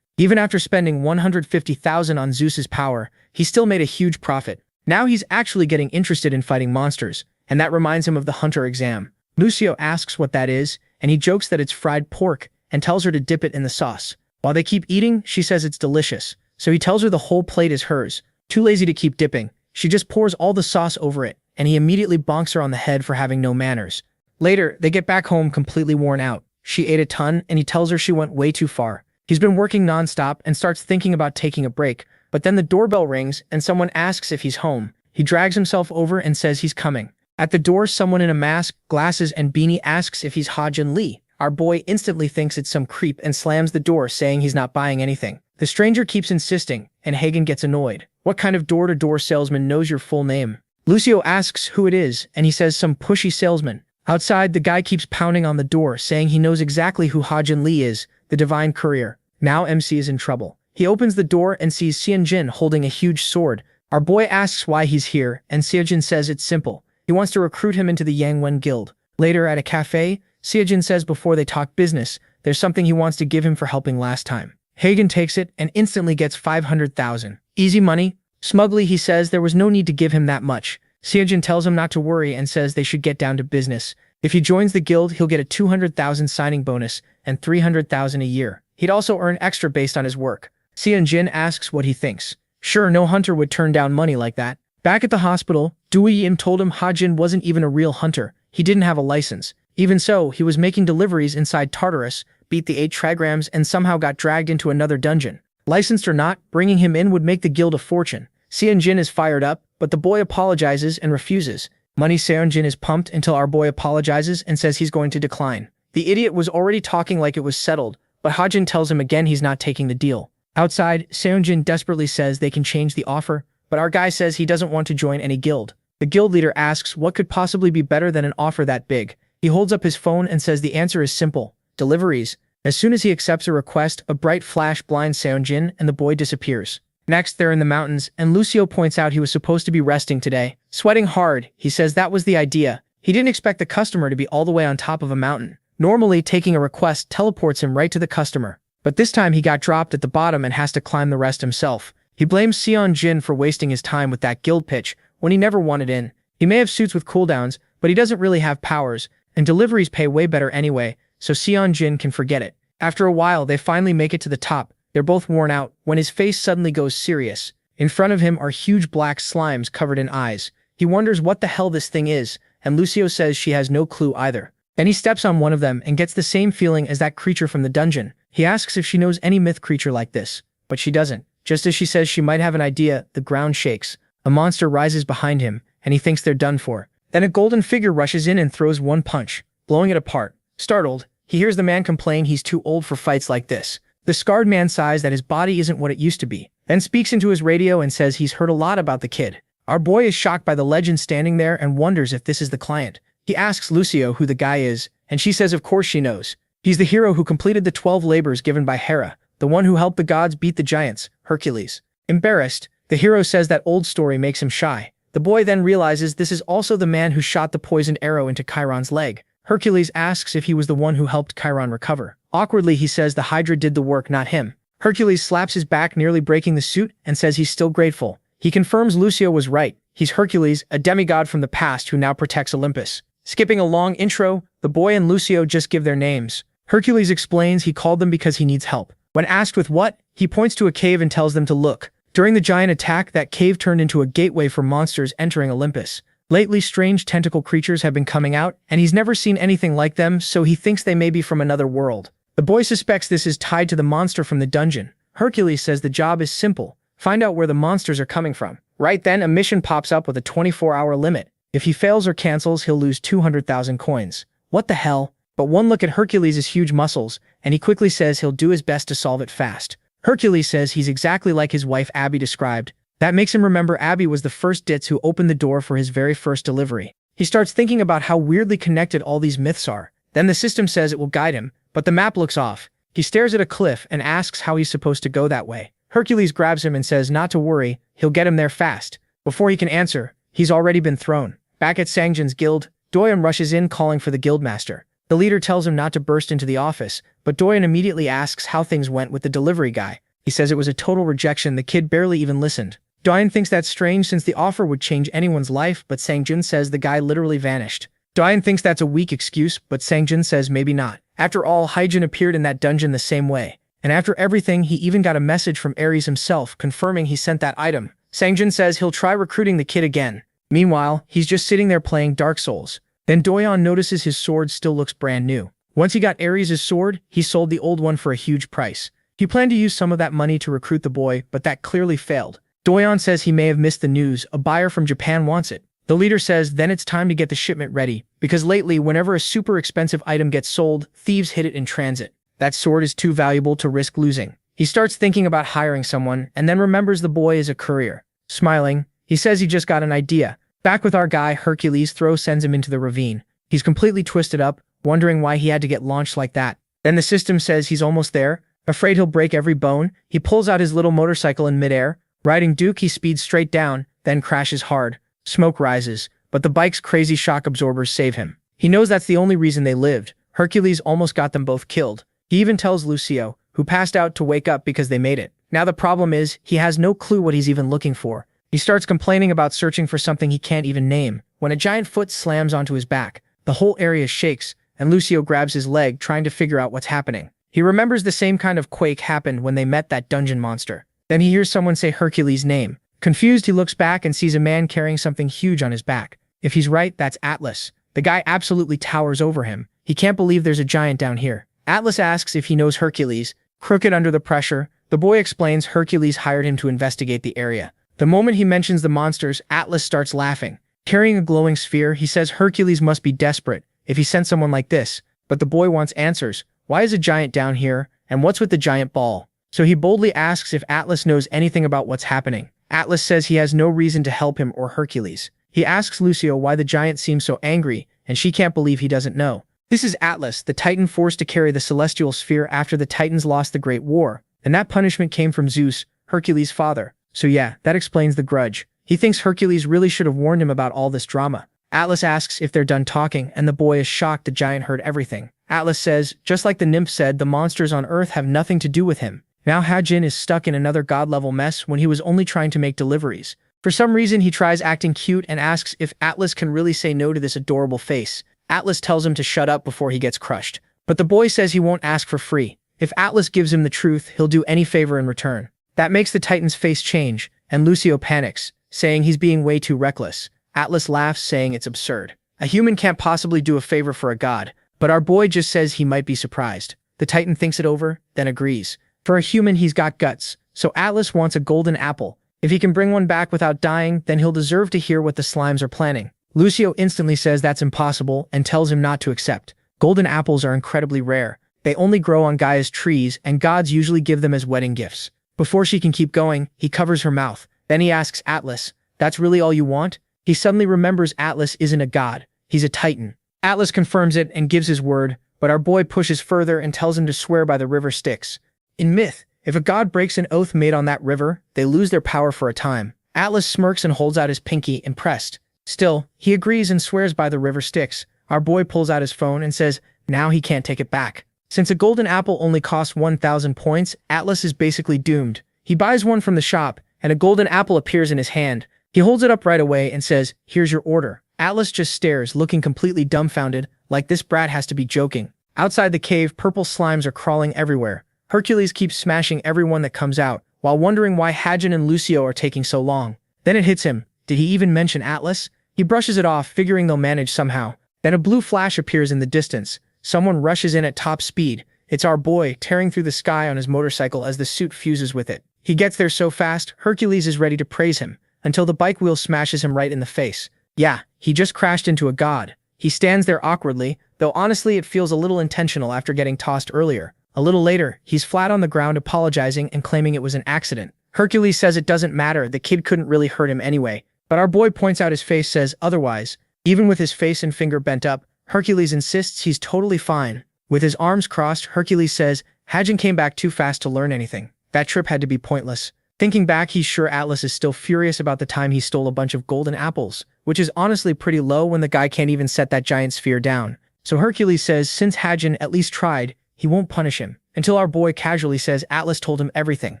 A: Even after spending 150,000 on Zeus's power, he still made a huge profit. Now he's actually getting interested in fighting monsters, and that reminds him of the hunter exam. Lucio asks what that is, and he jokes that it's fried pork and tells her to dip it in the sauce. While they keep eating, she says it's delicious, so he tells her the whole plate is hers. Too lazy to keep dipping, she just pours all the sauce over it, and he immediately bonks her on the head for having no manners. Later, they get back home completely worn out. She ate a ton, and he tells her she went way too far. He's been working nonstop and starts thinking about taking a break, but then the doorbell rings and someone asks if he's home. He drags himself over and says he's coming. At the door, someone in a mask, glasses, and beanie asks if he's Ha-Jun Lee. Our boy instantly thinks it's some creep and slams the door, saying he's not buying anything. The stranger keeps insisting, and Hagen gets annoyed. What kind of door-to-door salesman knows your full name? Lucio asks who it is, and he says some pushy salesman. Outside, the guy keeps pounding on the door, saying he knows exactly who Ha-Jun Lee is, the divine courier. Now MC is in trouble. He opens the door and sees Sung-Jin holding a huge sword. Our boy asks why he's here, and Sung-Jin says it's simple. He wants to recruit him into the Yangwen Guild. Later at a cafe, Sung-Jin says before they talk business, there's something he wants to give him for helping last time. Hagen takes it and instantly gets 500,000. Easy money. Smugly, he says there was no need to give him that much. Sung-Jin tells him not to worry and says they should get down to business. If he joins the guild, he'll get a 200,000 signing bonus and 300,000 a year. He'd also earn extra based on his work. Sung-Jin asks what he thinks. Sure, no hunter would turn down money like that. Back at the hospital, Dui-Yim told him Ha-Jin wasn't even a real hunter. He didn't have a license. Even so, he was making deliveries inside Tartarus, beat the 8 Trigrams, and somehow got dragged into another dungeon. Licensed or not, bringing him in would make the guild a fortune. Sung-Jin is fired up, but the boy apologizes and refuses. Money. Sung-Jin is pumped until our boy apologizes and says he's going to decline. The idiot was already talking like it was settled, but Ha-Jin tells him again he's not taking the deal. Outside, Sung-Jin desperately says they can change the offer, but our guy says he doesn't want to join any guild. The guild leader asks what could possibly be better than an offer that big. He holds up his phone and says the answer is simple: deliveries. As soon as he accepts a request, a bright flash blinds Sung-Jin and the boy disappears. Next, they're in the mountains, and Lucio points out he was supposed to be resting today. Sweating hard, he says that was the idea. He didn't expect the customer to be all the way on top of a mountain. Normally, taking a request teleports him right to the customer. But this time he got dropped at the bottom and has to climb the rest himself. He blames Sung-Jin for wasting his time with that guild pitch when he never wanted in. He may have suits with cooldowns, but he doesn't really have powers, and deliveries pay way better anyway, so Sung-Jin can forget it. After a while, they finally make it to the top. They're both worn out when his face suddenly goes serious. In front of him are huge black slimes covered in eyes. He wonders what the hell this thing is, and Lucio says she has no clue either. Then he steps on one of them and gets the same feeling as that creature from the dungeon. He asks if she knows any myth creature like this, but she doesn't. Just as she says she might have an idea, the ground shakes. A monster rises behind him, and he thinks they're done for. Then a golden figure rushes in and throws one punch, blowing it apart. Startled, he hears the man complain he's too old for fights like this. The scarred man sighs that his body isn't what it used to be, then speaks into his radio and says he's heard a lot about the kid. Our boy is shocked by the legend standing there and wonders if this is the client. He asks Lucio who the guy is, and she says of course she knows. He's the hero who completed the 12 labors given by Hera, the one who helped the gods beat the giants, Hercules. Embarrassed, the hero says that old story makes him shy. The boy then realizes this is also the man who shot the poisoned arrow into Chiron's leg. Hercules asks if he was the one who helped Chiron recover. Awkwardly, he says the hydra did the work, not him. Hercules slaps his back, nearly breaking the suit, and says he's still grateful. He confirms Lucio was right. He's Hercules, a demigod from the past who now protects Olympus. Skipping a long intro, the boy and Lucio just give their names. Hercules explains he called them because he needs help. When asked with what, he points to a cave and tells them to look. During the giant attack, that cave turned into a gateway for monsters entering Olympus. Lately, strange tentacle creatures have been coming out, and he's never seen anything like them, so he thinks they may be from another world. The boy suspects this is tied to the monster from the dungeon. Hercules says the job is simple: find out where the monsters are coming from. Right then, a mission pops up with a 24-hour limit. If he fails or cancels, he'll lose 200,000 coins. What the hell? But one look at Hercules' huge muscles, and he quickly says he'll do his best to solve it fast. Hercules says he's exactly like his wife Abby described. That makes him remember Abby was the first ditz who opened the door for his very first delivery. He starts thinking about how weirdly connected all these myths are. Then the system says it will guide him, but the map looks off. He stares at a cliff and asks how he's supposed to go that way. Hercules grabs him and says not to worry, he'll get him there fast. Before he can answer, he's already been thrown. Back at Sung-Jin's guild, Doyeon rushes in calling for the guildmaster. The leader tells him not to burst into the office, but Doyeon immediately asks how things went with the delivery guy. He says it was a total rejection, the kid barely even listened. Doyeon thinks that's strange since the offer would change anyone's life, but Sung-Jin says the guy literally vanished. Doyeon thinks that's a weak excuse, but Sung-Jin says maybe not. After all, Hydra appeared in that dungeon the same way. And after everything, he even got a message from Ares himself confirming he sent that item. Sung-Jin says he'll try recruiting the kid again. Meanwhile, he's just sitting there playing Dark Souls. Then Doyeon notices his sword still looks brand new. Once he got Ares' sword, he sold the old one for a huge price. He planned to use some of that money to recruit the boy, but that clearly failed. Doyeon says he may have missed the news, a buyer from Japan wants it. The leader says then it's time to get the shipment ready, because lately whenever a super expensive item gets sold, thieves hit it in transit. That sword is too valuable to risk losing. He starts thinking about hiring someone, and then remembers the boy is a courier. Smiling, he says he just got an idea. Back with our guy, Hercules sends him into the ravine. He's completely twisted up, wondering why he had to get launched like that. Then the system says he's almost there. Afraid he'll break every bone, he pulls out his little motorcycle in midair. Riding Duke, he speeds straight down, then crashes hard. Smoke rises, but the bike's crazy shock absorbers save him. He knows that's the only reason they lived. Hercules almost got them both killed. He even tells Lucio, who passed out, to wake up because they made it. Now the problem is, he has no clue what he's even looking for. He starts complaining about searching for something he can't even name, when a giant foot slams onto his back. The whole area shakes, and Lucio grabs his leg, trying to figure out what's happening. He remembers the same kind of quake happened when they met that dungeon monster. Then he hears someone say Hercules' name. Confused, he looks back and sees a man carrying something huge on his back. If he's right, that's Atlas. The guy absolutely towers over him. He can't believe there's a giant down here. Atlas asks if he knows Hercules. Crooked under the pressure, the boy explains Hercules hired him to investigate the area. The moment he mentions the monsters, Atlas starts laughing. Carrying a glowing sphere, he says Hercules must be desperate if he sent someone like this. But the boy wants answers. Why is a giant down here, and what's with the giant ball? So he boldly asks if Atlas knows anything about what's happening. Atlas says he has no reason to help him or Hercules. He asks Lucio why the giant seems so angry, and she can't believe he doesn't know. This is Atlas, the Titan forced to carry the celestial sphere after the Titans lost the Great War, and that punishment came from Zeus, Hercules' father. So yeah, that explains the grudge. He thinks Hercules really should have warned him about all this drama. Atlas asks if they're done talking, and the boy is shocked the giant heard everything. Atlas says, just like the nymph said, the monsters on Earth have nothing to do with him. Now Sung-Jin is stuck in another god-level mess when he was only trying to make deliveries. For some reason, he tries acting cute and asks if Atlas can really say no to this adorable face. Atlas tells him to shut up before he gets crushed. But the boy says he won't ask for free. If Atlas gives him the truth, he'll do any favor in return. That makes the Titan's face change, and Lucio panics, saying he's being way too reckless. Atlas laughs, saying it's absurd. A human can't possibly do a favor for a god, but our boy just says he might be surprised. The Titan thinks it over, then agrees. For a human, he's got guts, so Atlas wants a golden apple. If he can bring one back without dying, then he'll deserve to hear what the slimes are planning. Lucio instantly says that's impossible and tells him not to accept. Golden apples are incredibly rare. They only grow on Gaia's trees, and gods usually give them as wedding gifts. Before she can keep going, he covers her mouth. Then he asks Atlas, "That's really all you want?" He suddenly remembers Atlas isn't a god. He's a Titan. Atlas confirms it and gives his word, but our boy pushes further and tells him to swear by the river Styx. In myth, if a god breaks an oath made on that river, they lose their power for a time. Atlas smirks and holds out his pinky, impressed. Still, he agrees and swears by the river Styx. Our boy pulls out his phone and says now he can't take it back. Since a golden apple only costs 1,000 points, Atlas is basically doomed. He buys one from the shop, and a golden apple appears in his hand. He holds it up right away and says, "Here's your order." Atlas just stares, looking completely dumbfounded, like this brat has to be joking. Outside the cave, purple slimes are crawling everywhere. Hercules keeps smashing everyone that comes out, while wondering why Sung-Jin and Lucio are taking so long. Then it hits him. Did he even mention Atlas? He brushes it off, figuring they'll manage somehow. Then a blue flash appears in the distance. Someone rushes in at top speed. It's our boy, tearing through the sky on his motorcycle as the suit fuses with it. He gets there so fast, Hercules is ready to praise him, until the bike wheel smashes him right in the face. Yeah, he just crashed into a god. He stands there awkwardly, though honestly it feels a little intentional after getting tossed earlier. A little later, he's flat on the ground apologizing and claiming it was an accident. Hercules says it doesn't matter, the kid couldn't really hurt him anyway. But our boy points out his face says otherwise. Even with his face and finger bent up, Hercules insists he's totally fine. With his arms crossed, Hercules says, Sung-Jin came back too fast to learn anything. That trip had to be pointless. Thinking back, he's sure Atlas is still furious about the time he stole a bunch of golden apples, which is honestly pretty low when the guy can't even set that giant sphere down. So Hercules says since Sung-Jin at least tried, he won't punish him. Until our boy casually says Atlas told him everything.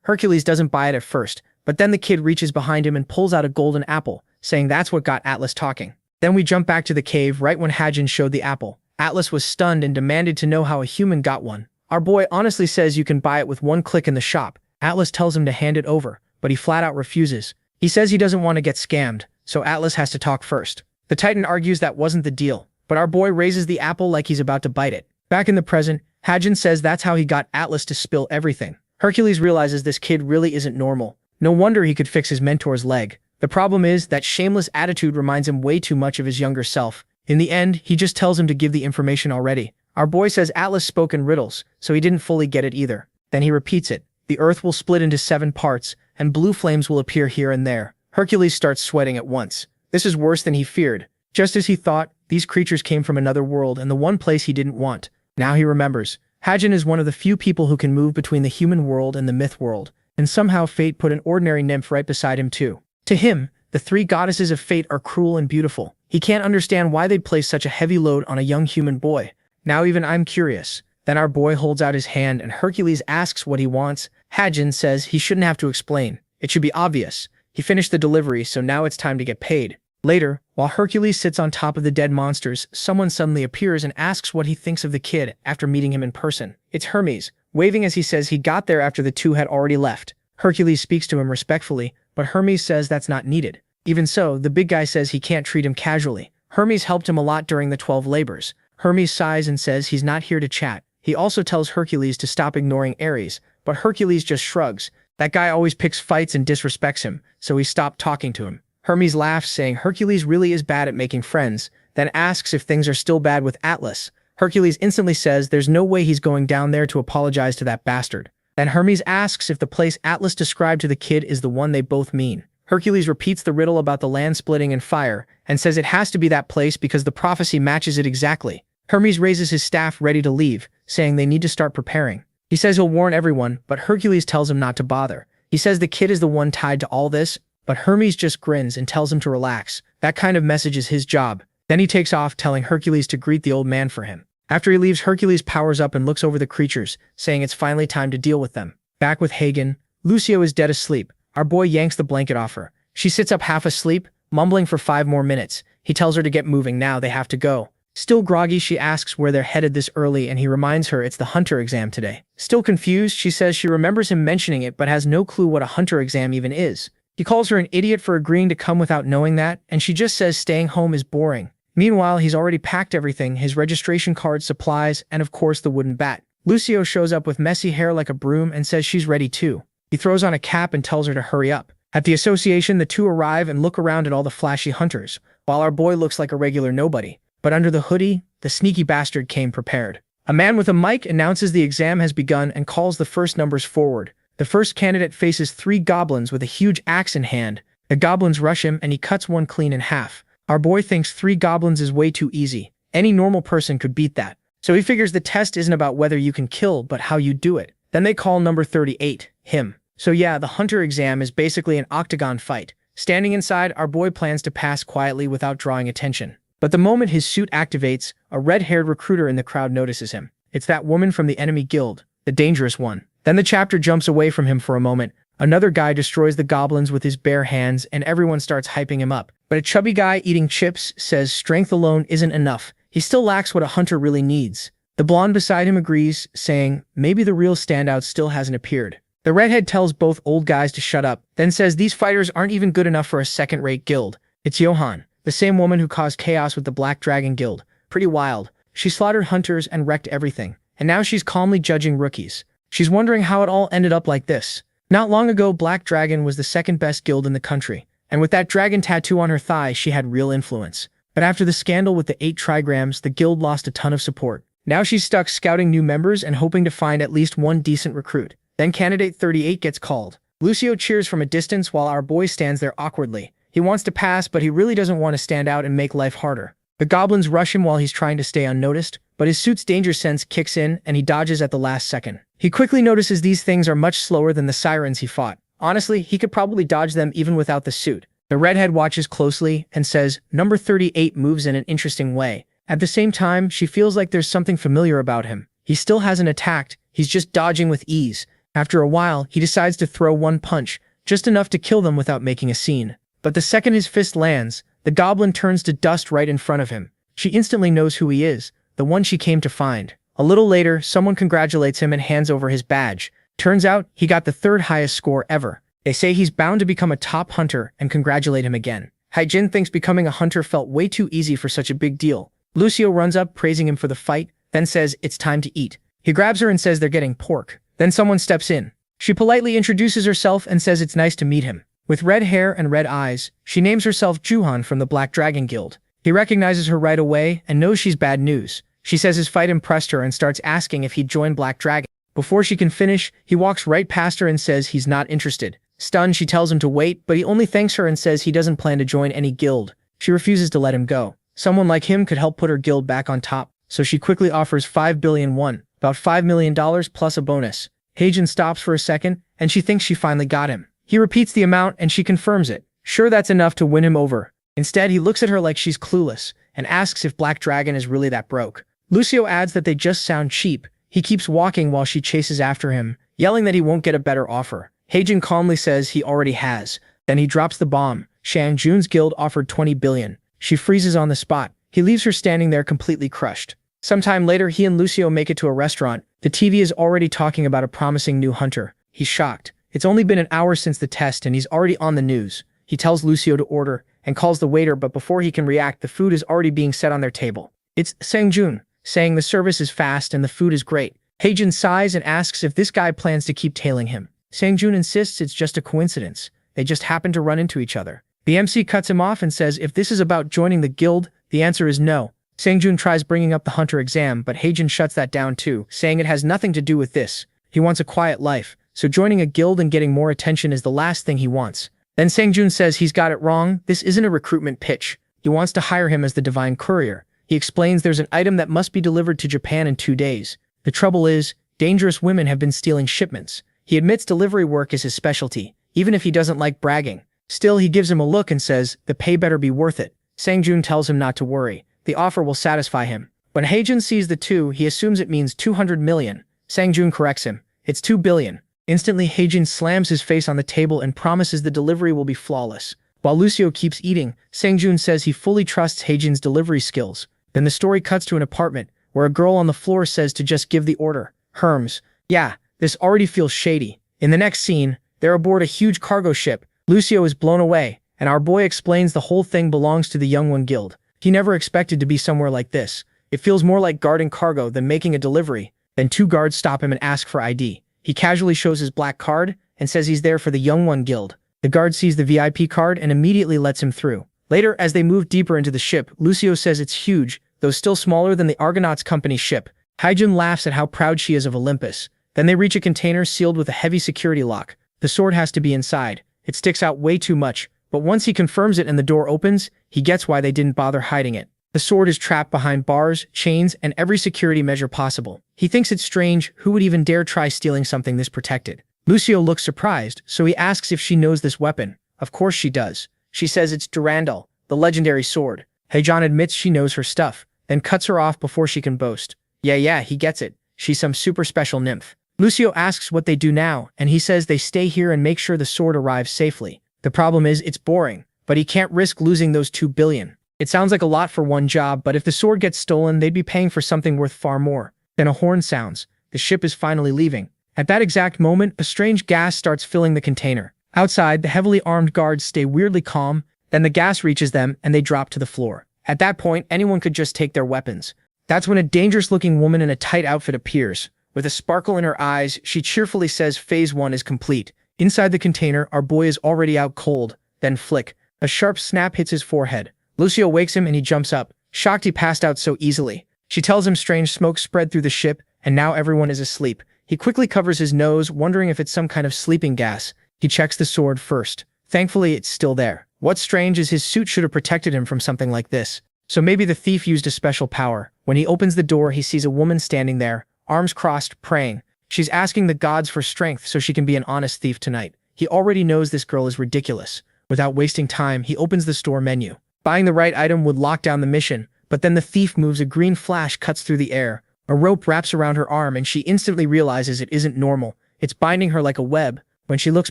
A: Hercules doesn't buy it at first, but then the kid reaches behind him and pulls out a golden apple, saying that's what got Atlas talking. Then we jump back to the cave right when Sung-Jin showed the apple. Atlas was stunned and demanded to know how a human got one. Our boy honestly says you can buy it with one click in the shop. Atlas tells him to hand it over, but he flat out refuses. He says he doesn't want to get scammed, so Atlas has to talk first. The Titan argues that wasn't the deal, but our boy raises the apple like he's about to bite it. Back in the present, Sung-Jin says that's how he got Atlas to spill everything. Hercules realizes this kid really isn't normal. No wonder he could fix his mentor's leg. The problem is that shameless attitude reminds him way too much of his younger self. In the end, he just tells him to give the information already. Our boy says Atlas spoke in riddles, so he didn't fully get it either. Then he repeats it. The earth will split into 7 parts, and blue flames will appear here and there. Hercules starts sweating at once. This is worse than he feared. Just as he thought, these creatures came from another world and the one place he didn't want. Now he remembers. Hajin is one of the few people who can move between the human world and the myth world, and somehow fate put an ordinary nymph right beside him too. To him, the three goddesses of fate are cruel and beautiful. He can't understand why they'd place such a heavy load on a young human boy. Now even I'm curious. Then our boy holds out his hand and Hercules asks what he wants. Hajin says he shouldn't have to explain. It should be obvious. He finished the delivery, so now it's time to get paid. Later, while Hercules sits on top of the dead monsters, someone suddenly appears and asks what he thinks of the kid after meeting him in person. It's Hermes, waving as he says he got there after the two had already left. Hercules speaks to him respectfully, but Hermes says that's not needed. Even so, the big guy says he can't treat him casually. Hermes helped him a lot during the 12 labors. Hermes sighs and says he's not here to chat. He also tells Hercules to stop ignoring Ares, but Hercules just shrugs. That guy always picks fights and disrespects him, so he stopped talking to him. Hermes laughs, saying Hercules really is bad at making friends, then asks if things are still bad with Atlas. Hercules instantly says there's no way he's going down there to apologize to that bastard. Then Hermes asks if the place Atlas described to the kid is the one they both mean. Hercules repeats the riddle about the land splitting and fire, and says it has to be that place because the prophecy matches it exactly. Hermes raises his staff ready to leave, saying they need to start preparing. He says he'll warn everyone, but Hercules tells him not to bother. He says the kid is the one tied to all this, but Hermes just grins and tells him to relax. That kind of message is his job. Then he takes off, telling Hercules to greet the old man for him. After he leaves, Hercules powers up and looks over the creatures, saying it's finally time to deal with them. Back with Hagen, Lucio is dead asleep. Our boy yanks the blanket off her. She sits up half asleep, mumbling for 5 more minutes. He tells her to get moving now, they have to go. Still groggy, she asks where they're headed this early, and he reminds her it's the hunter exam today. Still confused, she says she remembers him mentioning it but has no clue what a hunter exam even is. He calls her an idiot for agreeing to come without knowing that, and she just says staying home is boring. Meanwhile, he's already packed everything, his registration card, supplies, and of course the wooden bat. Lucio shows up with messy hair like a broom and says she's ready too. He throws on a cap and tells her to hurry up. At the association, the two arrive and look around at all the flashy hunters, while our boy looks like a regular nobody. But under the hoodie, the sneaky bastard came prepared. A man with a mic announces the exam has begun and calls the first numbers forward. The first candidate faces 3 goblins with a huge axe in hand. The goblins rush him and he cuts one clean in half. Our boy thinks 3 goblins is way too easy. Any normal person could beat that. So he figures the test isn't about whether you can kill, but how you do it. Then they call number 38, him. So yeah, the hunter exam is basically an octagon fight. Standing inside, our boy plans to pass quietly without drawing attention. But the moment his suit activates, a red-haired recruiter in the crowd notices him. It's that woman from the enemy guild, the dangerous one. Then the chapter jumps away from him for a moment. Another guy destroys the goblins with his bare hands and everyone starts hyping him up. But a chubby guy eating chips says strength alone isn't enough. He still lacks what a hunter really needs. The blonde beside him agrees, saying maybe the real standout still hasn't appeared. The redhead tells both old guys to shut up, then says these fighters aren't even good enough for a second-rate guild. It's Johann, the same woman who caused chaos with the Black Dragon Guild. Pretty wild. She slaughtered hunters and wrecked everything. And now she's calmly judging rookies. She's wondering how it all ended up like this. Not long ago, Black Dragon was the second best guild in the country. And with that dragon tattoo on her thigh, she had real influence. But after the scandal with the 8 Trigrams, the guild lost a ton of support. Now she's stuck scouting new members and hoping to find at least one decent recruit. Then candidate 38 gets called. Lucio cheers from a distance while our boy stands there awkwardly. He wants to pass, but he really doesn't want to stand out and make life harder. The goblins rush him while he's trying to stay unnoticed, but his suit's danger sense kicks in and he dodges at the last second. He quickly notices these things are much slower than the sirens he fought. Honestly, he could probably dodge them even without the suit. The redhead watches closely and says, number 38 moves in an interesting way. At the same time, she feels like there's something familiar about him. He still hasn't attacked, he's just dodging with ease. After a while, he decides to throw one punch, just enough to kill them without making a scene. But the second his fist lands, the goblin turns to dust right in front of him. She instantly knows who he is, the one she came to find. A little later, someone congratulates him and hands over his badge. Turns out, he got the 3rd highest score ever. They say he's bound to become a top hunter and congratulate him again. Haijin thinks becoming a hunter felt way too easy for such a big deal. Lucio runs up, praising him for the fight, then says it's time to eat. He grabs her and says they're getting pork. Then someone steps in. She politely introduces herself and says it's nice to meet him. With red hair and red eyes, she names herself Juhan from the Black Dragon Guild. He recognizes her right away and knows she's bad news. She says his fight impressed her and starts asking if he'd join Black Dragon. Before she can finish, he walks right past her and says he's not interested. Stunned, she tells him to wait, but he only thanks her and says he doesn't plan to join any guild. She refuses to let him go. Someone like him could help put her guild back on top, so she quickly offers 5 billion won, about $5 million plus a bonus. Hye-jin stops for a second, and she thinks she finally got him. He repeats the amount, and she confirms it. Sure, that's enough to win him over. Instead, he looks at her like she's clueless, and asks if Black Dragon is really that broke. Lucio adds that they just sound cheap. He keeps walking while she chases after him, yelling that he won't get a better offer. Hye-jin calmly says he already has. Then he drops the bomb. Sung-Jin's guild offered 20 billion. She freezes on the spot. He leaves her standing there completely crushed. Sometime later, he and Lucio make it to a restaurant. The TV is already talking about a promising new hunter. He's shocked. It's only been an hour since the test and he's already on the news. He tells Lucio to order and calls the waiter, but before he can react, the food is already being set on their table. It's Sung-Jin, saying the service is fast and the food is great. Hye-jin sighs and asks if this guy plans to keep tailing him. Sung-Jin insists it's just a coincidence. They just happen to run into each other. The MC cuts him off and says if this is about joining the guild, the answer is no. Sung-Jin tries bringing up the hunter exam, but Hye-jin shuts that down too, saying it has nothing to do with this. He wants a quiet life, so joining a guild and getting more attention is the last thing he wants. Then Sung-Jin says he's got it wrong. This isn't a recruitment pitch. He wants to hire him as the divine courier. He explains there's an item that must be delivered to Japan in 2 days. The trouble is, dangerous women have been stealing shipments. He admits delivery work is his specialty, even if he doesn't like bragging. Still, he gives him a look and says the pay better be worth it. Sung-Jin tells him not to worry. The offer will satisfy him. When Hye-jin sees the 2, he assumes it means 200 million. Sung-Jin corrects him. It's 2 billion. Instantly, Hye-jin slams his face on the table and promises the delivery will be flawless. While Lucio keeps eating, Sung-Jin says he fully trusts Hye-jin's delivery skills. Then the story cuts to an apartment, where a girl on the floor says to just give the order. Herms. Yeah, this already feels shady. In the next scene, they're aboard a huge cargo ship. Lucio is blown away, and our boy explains the whole thing belongs to the Young One Guild. He never expected to be somewhere like this. It feels more like guarding cargo than making a delivery. Then 2 guards stop him and ask for ID. He casually shows his black card and says he's there for the Young One Guild. The guard sees the VIP card and immediately lets him through. Later, as they move deeper into the ship, Lucio says it's huge, though still smaller than the Argonauts Company ship. Hye-jin laughs at how proud she is of Olympus. Then they reach a container sealed with a heavy security lock. The sword has to be inside. It sticks out way too much, but once he confirms it and the door opens, he gets why they didn't bother hiding it. The sword is trapped behind bars, chains, and every security measure possible. He thinks it's strange, who would even dare try stealing something this protected? Lucio looks surprised, so he asks if she knows this weapon. Of course she does. She says it's Durandal, the legendary sword. Hye-jin admits she knows her stuff, then cuts her off before she can boast. Yeah, he gets it. She's some super special nymph. Lucio asks what they do now, and he says they stay here and make sure the sword arrives safely. The problem is it's boring, but he can't risk losing those 2 billion. It sounds like a lot for one job, but if the sword gets stolen, they'd be paying for something worth far more. Then a horn sounds. The ship is finally leaving. At that exact moment, a strange gas starts filling the container. Outside, the heavily armed guards stay weirdly calm, then the gas reaches them and they drop to the floor. At that point, anyone could just take their weapons. That's when a dangerous-looking woman in a tight outfit appears. With a sparkle in her eyes, she cheerfully says Phase 1 is complete. Inside the container, our boy is already out cold. Then flick. A sharp snap hits his forehead. Lucio wakes him and he jumps up, shocked he passed out so easily. She tells him strange smoke spread through the ship, and now everyone is asleep. He quickly covers his nose, wondering if it's some kind of sleeping gas. He checks the sword first. Thankfully, it's still there. What's strange is his suit should have protected him from something like this. So maybe the thief used a special power. When he opens the door, he sees a woman standing there, arms crossed, praying. She's asking the gods for strength so she can be an honest thief tonight. He already knows this girl is ridiculous. Without wasting time, he opens the store menu. Buying the right item would lock down the mission, but then the thief moves. A green flash cuts through the air. A rope wraps around her arm and she instantly realizes it isn't normal. It's binding her like a web. When she looks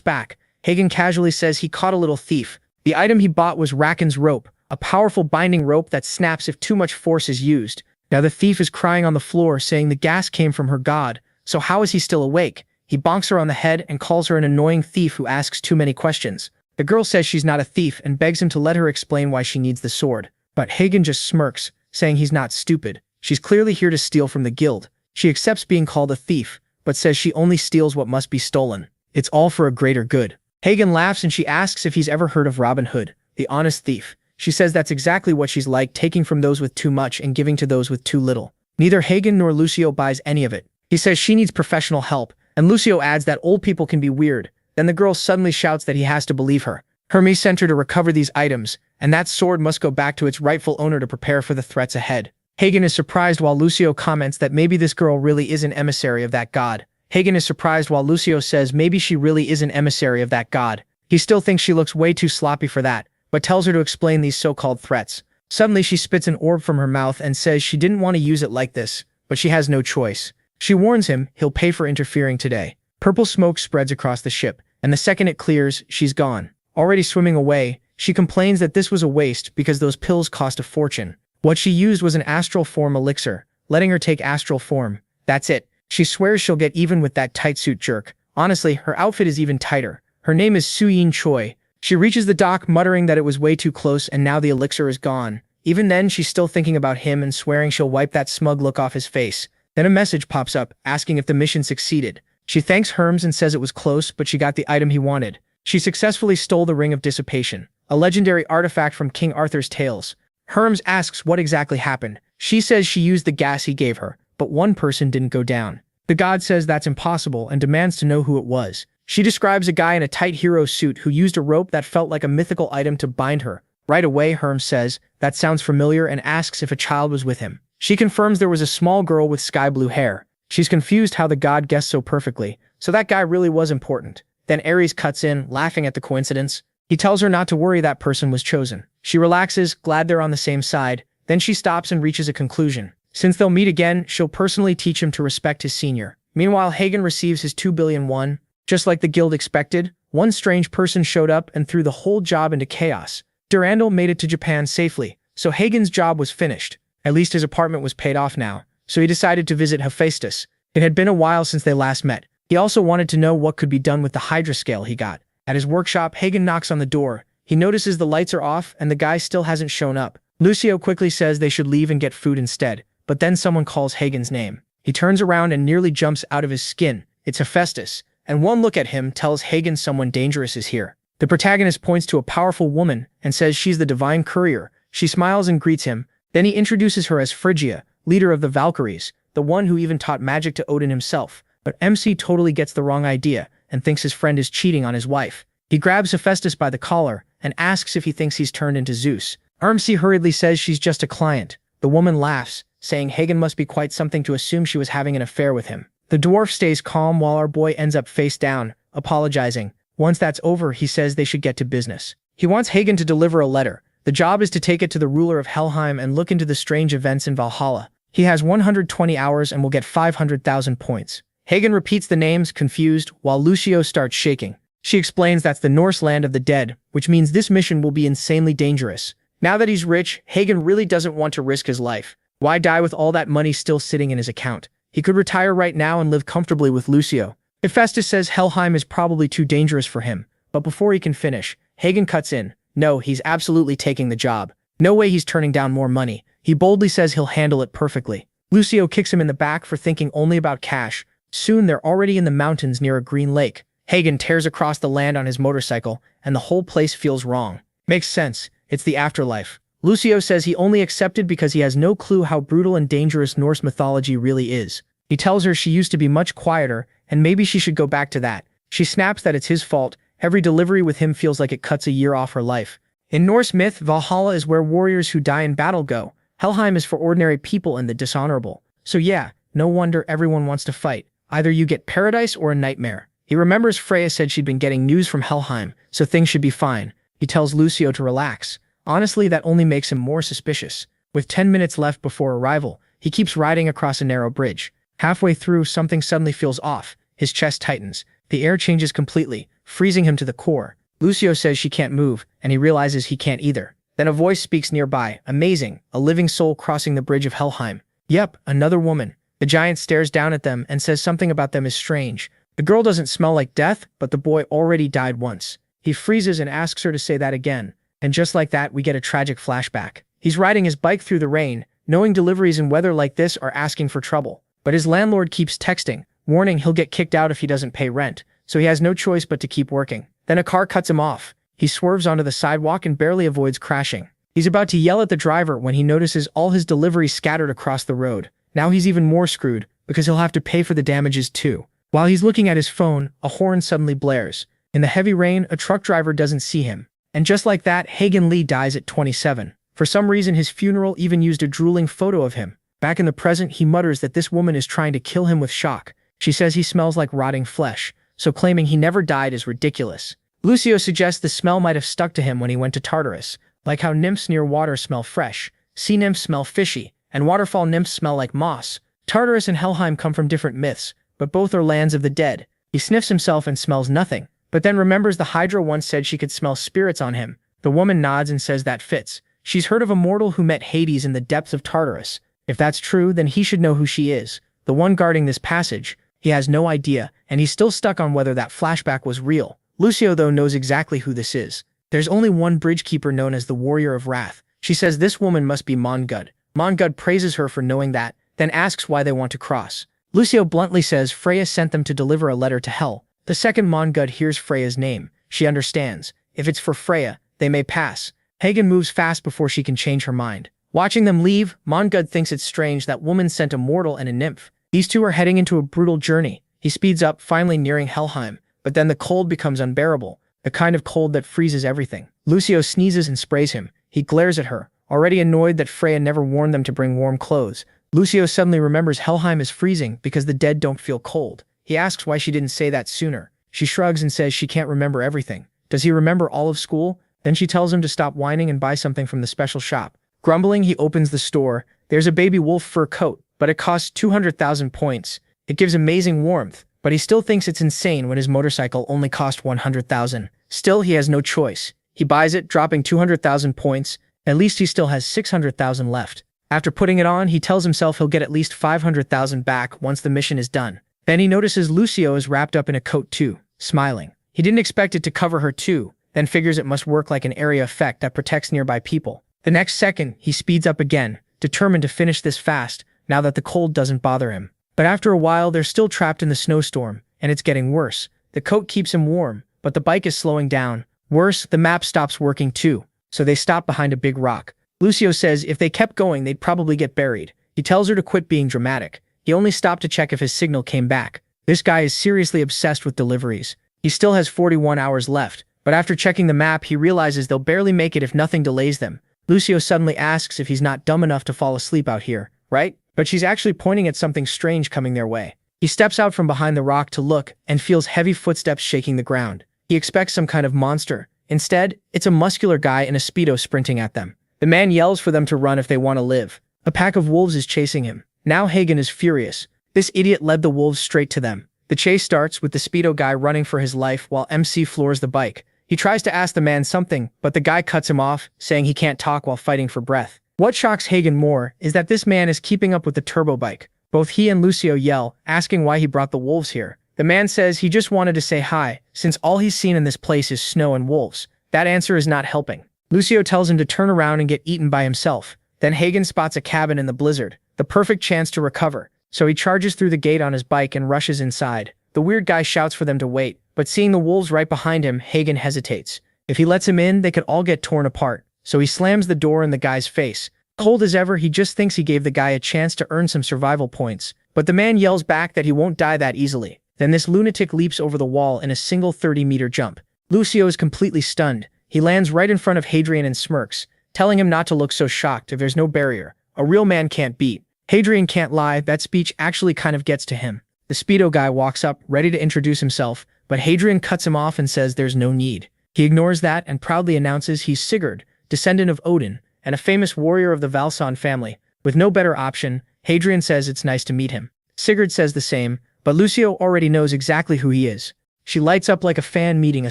A: back, Hagen casually says he caught a little thief. The item he bought was Raken's rope, a powerful binding rope that snaps if too much force is used. Now the thief is crying on the floor, saying the gas came from her god, so how is he still awake? He bonks her on the head and calls her an annoying thief who asks too many questions. The girl says she's not a thief and begs him to let her explain why she needs the sword. But Hagen just smirks, saying he's not stupid. She's clearly here to steal from the guild. She accepts being called a thief, but says she only steals what must be stolen. It's all for a greater good. Hagen laughs and she asks if he's ever heard of Robin Hood, the honest thief. She says that's exactly what she's like, taking from those with too much and giving to those with too little. Neither Hagen nor Lucio buys any of it. He says she needs professional help, and Lucio adds that old people can be weird. Then the girl suddenly shouts that he has to believe her. Hermes sent her to recover these items, and that sword must go back to its rightful owner to prepare for the threats ahead. Hagen is surprised while Lucio comments that maybe this girl really is an emissary of that god. Hagen is surprised while Lucio says maybe she really is an emissary of that god. He still thinks she looks way too sloppy for that, but tells her to explain these so-called threats. Suddenly she spits an orb from her mouth and says she didn't want to use it like this, but she has no choice. She warns him he'll pay for interfering today. Purple smoke spreads across the ship, and the second it clears, she's gone. Already swimming away, she complains that this was a waste because those pills cost a fortune. What she used was an astral form elixir, letting her take astral form. That's it. She swears she'll get even with that tight suit jerk. Honestly, her outfit is even tighter. Her name is Su-Yin Choi. She reaches the dock muttering that it was way too close and now the elixir is gone. Even then, she's still thinking about him and swearing she'll wipe that smug look off his face. Then a message pops up, asking if the mission succeeded. She thanks Hermes and says it was close, but she got the item he wanted. She successfully stole the Ring of Dissipation, a legendary artifact from King Arthur's tales. Hermes asks what exactly happened. She says she used the gas he gave her, but one person didn't go down. The god says that's impossible and demands to know who it was. She describes a guy in a tight hero suit who used a rope that felt like a mythical item to bind her. Right away, Hermes says, that sounds familiar, and asks if a child was with him. She confirms there was a small girl with sky blue hair. She's confused how the god guessed so perfectly, so that guy really was important. Then Ares cuts in, laughing at the coincidence. He tells her not to worry, that person was chosen. She relaxes, glad they're on the same side. Then she stops and reaches a conclusion. Since they'll meet again, she'll personally teach him to respect his senior. Meanwhile, Hagen receives his 2 billion won. Just like the guild expected, one strange person showed up and threw the whole job into chaos. Durandal made it to Japan safely, so Hagen's job was finished. At least his apartment was paid off now, so he decided to visit Hephaestus. It had been a while since they last met. He also wanted to know what could be done with the hydra scale he got. At his workshop, Hagen knocks on the door. He notices the lights are off and the guy still hasn't shown up. Lucio quickly says they should leave and get food instead, but then someone calls Hagen's name. He turns around and nearly jumps out of his skin. It's Hephaestus, and one look at him tells Hagen someone dangerous is here. The protagonist points to a powerful woman and says she's the divine Courier. She smiles and greets him. Then he introduces her as Phrygia, leader of the Valkyries, the one who even taught magic to Odin himself. But MC totally gets the wrong idea and thinks his friend is cheating on his wife. He grabs Hephaestus by the collar and asks if he thinks he's turned into Zeus. MC hurriedly says she's just a client. The woman laughs, saying Hagen must be quite something to assume she was having an affair with him. The dwarf stays calm while our boy ends up face down, apologizing. Once that's over, he says they should get to business. He wants Hagen to deliver a letter. The job is to take it to the ruler of Helheim and look into the strange events in Valhalla. He has 120 hours and will get 500,000 points. Hagen repeats the names, confused, while Lucio starts shaking. She explains that's the Norse land of the dead, which means this mission will be insanely dangerous. Now that he's rich, Hagen really doesn't want to risk his life. Why die with all that money still sitting in his account? He could retire right now and live comfortably with Lucio. Hephaestus says Helheim is probably too dangerous for him, but before he can finish, Hagen cuts in. No, he's absolutely taking the job. No way he's turning down more money. He boldly says he'll handle it perfectly. Lucio kicks him in the back for thinking only about cash. Soon they're already in the mountains near a green lake. Hagen tears across the land on his motorcycle, and the whole place feels wrong. Makes sense. It's the afterlife. Lucio says he only accepted because he has no clue how brutal and dangerous Norse mythology really is. He tells her she used to be much quieter, and maybe she should go back to that. She snaps that it's his fault. Every delivery with him feels like it cuts a year off her life. In Norse myth, Valhalla is where warriors who die in battle go. Helheim is for ordinary people and the dishonorable. So yeah, no wonder everyone wants to fight. Either you get paradise or a nightmare. He remembers Freya said she'd been getting news from Helheim, so things should be fine. He tells Lucio to relax. Honestly, that only makes him more suspicious. With 10 minutes left before arrival, he keeps riding across a narrow bridge. Halfway through, something suddenly feels off. His chest tightens. The air changes completely, freezing him to the core. Lucio says she can't move, and he realizes he can't either. Then a voice speaks nearby. Amazing, a living soul crossing the bridge of Helheim. Yep, another woman. The giant stares down at them and says something about them is strange. The girl doesn't smell like death, but the boy already died once. He freezes and asks her to say that again. And just like that, we get a tragic flashback. He's riding his bike through the rain, knowing deliveries in weather like this are asking for trouble. But his landlord keeps texting, warning he'll get kicked out if he doesn't pay rent, so he has no choice but to keep working. Then a car cuts him off. He swerves onto the sidewalk and barely avoids crashing. He's about to yell at the driver when he notices all his deliveries scattered across the road. Now he's even more screwed, because he'll have to pay for the damages too. While he's looking at his phone, a horn suddenly blares. In the heavy rain, a truck driver doesn't see him. And just like that, Hagen Lee dies at 27. For some reason, his funeral even used a drooling photo of him. Back in the present, he mutters that this woman is trying to kill him with shock. She says he smells like rotting flesh, so claiming he never died is ridiculous. Lucio suggests the smell might have stuck to him when he went to Tartarus, like how nymphs near water smell fresh, sea nymphs smell fishy, and waterfall nymphs smell like moss. Tartarus and Helheim come from different myths, but both are lands of the dead. He sniffs himself and smells nothing, but then remembers the Hydra once said she could smell spirits on him. The woman nods and says that fits. She's heard of a mortal who met Hades in the depths of Tartarus. If that's true, then he should know who she is. The one guarding this passage. He has no idea, and he's still stuck on whether that flashback was real. Lucio, though, knows exactly who this is. There's only one bridgekeeper known as the Warrior of Wrath. She says this woman must be Mongud. Mongud praises her for knowing that, then asks why they want to cross. Lucio bluntly says Freya sent them to deliver a letter to Hell. The second Mongud hears Freya's name. She understands. If it's for Freya, they may pass. Hagen moves fast before she can change her mind. Watching them leave, Mongud thinks it's strange that woman sent a mortal and a nymph. These two are heading into a brutal journey. He speeds up, finally nearing Helheim, but then the cold becomes unbearable, the kind of cold that freezes everything. Lucio sneezes and sprays him. He glares at her, already annoyed that Freya never warned them to bring warm clothes. Lucio suddenly remembers Helheim is freezing because the dead don't feel cold. He asks why she didn't say that sooner. She shrugs and says she can't remember everything. Does he remember all of school? Then she tells him to stop whining and buy something from the special shop. Grumbling, he opens the store. There's a baby wolf fur coat, but it costs 200,000 points. It gives amazing warmth, but he still thinks it's insane when his motorcycle only cost 100,000. Still, he has no choice. He buys it, dropping 200,000 points. At least he still has 600,000 left. After putting it on, he tells himself he'll get at least 500,000 back once the mission is done. Then he notices Lucio is wrapped up in a coat too, smiling. He didn't expect it to cover her too, then figures it must work like an area effect that protects nearby people. The next second, he speeds up again, determined to finish this fast, now that the cold doesn't bother him. But after a while, they're still trapped in the snowstorm, and it's getting worse. The coat keeps him warm, but the bike is slowing down. Worse, the map stops working too, so they stop behind a big rock. Lucio says if they kept going, they'd probably get buried. He tells her to quit being dramatic. He only stopped to check if his signal came back. This guy is seriously obsessed with deliveries. He still has 41 hours left, but after checking the map, he realizes they'll barely make it if nothing delays them. Lucio suddenly asks if he's not dumb enough to fall asleep out here, right? But she's actually pointing at something strange coming their way. He steps out from behind the rock to look and feels heavy footsteps shaking the ground. He expects some kind of monster. Instead, it's a muscular guy in a Speedo sprinting at them. The man yells for them to run if they want to live. A pack of wolves is chasing him. Now Hagen is furious. This idiot led the wolves straight to them. The chase starts with the Speedo guy running for his life while MC floors the bike. He tries to ask the man something, but the guy cuts him off, saying he can't talk while fighting for breath. What shocks Hagen more is that this man is keeping up with the turbo bike. Both he and Lucio yell, asking why he brought the wolves here. The man says he just wanted to say hi, since all he's seen in this place is snow and wolves. That answer is not helping. Lucio tells him to turn around and get eaten by himself. Then Hagen spots a cabin in the blizzard, the perfect chance to recover. So he charges through the gate on his bike and rushes inside. The weird guy shouts for them to wait, but seeing the wolves right behind him, Hagen hesitates. If he lets him in, they could all get torn apart. So he slams the door in the guy's face. Cold as ever, he just thinks he gave the guy a chance to earn some survival points. But the man yells back that he won't die that easily. Then this lunatic leaps over the wall in a single 30-meter jump. Lucio is completely stunned. He lands right in front of Hadrian and smirks, telling him not to look so shocked if there's no barrier. A real man can't beat. Hadrian can't lie, that speech actually kind of gets to him. The Speedo guy walks up, ready to introduce himself, but Hadrian cuts him off and says there's no need. He ignores that and proudly announces he's Sigurd, descendant of Odin, and a famous warrior of the Valson family. With no better option, Hadrian says it's nice to meet him. Sigurd says the same, but Lucio already knows exactly who he is. She lights up like a fan meeting a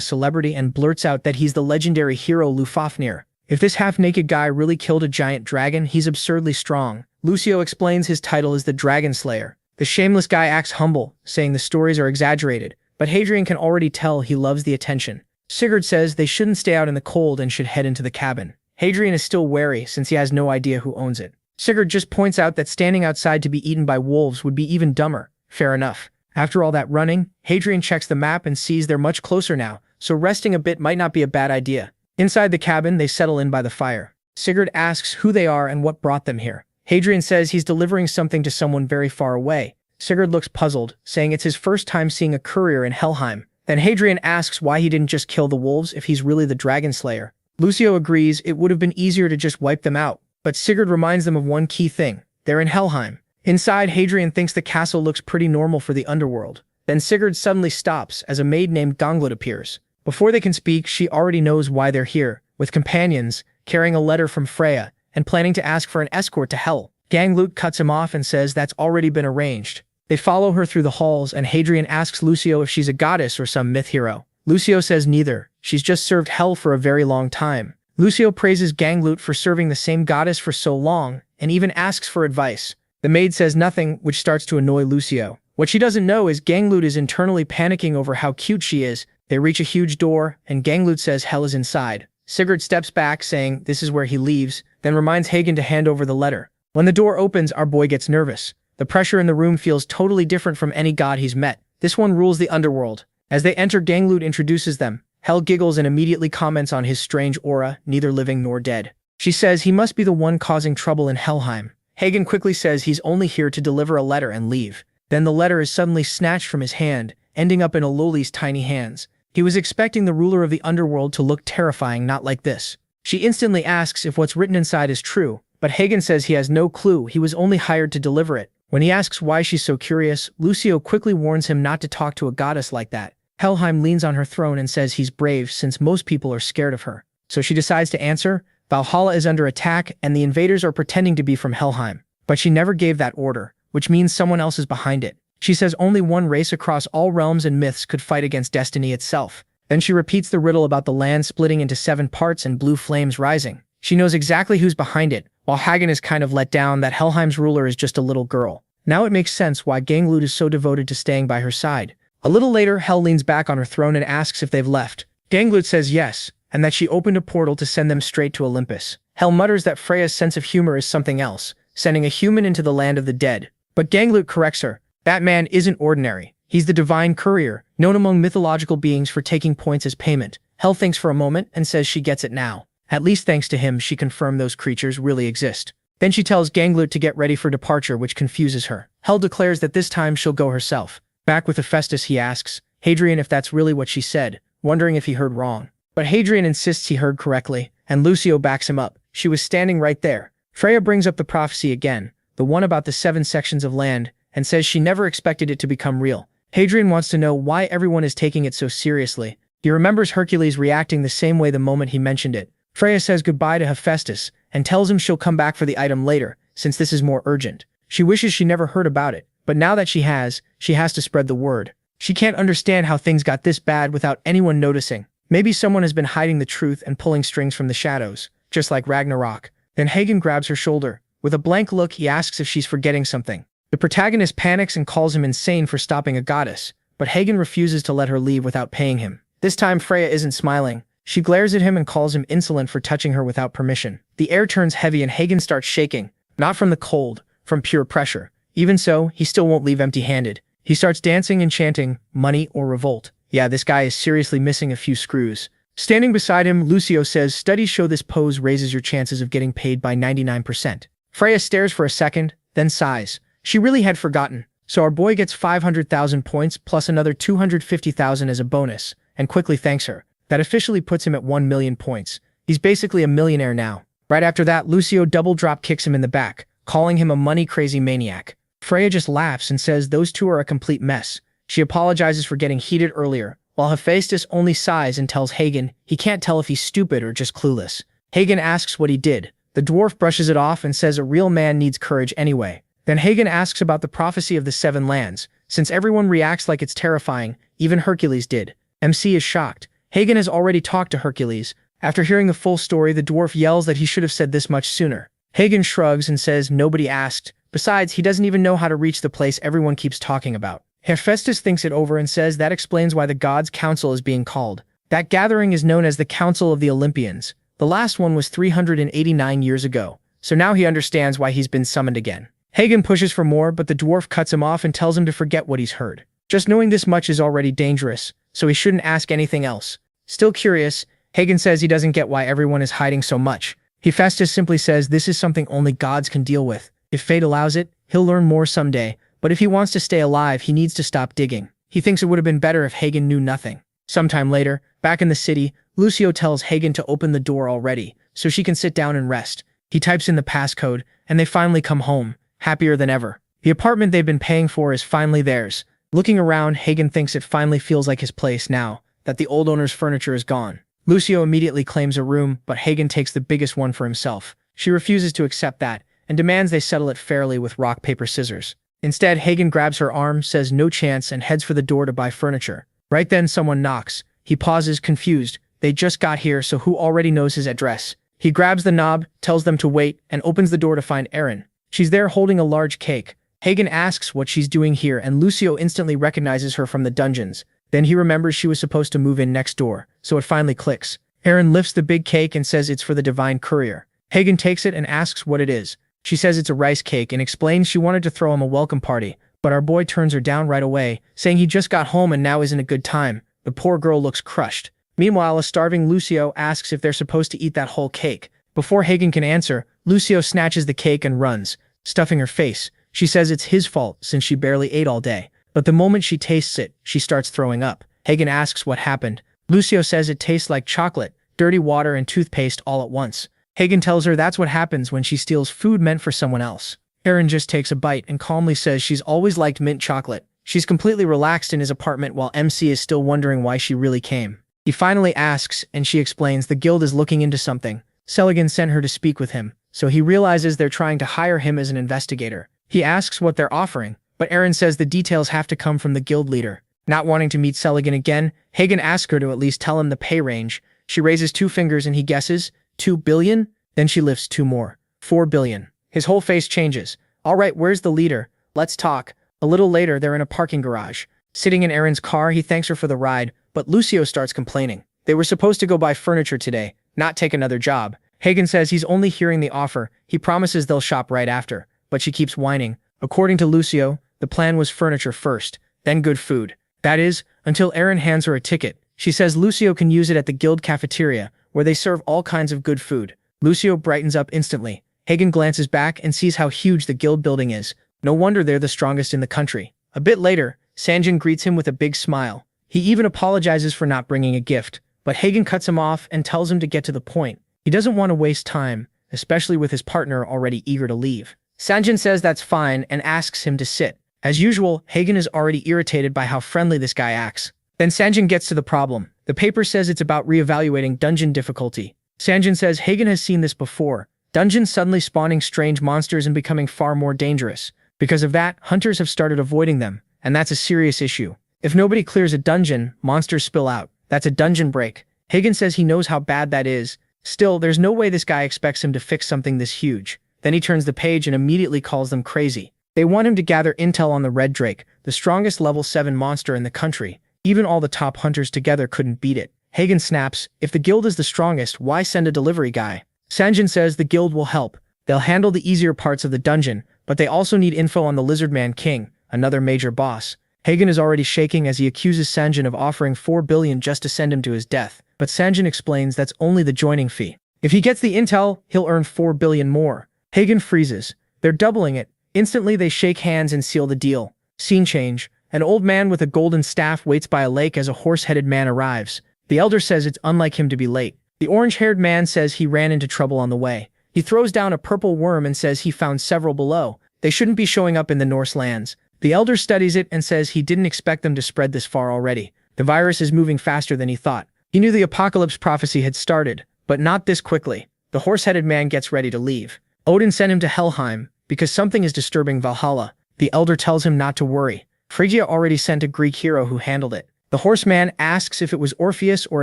A: celebrity and blurts out that he's the legendary hero Lufafnir. If this half-naked guy really killed a giant dragon, he's absurdly strong. Lucio explains his title is the Dragon Slayer. The shameless guy acts humble, saying the stories are exaggerated, but Hadrian can already tell he loves the attention. Sigurd says they shouldn't stay out in the cold and should head into the cabin. Hadrian is still wary since he has no idea who owns it. Sigurd just points out that standing outside to be eaten by wolves would be even dumber. Fair enough. After all that running, Hadrian checks the map and sees they're much closer now, so resting a bit might not be a bad idea. Inside the cabin, they settle in by the fire. Sigurd asks who they are and what brought them here. Hadrian says he's delivering something to someone very far away. Sigurd looks puzzled, saying it's his first time seeing a courier in Helheim. Then Hadrian asks why he didn't just kill the wolves if he's really the Dragon Slayer. Lucio agrees it would have been easier to just wipe them out, but Sigurd reminds them of one key thing. They're in Helheim. Inside, Hadrian thinks the castle looks pretty normal for the underworld. Then Sigurd suddenly stops as a maid named Ganglut appears. Before they can speak, she already knows why they're here, with companions, carrying a letter from Freya, and planning to ask for an escort to Hel. Ganglut cuts him off and says that's already been arranged. They follow her through the halls, and Hadrian asks Lucio if she's a goddess or some myth hero. Lucio says neither. She's just served Hel for a very long time. Lucio praises Ganglut for serving the same goddess for so long, and even asks for advice. The maid says nothing, which starts to annoy Lucio. What she doesn't know is Ganglut is internally panicking over how cute she is. They reach a huge door, and Ganglut says Hel is inside. Sigurd steps back, saying this is where he leaves, then reminds Hagen to hand over the letter. When the door opens, our boy gets nervous. The pressure in the room feels totally different from any god he's met. This one rules the underworld. As they enter, Ganglut introduces them. Hel giggles and immediately comments on his strange aura, neither living nor dead. She says he must be the one causing trouble in Helheim. Hagen quickly says he's only here to deliver a letter and leave. Then the letter is suddenly snatched from his hand, ending up in Ololi's tiny hands. He was expecting the ruler of the underworld to look terrifying, not like this. She instantly asks if what's written inside is true, but Hagen says he has no clue, he was only hired to deliver it. When he asks why she's so curious, Lucio quickly warns him not to talk to a goddess like that. Helheim leans on her throne and says he's brave since most people are scared of her. So she decides to answer. Valhalla is under attack and the invaders are pretending to be from Helheim. But she never gave that order, which means someone else is behind it. She says only one race across all realms and myths could fight against destiny itself. Then she repeats the riddle about the land splitting into 7 parts and blue flames rising. She knows exactly who's behind it, while Hagen is kind of let down that Helheim's ruler is just a little girl. Now it makes sense why Ganglut is so devoted to staying by her side. A little later, Hel leans back on her throne and asks if they've left. Ganglut says yes, and that she opened a portal to send them straight to Olympus. Hel mutters that Freya's sense of humor is something else, sending a human into the land of the dead. But Ganglut corrects her. That man isn't ordinary. He's the divine Courier, known among mythological beings for taking points as payment. Hel thinks for a moment and says she gets it now. At least thanks to him, she confirmed those creatures really exist. Then she tells Ganglut to get ready for departure, which confuses her. Hel declares that this time she'll go herself. Back with Hephaestus, he asks Hadrian if that's really what she said, wondering if he heard wrong. But Hadrian insists he heard correctly, and Lucio backs him up. She was standing right there. Freya brings up the prophecy again, the one about the 7 sections of land, and says she never expected it to become real. Hadrian wants to know why everyone is taking it so seriously. He remembers Hercules reacting the same way the moment he mentioned it. Freya says goodbye to Hephaestus, and tells him she'll come back for the item later, since this is more urgent. She wishes she never heard about it, but now that she has to spread the word. She can't understand how things got this bad without anyone noticing. Maybe someone has been hiding the truth and pulling strings from the shadows, just like Ragnarok. Then Hagen grabs her shoulder. With a blank look, he asks if she's forgetting something. The protagonist panics and calls him insane for stopping a goddess, but Hagen refuses to let her leave without paying him. This time Freya isn't smiling. She glares at him and calls him insolent for touching her without permission. The air turns heavy and Hagen starts shaking, not from the cold, from pure pressure. Even so, he still won't leave empty-handed. He starts dancing and chanting, money or revolt. Yeah, this guy is seriously missing a few screws. Standing beside him, Lucio says studies show this pose raises your chances of getting paid by 99%. Freya stares for a second, then sighs. She really had forgotten. So our boy gets 500,000 points plus another 250,000 as a bonus, and quickly thanks her. That officially puts him at 1 million points. He's basically a millionaire now. Right after that, Lucio double drop kicks him in the back, calling him a money-crazy maniac. Freya just laughs and says those two are a complete mess. She apologizes for getting heated earlier, while Hephaestus only sighs and tells Hagen he can't tell if he's stupid or just clueless. Hagen asks what he did. The dwarf brushes it off and says a real man needs courage anyway. Then Hagen asks about the prophecy of the 7 lands. Since everyone reacts like it's terrifying, even Hercules did. MC is shocked. Hagen has already talked to Hercules. After hearing the full story, the dwarf yells that he should have said this much sooner. Hagen shrugs and says nobody asked. Besides, he doesn't even know how to reach the place everyone keeps talking about. Hephaestus thinks it over and says that explains why the gods' council is being called. That gathering is known as the Council of the Olympians. The last one was 389 years ago, so now he understands why he's been summoned again. Hagen pushes for more, but the dwarf cuts him off and tells him to forget what he's heard. Just knowing this much is already dangerous, so he shouldn't ask anything else. Still curious, Hagen says he doesn't get why everyone is hiding so much. Hephaestus simply says this is something only gods can deal with. If fate allows it, he'll learn more someday, but if he wants to stay alive, he needs to stop digging. He thinks it would have been better if Hagen knew nothing. Sometime later, Back in the city, Lucio tells Hagen to open the door already, so she can sit down and rest. He types in the passcode, and they finally come home, happier than ever. The apartment they've been paying for is finally theirs. Looking around, Hagen thinks it finally feels like his place now that the old owner's furniture is gone. Lucio immediately claims a room, but Hagen takes the biggest one for himself. She refuses to accept that, and demands they settle it fairly with rock, paper, scissors. Instead, Hagen grabs her arm, says no chance, and heads for the door to buy furniture. Right then, someone knocks. He pauses, confused. They just got here, so who already knows his address? He grabs the knob, tells them to wait, and opens the door to find Erin. She's there holding a large cake. Hagen asks what she's doing here, and Lucio instantly recognizes her from the dungeons. Then he remembers she was supposed to move in next door, so it finally clicks. Erin lifts the big cake and says it's for the divine courier. Hagen takes it and asks what it is. She says it's a rice cake and explains she wanted to throw him a welcome party, but our boy turns her down right away, saying he just got home and now isn't a good time. The poor girl looks crushed. Meanwhile, a starving Lucio asks if they're supposed to eat that whole cake. Before Hagen can answer, Lucio snatches the cake and runs, stuffing her face. She says it's his fault since she barely ate all day. But the moment she tastes it, she starts throwing up. Hagen asks what happened. Lucio says it tastes like chocolate, dirty water, and toothpaste all at once. Hagen tells her that's what happens when she steals food meant for someone else. Erin just takes a bite and calmly says she's always liked mint chocolate. She's completely relaxed in his apartment while MC is still wondering why she really came. He finally asks, and she explains the guild is looking into something. Seligman sent her to speak with him, so he realizes they're trying to hire him as an investigator. He asks what they're offering, but Erin says the details have to come from the guild leader. Not wanting to meet Seligman again, Hagen asks her to at least tell him the pay range. She raises 2 fingers and he guesses, 2 billion? Then she lifts 2 more. 4 billion. His whole face changes. All right, where's the leader? Let's talk. A little later, they're in a parking garage. Sitting in Erin's car, he thanks her for the ride, but Lucio starts complaining. They were supposed to go buy furniture today, not take another job. Hagen says he's only hearing the offer. He promises they'll shop right after, but she keeps whining. According to Lucio, the plan was furniture first, then good food. That is, until Erin hands her a ticket. She says Lucio can use it at the guild cafeteria, where they serve all kinds of good food. Lucio brightens up instantly. Hagen glances back and sees how huge the guild building is. No wonder they're the strongest in the country. A bit later, Sung-Jin greets him with a big smile. He even apologizes for not bringing a gift, but Hagen cuts him off and tells him to get to the point. He doesn't want to waste time, especially with his partner already eager to leave. Sung-Jin says that's fine and asks him to sit. As usual, Hagen is already irritated by how friendly this guy acts. Then Sung-Jin gets to the problem. The paper says it's about reevaluating dungeon difficulty. Sung-Jin says Hagen has seen this before. Dungeons suddenly spawning strange monsters and becoming far more dangerous. Because of that, hunters have started avoiding them, and that's a serious issue. If nobody clears a dungeon, monsters spill out. That's a dungeon break. Hagen says he knows how bad that is. Still, there's no way this guy expects him to fix something this huge. Then he turns the page and immediately calls them crazy. They want him to gather intel on the Red Drake, the strongest level 7 monster in the country. Even all the top hunters together couldn't beat it. Hagen snaps, if the guild is the strongest, why send a delivery guy? Sung-Jin says the guild will help. They'll handle the easier parts of the dungeon, but they also need info on the Lizardman King, another major boss. Hagen is already shaking as he accuses Sung-Jin of offering 4 billion just to send him to his death, but Sung-Jin explains that's only the joining fee. If he gets the intel, he'll earn 4 billion more. Hagen freezes. They're doubling it. Instantly they shake hands and seal the deal. Scene change. An old man with a golden staff waits by a lake as a horse-headed man arrives. The elder says it's unlike him to be late. The orange-haired man says he ran into trouble on the way. He throws down a purple worm and says he found several below. They shouldn't be showing up in the Norse lands. The elder studies it and says he didn't expect them to spread this far already. The virus is moving faster than he thought. He knew the apocalypse prophecy had started, but not this quickly. The horse-headed man gets ready to leave. Odin sent him to Helheim because something is disturbing Valhalla. The elder tells him not to worry. Phrygia already sent a Greek hero who handled it. The horseman asks if it was Orpheus or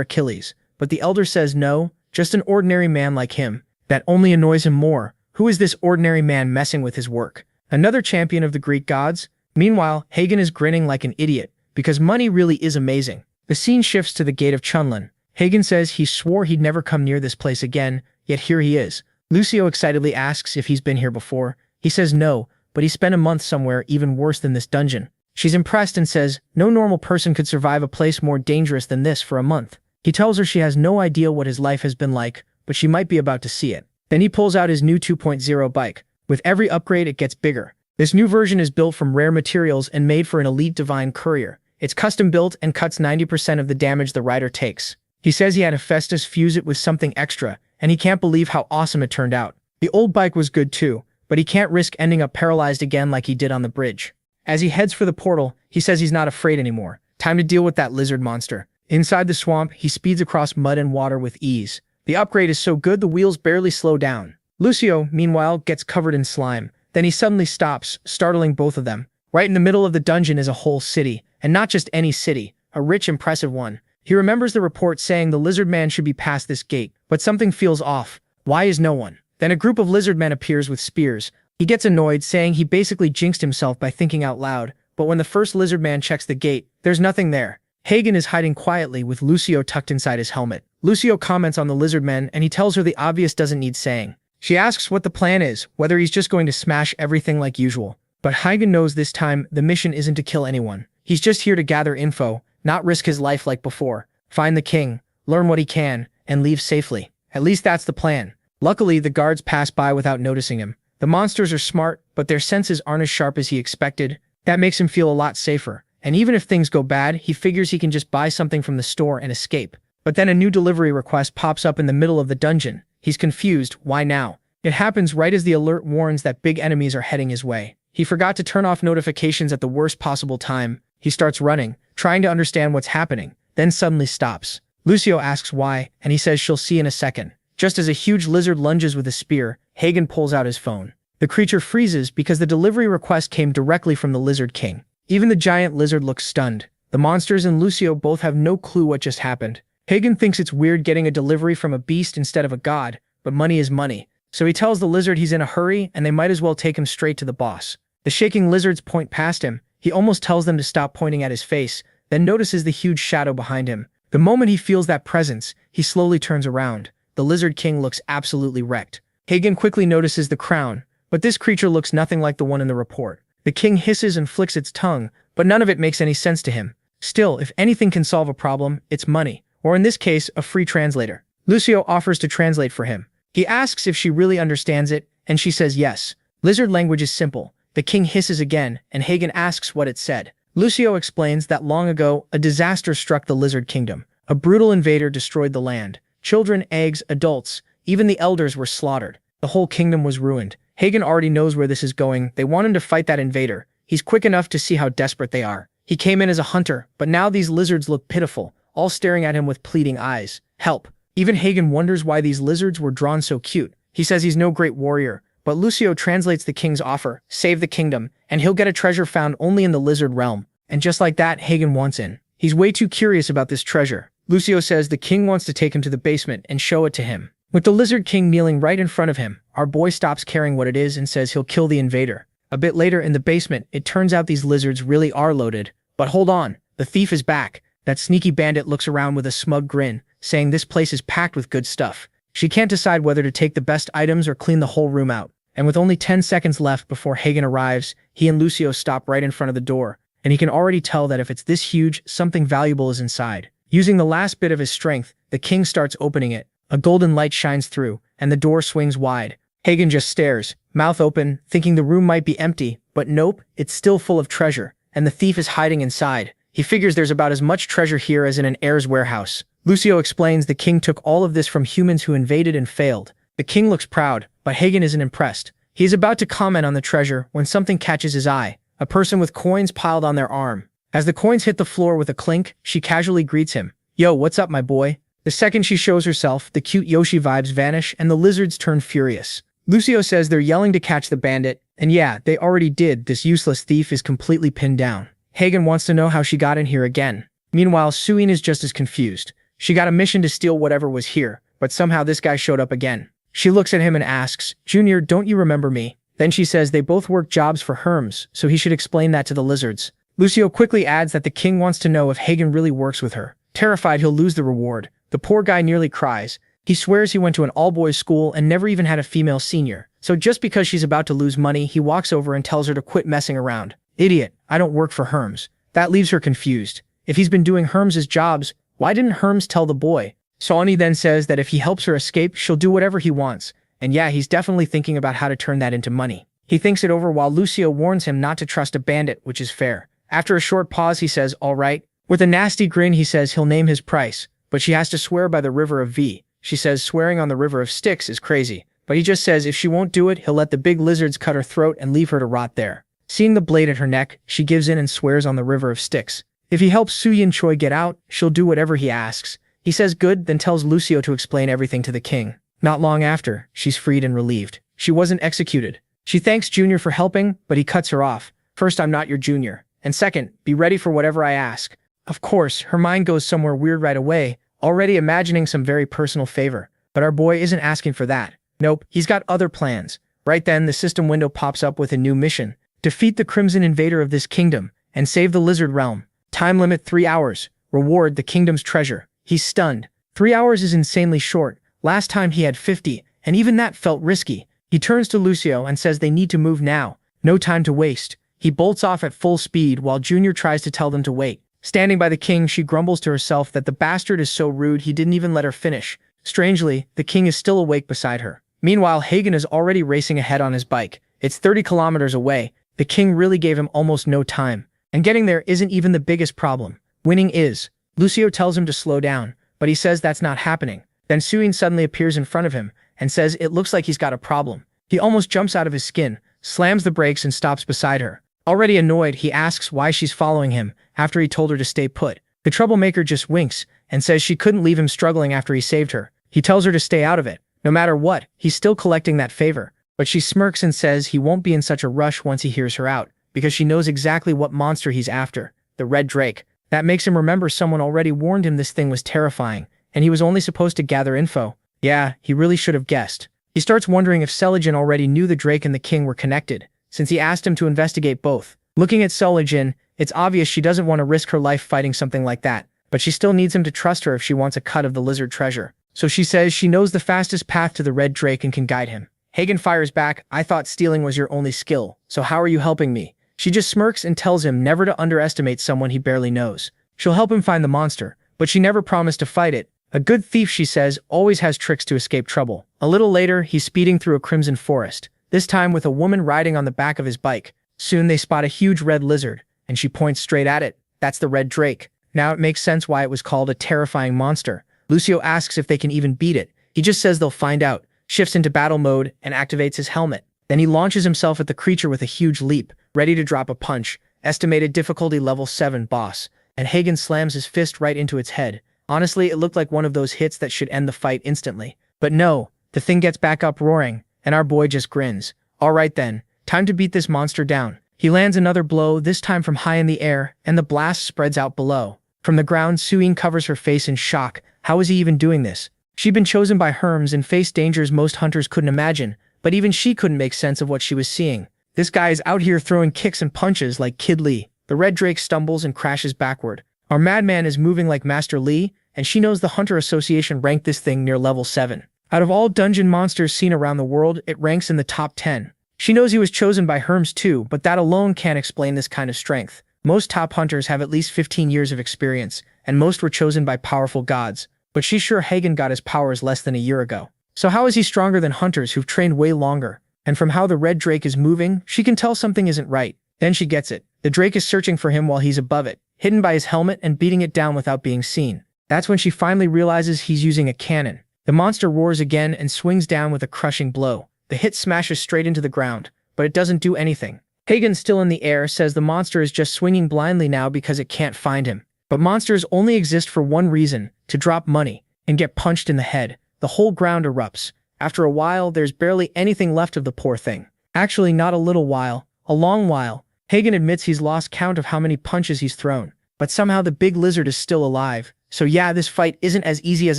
A: Achilles, but the elder says no, just an ordinary man like him. That only annoys him more. Who is this ordinary man messing with his work? Another champion of the Greek gods? Meanwhile, Hagen is grinning like an idiot, because money really is amazing. The scene shifts to the gate of Chunlin. Hagen says he swore he'd never come near this place again, yet here he is. Lucio excitedly asks if he's been here before. He says no, but he spent a month somewhere even worse than this dungeon. She's impressed and says, no normal person could survive a place more dangerous than this for a month. He tells her she has no idea what his life has been like, but she might be about to see it. Then he pulls out his new 2.0 bike. With every upgrade, it gets bigger. This new version is built from rare materials and made for an elite divine courier. It's custom built and cuts 90% of the damage the rider takes. He says he had Hephaestus fuse it with something extra, and he can't believe how awesome it turned out. The old bike was good too, but he can't risk ending up paralyzed again like he did on the bridge. As he heads for the portal, he says he's not afraid anymore. Time to deal with that lizard monster. Inside the swamp, he speeds across mud and water with ease. The upgrade is so good the wheels barely slow down. Lucio, meanwhile, gets covered in slime. Then he suddenly stops, startling both of them. Right in the middle of the dungeon is a whole city, and not just any city, a rich, impressive one. He remembers the report saying the lizard man should be past this gate, but something feels off. Why is no one? Then a group of lizard men appears with spears. He gets annoyed, saying he basically jinxed himself by thinking out loud, but when the first lizard man checks the gate, there's nothing there. Hagen is hiding quietly with Lucio tucked inside his helmet. Lucio comments on the lizard men, and he tells her the obvious doesn't need saying. She asks what the plan is, whether he's just going to smash everything like usual. But Hagen knows this time the mission isn't to kill anyone. He's just here to gather info, not risk his life like before. Find the king, learn what he can, and leave safely. At least that's the plan. Luckily, the guards pass by without noticing him. The monsters are smart, but their senses aren't as sharp as he expected. That makes him feel a lot safer. And even if things go bad, he figures he can just buy something from the store and escape. But then a new delivery request pops up in the middle of the dungeon. He's confused. Why now? It happens right as the alert warns that big enemies are heading his way. He forgot to turn off notifications at the worst possible time. He starts running, trying to understand what's happening, then suddenly stops. Lucio asks why, and he says she'll see in a second. Just as a huge lizard lunges with a spear, Hagen pulls out his phone. The creature freezes because the delivery request came directly from the Lizard King. Even the giant lizard looks stunned. The monsters and Lucio both have no clue what just happened. Hagen thinks it's weird getting a delivery from a beast instead of a god, but money is money. So he tells the lizard he's in a hurry and they might as well take him straight to the boss. The shaking lizards point past him. He almost tells them to stop pointing at his face, then notices the huge shadow behind him. The moment he feels that presence, he slowly turns around. The Lizard King looks absolutely wrecked. Hagen quickly notices the crown, but this creature looks nothing like the one in the report. The king hisses and flicks its tongue, but none of it makes any sense to him. Still, if anything can solve a problem, it's money, or in this case, a free translator. Lucio offers to translate for him. He asks if she really understands it, and she says yes. Lizard language is simple. The king hisses again, and Hagen asks what it said. Lucio explains that long ago, a disaster struck the Lizard Kingdom. A brutal invader destroyed the land. Children, eggs, adults, even the elders were slaughtered. The whole kingdom was ruined. Hagen already knows where this is going. They want him to fight that invader. He's quick enough to see how desperate they are. He came in as a hunter, but now these lizards look pitiful, all staring at him with pleading eyes. Help. Even Hagen wonders why these lizards were drawn so cute. He says he's no great warrior, but Lucio translates the king's offer, save the kingdom, and he'll get a treasure found only in the lizard realm. And just like that, Hagen wants in. He's way too curious about this treasure. Lucio says the king wants to take him to the basement and show it to him. With the Lizard King kneeling right in front of him, our boy stops caring what it is and says he'll kill the invader. A bit later in the basement, it turns out these lizards really are loaded. But hold on, the thief is back. That sneaky bandit looks around with a smug grin, saying this place is packed with good stuff. She can't decide whether to take the best items or clean the whole room out. And with only 10 seconds left before Hagen arrives, he and Lucio stop right in front of the door, and he can already tell that if it's this huge, something valuable is inside. Using the last bit of his strength, the king starts opening it. A golden light shines through, and the door swings wide. Hagen just stares, mouth open, thinking the room might be empty, but nope, it's still full of treasure, and the thief is hiding inside. He figures there's about as much treasure here as in an heir's warehouse. Lucio explains the king took all of this from humans who invaded and failed. The king looks proud, but Hagen isn't impressed. He is about to comment on the treasure when something catches his eye. A person with coins piled on their arm. As the coins hit the floor with a clink, she casually greets him. Yo, what's up, my boy? The second she shows herself, the cute Yoshi vibes vanish and the lizards turn furious. Lucio says they're yelling to catch the bandit, and yeah, they already did. This useless thief is completely pinned down. Hagen wants to know how she got in here again. Meanwhile, Suin is just as confused. She got a mission to steal whatever was here, but somehow this guy showed up again. She looks at him and asks, Junior, don't you remember me? Then she says they both work jobs for Herms, so he should explain that to the lizards. Lucio quickly adds that the king wants to know if Hagen really works with her. Terrified he'll lose the reward, the poor guy nearly cries. He swears he went to an all-boys school and never even had a female senior. So just because she's about to lose money, he walks over and tells her to quit messing around. Idiot, I don't work for Herms. That leaves her confused. If he's been doing Herms' jobs, why didn't Herms tell the boy? Sawney then says that if he helps her escape, she'll do whatever he wants. And yeah, he's definitely thinking about how to turn that into money. He thinks it over while Lucio warns him not to trust a bandit, which is fair. After a short pause, he says, all right. With a nasty grin, he says he'll name his price, but she has to swear by the river of V. She says swearing on the river of Styx is crazy, but he just says if she won't do it, he'll let the big lizards cut her throat and leave her to rot there. Seeing the blade at her neck, she gives in and swears on the river of Styx. If he helps Su-Yin Choi get out, she'll do whatever he asks. He says good, then tells Lucio to explain everything to the king. Not long after, she's freed and relieved. She wasn't executed. She thanks Junior for helping, but he cuts her off. First, I'm not your junior. And second, be ready for whatever I ask. Of course, her mind goes somewhere weird right away, already imagining some very personal favor. But our boy isn't asking for that. Nope, he's got other plans. Right then, the system window pops up with a new mission. Defeat the Crimson Invader of this kingdom, and save the Lizard Realm. Time limit 3 hours. Reward the kingdom's treasure. He's stunned. 3 hours is insanely short. Last time he had 50, and even that felt risky. He turns to Lucio and says they need to move now. No time to waste. He bolts off at full speed while Junior tries to tell them to wait. Standing by the king, she grumbles to herself that the bastard is so rude he didn't even let her finish. Strangely, the king is still awake beside her. Meanwhile, Hagen is already racing ahead on his bike. It's 30 kilometers away. The king really gave him almost no time. And getting there isn't even the biggest problem. Winning is. Lucio tells him to slow down, but he says that's not happening. Then Su-Yin suddenly appears in front of him and says it looks like he's got a problem. He almost jumps out of his skin, slams the brakes and stops beside her. Already annoyed, he asks why she's following him after he told her to stay put. The troublemaker just winks and says she couldn't leave him struggling after he saved her. He tells her to stay out of it. No matter what, he's still collecting that favor. But she smirks and says he won't be in such a rush once he hears her out, because she knows exactly what monster he's after, the Red Drake. That makes him remember someone already warned him this thing was terrifying, and he was only supposed to gather info. Yeah, he really should have guessed. He starts wondering if Sung-Jin already knew the Drake and the king were connected, since he asked him to investigate both. Looking at Sung-Jin, it's obvious she doesn't want to risk her life fighting something like that, but she still needs him to trust her if she wants a cut of the lizard treasure. So she says she knows the fastest path to the Red Drake and can guide him. Hagen fires back, I thought stealing was your only skill, so how are you helping me? She just smirks and tells him never to underestimate someone he barely knows. She'll help him find the monster, but she never promised to fight it. A good thief, she says, always has tricks to escape trouble. A little later, he's speeding through a crimson forest, this time with a woman riding on the back of his bike. Soon they spot a huge red lizard, and she points straight at it. That's the Red Drake. Now it makes sense why it was called a terrifying monster. Lucio asks if they can even beat it. He just says they'll find out, shifts into battle mode, and activates his helmet. Then he launches himself at the creature with a huge leap, ready to drop a punch. Estimated difficulty level 7 boss. And Hagen slams his fist right into its head. Honestly, it looked like one of those hits that should end the fight instantly. But no, the thing gets back up roaring, and our boy just grins. Alright then, time to beat this monster down. He lands another blow, this time from high in the air, and the blast spreads out below. From the ground, Su-Yin covers her face in shock. How is he even doing this? She'd been chosen by Hermes and faced dangers most hunters couldn't imagine, but even she couldn't make sense of what she was seeing. This guy is out here throwing kicks and punches like Kid Lee. The Red Drake stumbles and crashes backward. Our madman is moving like Master Lee, and she knows the Hunter Association ranked this thing near level 7. Out of all dungeon monsters seen around the world, it ranks in the top 10. She knows he was chosen by Hermes too, but that alone can't explain this kind of strength. Most top hunters have at least 15 years of experience, and most were chosen by powerful gods. But she's sure Hagen got his powers less than a year ago. So how is he stronger than hunters who've trained way longer? And from how the Red Drake is moving, she can tell something isn't right. Then she gets it. The Drake is searching for him while he's above it, hidden by his helmet and beating it down without being seen. That's when she finally realizes he's using a cannon. The monster roars again and swings down with a crushing blow. The hit smashes straight into the ground, but it doesn't do anything. Hagen, still in the air, says the monster is just swinging blindly now because it can't find him. But monsters only exist for one reason, to drop money and get punched in the head. The whole ground erupts. After a while, there's barely anything left of the poor thing. Actually, not a little while, a long while. Hagen admits he's lost count of how many punches he's thrown. But somehow the big lizard is still alive. So yeah, this fight isn't as easy as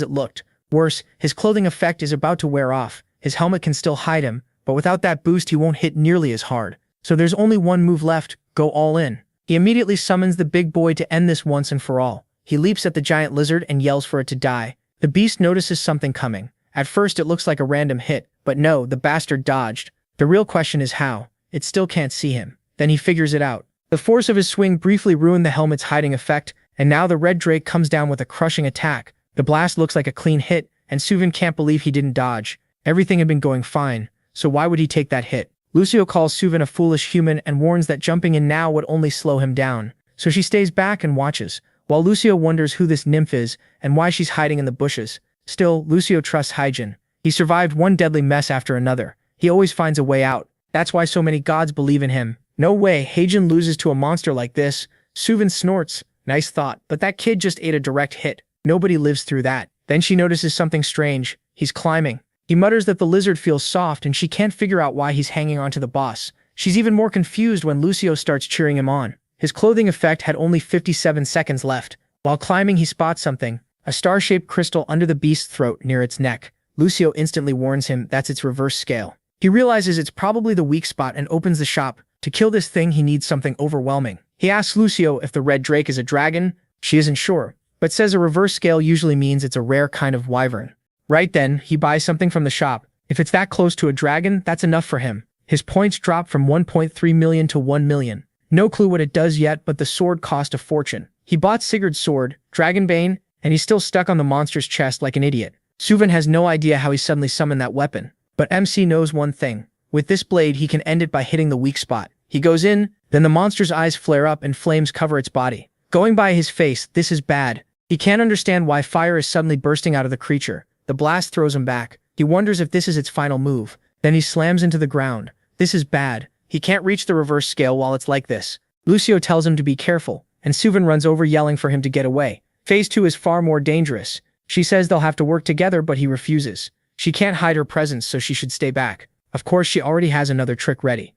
A: it looked. Worse, his clothing effect is about to wear off. His helmet can still hide him, but without that boost he won't hit nearly as hard. So there's only one move left, go all in. He immediately summons the big boy to end this once and for all. He leaps at the giant lizard and yells for it to die. The beast notices something coming. At first it looks like a random hit, but no, the bastard dodged. The real question is how. It still can't see him. Then he figures it out. The force of his swing briefly ruined the helmet's hiding effect, and now the Red Drake comes down with a crushing attack. The blast looks like a clean hit, and Su-Jin can't believe he didn't dodge. Everything had been going fine, so why would he take that hit? Lucio calls Su-Jin a foolish human and warns that jumping in now would only slow him down. So she stays back and watches, while Lucio wonders who this nymph is and why she's hiding in the bushes. Still, Lucio trusts Hygin. He survived one deadly mess after another. He always finds a way out. That's why so many gods believe in him. No way Hygin loses to a monster like this. Suvin snorts. Nice thought, but that kid just ate a direct hit. Nobody lives through that. Then she notices something strange. He's climbing. He mutters that the lizard feels soft and she can't figure out why he's hanging onto the boss. She's even more confused when Lucio starts cheering him on. His clothing effect had only 57 seconds left. While climbing, he spots something. A star-shaped crystal under the beast's throat near its neck. Lucio instantly warns him that's its reverse scale. He realizes it's probably the weak spot and opens the shop. To kill this thing, he needs something overwhelming. He asks Lucio if the red drake is a dragon. She isn't sure, but says a reverse scale usually means it's a rare kind of wyvern. Right then, he buys something from the shop. If it's that close to a dragon, that's enough for him. His points drop from 1.3 million to 1 million. No clue what it does yet, but the sword cost a fortune. He bought Sigurd's sword, Dragonbane, and he's still stuck on the monster's chest like an idiot. Suvin has no idea how he suddenly summoned that weapon. But MC knows one thing. With this blade, he can end it by hitting the weak spot. He goes in, then the monster's eyes flare up and flames cover its body. Going by his face, this is bad. He can't understand why fire is suddenly bursting out of the creature. The blast throws him back. He wonders if this is its final move. Then he slams into the ground. This is bad. He can't reach the reverse scale while it's like this. Lucio tells him to be careful, and Suvin runs over yelling for him to get away. Phase 2 is far more dangerous. She says they'll have to work together, but he refuses. She can't hide her presence, so she should stay back. Of course, she already has another trick ready.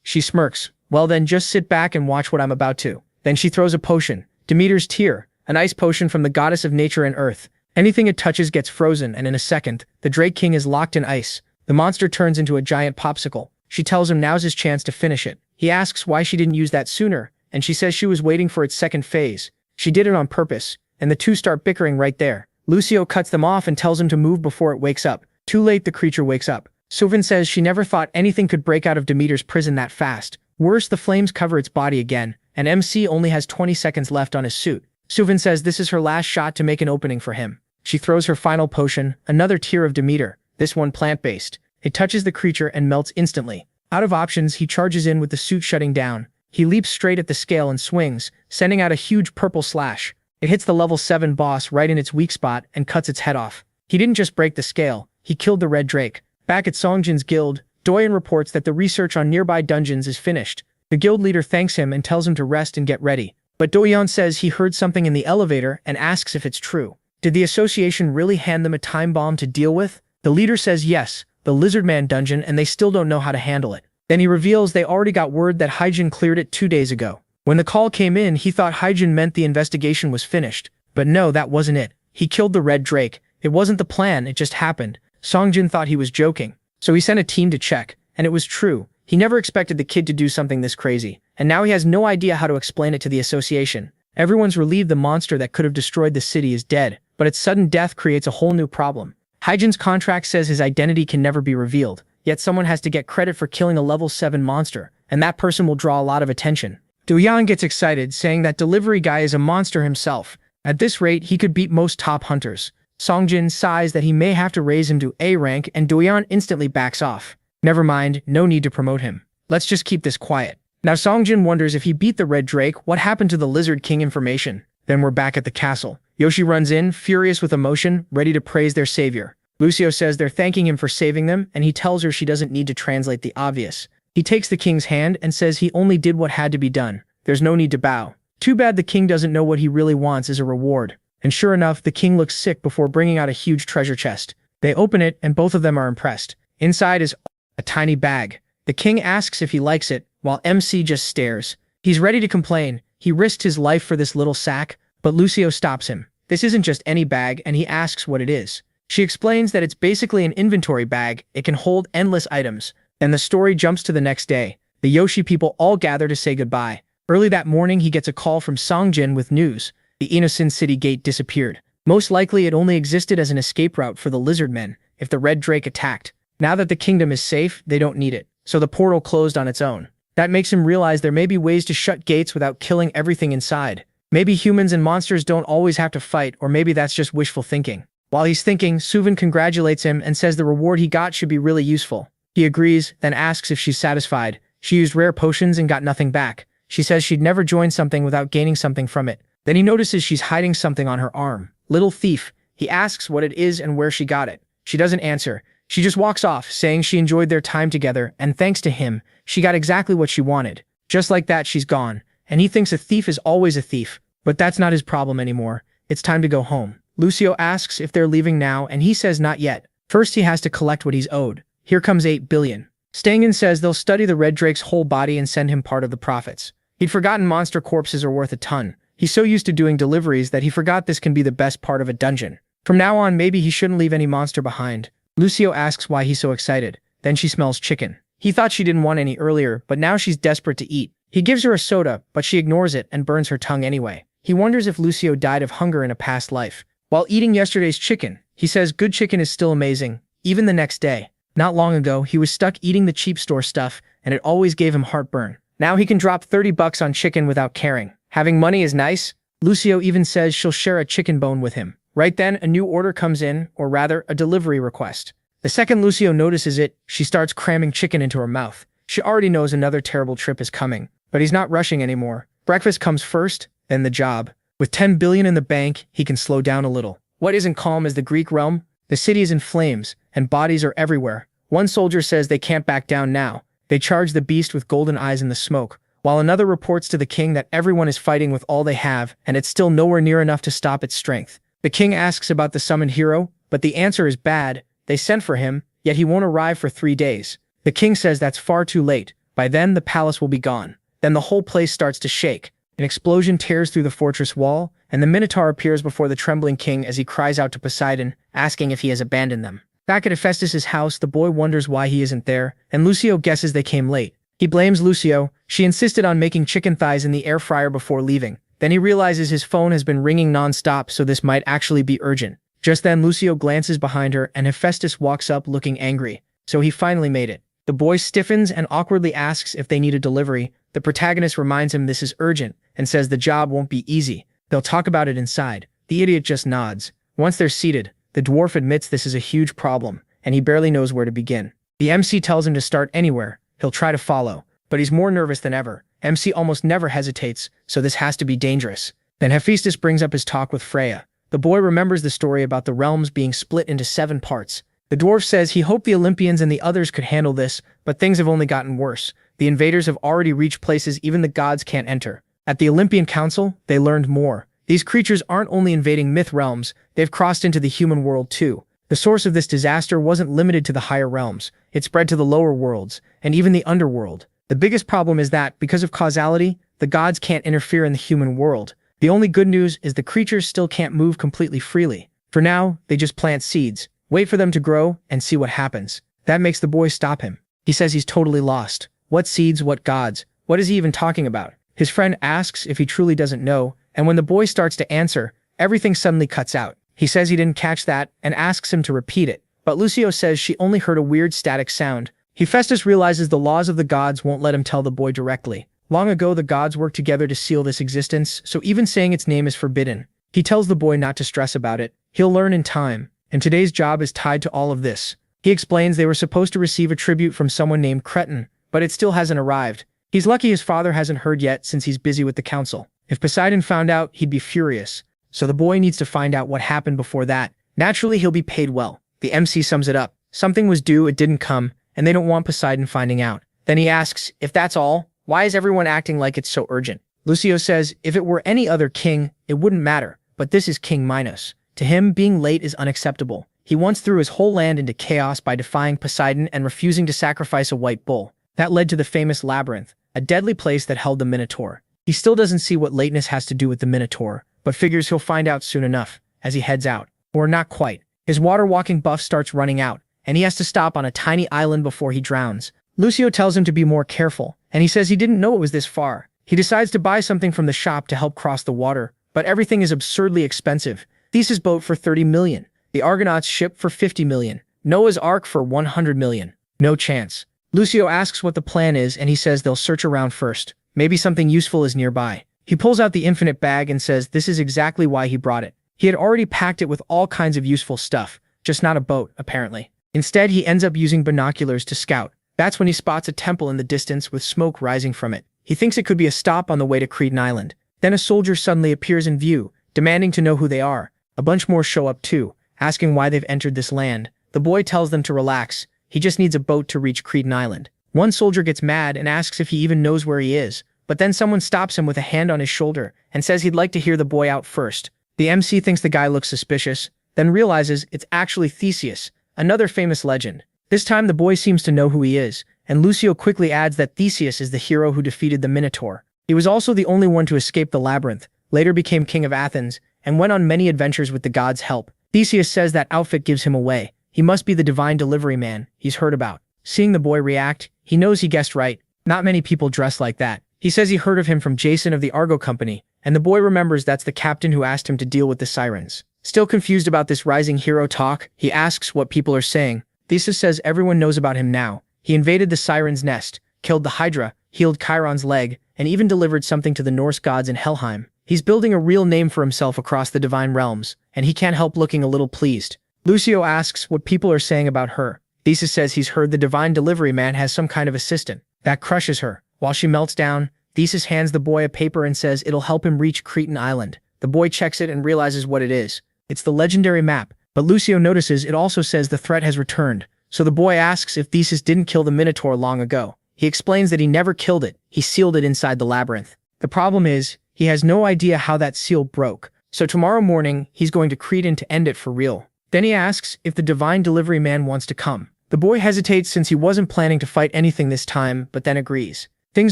A: She smirks. Well then, just sit back and watch what I'm about to. Then she throws a potion. Demeter's Tear, an ice potion from the goddess of nature and earth. Anything it touches gets frozen, and in a second, the Drake King is locked in ice. The monster turns into a giant popsicle. She tells him now's his chance to finish it. He asks why she didn't use that sooner, and she says she was waiting for its second phase. She did it on purpose, and the two start bickering right there. Lucio cuts them off and tells him to move before it wakes up. Too late, the creature wakes up. Suvin says she never thought anything could break out of Demeter's prison that fast. Worse, the flames cover its body again, and MC only has 20 seconds left on his suit. Suvin says this is her last shot to make an opening for him. She throws her final potion, another tear of Demeter, this one plant-based. It touches the creature and melts instantly. Out of options, he charges in with the suit shutting down. He leaps straight at the scale and swings, sending out a huge purple slash. It hits the level 7 boss right in its weak spot and cuts its head off. He didn't just break the scale, he killed the red drake. Back at Sung-Jin's guild, Doyen reports that the research on nearby dungeons is finished. The guild leader thanks him and tells him to rest and get ready. But Doyen says he heard something in the elevator and asks if it's true. Did the association really hand them a time bomb to deal with? The leader says yes, the Lizardman dungeon, and they still don't know how to handle it. Then he reveals they already got word that Hygin cleared it 2 days ago. When the call came in, he thought Hygin meant the investigation was finished. But no, that wasn't it. He killed the red drake. It wasn't the plan, it just happened. Sung-Jin thought he was joking. So he sent a team to check, and it was true. He never expected the kid to do something this crazy, and now he has no idea how to explain it to the association. Everyone's relieved the monster that could have destroyed the city is dead, but its sudden death creates a whole new problem. Hygin contract says his identity can never be revealed, yet someone has to get credit for killing a level 7 monster, and that person will draw a lot of attention. Doyen gets excited, saying that delivery guy is a monster himself. At this rate, he could beat most top hunters. Sung-Jin sighs that he may have to raise him to A rank, and Doyen instantly backs off. Never mind, no need to promote him. Let's just keep this quiet. Now Sung-Jin wonders if he beat the red drake, what happened to the Lizard King information? Then we're back at the castle. Yoshi runs in, furious with emotion, ready to praise their savior. Lucio says they're thanking him for saving them, and he tells her she doesn't need to translate the obvious. He takes the king's hand and says he only did what had to be done. There's no need to bow. Too bad the king doesn't know what he really wants as a reward. And sure enough, the king looks sick before bringing out a huge treasure chest. They open it, and both of them are impressed. Inside is a tiny bag. The king asks if he likes it, while MC just stares. He's ready to complain. He risked his life for this little sack, but Lucio stops him. This isn't just any bag, and he asks what it is. She explains that it's basically an inventory bag. It can hold endless items. Then the story jumps to the next day. The Yoshi people all gather to say goodbye. Early that morning, he gets a call from Sung-Jin with news. The Innocent City Gate disappeared. Most likely it only existed as an escape route for the lizard men if the red drake attacked. Now that the kingdom is safe, they don't need it. So the portal closed on its own. That makes him realize there may be ways to shut gates without killing everything inside. Maybe humans and monsters don't always have to fight, or maybe that's just wishful thinking. While he's thinking, Suvin congratulates him and says the reward he got should be really useful. He agrees, then asks if she's satisfied. She used rare potions and got nothing back. She says she'd never join something without gaining something from it. Then he notices she's hiding something on her arm. Little thief. He asks what it is and where she got it. She doesn't answer. She just walks off, saying she enjoyed their time together, and thanks to him, she got exactly what she wanted. Just like that, she's gone. And he thinks a thief is always a thief. But that's not his problem anymore. It's time to go home. Lucio asks if they're leaving now, and he says not yet. First, he has to collect what he's owed. Here comes 8 billion. Stangen says they'll study the Red Drake's whole body and send him part of the profits. He'd forgotten monster corpses are worth a ton. He's so used to doing deliveries that he forgot this can be the best part of a dungeon. From now on, maybe he shouldn't leave any monster behind. Lucio asks why he's so excited. Then she smells chicken. He thought she didn't want any earlier, but now she's desperate to eat. He gives her a soda, but she ignores it and burns her tongue anyway. He wonders if Lucio died of hunger in a past life. While eating yesterday's chicken, he says good chicken is still amazing, even the next day. Not long ago, he was stuck eating the cheap store stuff, and it always gave him heartburn. Now he can drop 30 bucks on chicken without caring. Having money is nice. Lucio even says she'll share a chicken bone with him. Right then, a new order comes in, or rather, a delivery request. The second Lucio notices it, she starts cramming chicken into her mouth. She already knows another terrible trip is coming, but he's not rushing anymore. Breakfast comes first, then the job. With 10 billion in the bank, he can slow down a little. What isn't calm is the Greek realm. The city is in flames, and bodies are everywhere. One soldier says they can't back down now. They charge the beast with golden eyes in the smoke, while another reports to the king that everyone is fighting with all they have, and it's still nowhere near enough to stop its strength. The king asks about the summoned hero, but the answer is bad. They sent for him, yet he won't arrive for 3 days. The king says that's far too late. By then, the palace will be gone. Then the whole place starts to shake. An explosion tears through the fortress wall, and the Minotaur appears before the trembling king as he cries out to Poseidon, asking if he has abandoned them. Back at Hephaestus' house, the boy wonders why he isn't there, and Lucio guesses they came late. He blames Lucio. She insisted on making chicken thighs in the air fryer before leaving. Then he realizes his phone has been ringing non-stop, so this might actually be urgent. Just then, Lucio glances behind her, and Hephaestus walks up looking angry. So he finally made it. The boy stiffens and awkwardly asks if they need a delivery. The protagonist reminds him this is urgent, and says the job won't be easy. They'll talk about it inside. The idiot just nods. Once they're seated, the dwarf admits this is a huge problem, and he barely knows where to begin. The MC tells him to start anywhere. He'll try to follow, but he's more nervous than ever. MC almost never hesitates, so this has to be dangerous. Then Hephaestus brings up his talk with Freya. The boy remembers the story about the realms being split into 7 parts. The dwarf says he hoped the Olympians and the others could handle this, but things have only gotten worse. The invaders have already reached places even the gods can't enter. At the Olympian Council, they learned more. These creatures aren't only invading myth realms, they've crossed into the human world too. The source of this disaster wasn't limited to the higher realms. It spread to the lower worlds, and even the underworld. The biggest problem is that, because of causality, the gods can't interfere in the human world. The only good news is the creatures still can't move completely freely. For now, they just plant seeds, wait for them to grow, and see what happens. That makes the boy stop him. He says he's totally lost. What seeds, what gods? What is he even talking about? His friend asks if he truly doesn't know, and when the boy starts to answer, everything suddenly cuts out. He says he didn't catch that, and asks him to repeat it. But Lucio says she only heard a weird static sound. Hephaestus realizes the laws of the gods won't let him tell the boy directly. Long ago, the gods worked together to seal this existence, so even saying its name is forbidden. He tells the boy not to stress about it. He'll learn in time, and today's job is tied to all of this. He explains they were supposed to receive a tribute from someone named Cretan, but it still hasn't arrived. He's lucky his father hasn't heard yet since he's busy with the council. If Poseidon found out, he'd be furious. So the boy needs to find out what happened before that. Naturally, he'll be paid well. The MC sums it up. Something was due, it didn't come, and they don't want Poseidon finding out. Then he asks, if that's all, why is everyone acting like it's so urgent? Lucio says, if it were any other king, it wouldn't matter, but this is King Minos. To him, being late is unacceptable. He once threw his whole land into chaos by defying Poseidon and refusing to sacrifice a white bull. That led to the famous labyrinth, a deadly place that held the Minotaur. He still doesn't see what lateness has to do with the Minotaur, but figures he'll find out soon enough, as he heads out. Or not quite. His water-walking buff starts running out, and he has to stop on a tiny island before he drowns. Lucio tells him to be more careful, and he says he didn't know it was this far. He decides to buy something from the shop to help cross the water, but everything is absurdly expensive. Theseus' boat for 30 million. The Argonauts' ship for 50 million. Noah's Ark for 100 million. No chance. Lucio asks what the plan is, and he says they'll search around first. Maybe something useful is nearby. He pulls out the infinite bag and says this is exactly why he brought it. He had already packed it with all kinds of useful stuff, just not a boat, apparently. Instead, he ends up using binoculars to scout. That's when he spots a temple in the distance with smoke rising from it. He thinks it could be a stop on the way to Cretan Island. Then a soldier suddenly appears in view, demanding to know who they are. A bunch more show up too, asking why they've entered this land. The boy tells them to relax, he just needs a boat to reach Cretan Island. One soldier gets mad and asks if he even knows where he is, but then someone stops him with a hand on his shoulder and says he'd like to hear the boy out first. The MC thinks the guy looks suspicious, then realizes it's actually Theseus, another famous legend. This time the boy seems to know who he is, and Lucio quickly adds that Theseus is the hero who defeated the Minotaur. He was also the only one to escape the labyrinth, later became king of Athens, and went on many adventures with the gods' help. Theseus says that outfit gives him away. He must be the divine delivery man he's heard about. Seeing the boy react, he knows he guessed right. Not many people dress like that. He says he heard of him from Jason of the Argo Company, and the boy remembers that's the captain who asked him to deal with the sirens. Still confused about this rising hero talk, he asks what people are saying. Theseus says everyone knows about him now. He invaded the siren's nest, killed the hydra, healed Chiron's leg, and even delivered something to the Norse gods in Helheim. He's building a real name for himself across the divine realms, and he can't help looking a little pleased. Lucio asks what people are saying about her. Theseus says he's heard the divine delivery man has some kind of assistant. That crushes her. While she melts down, Theseus hands the boy a paper and says it'll help him reach Cretan Island. The boy checks it and realizes what it is. It's the legendary map, but Lucio notices it also says the threat has returned. So the boy asks if Theseus didn't kill the Minotaur long ago. He explains that he never killed it, he sealed it inside the labyrinth. The problem is, he has no idea how that seal broke, so tomorrow morning, he's going to Cretan to end it for real. Then he asks if the divine delivery man wants to come. The boy hesitates since he wasn't planning to fight anything this time, but then agrees. Things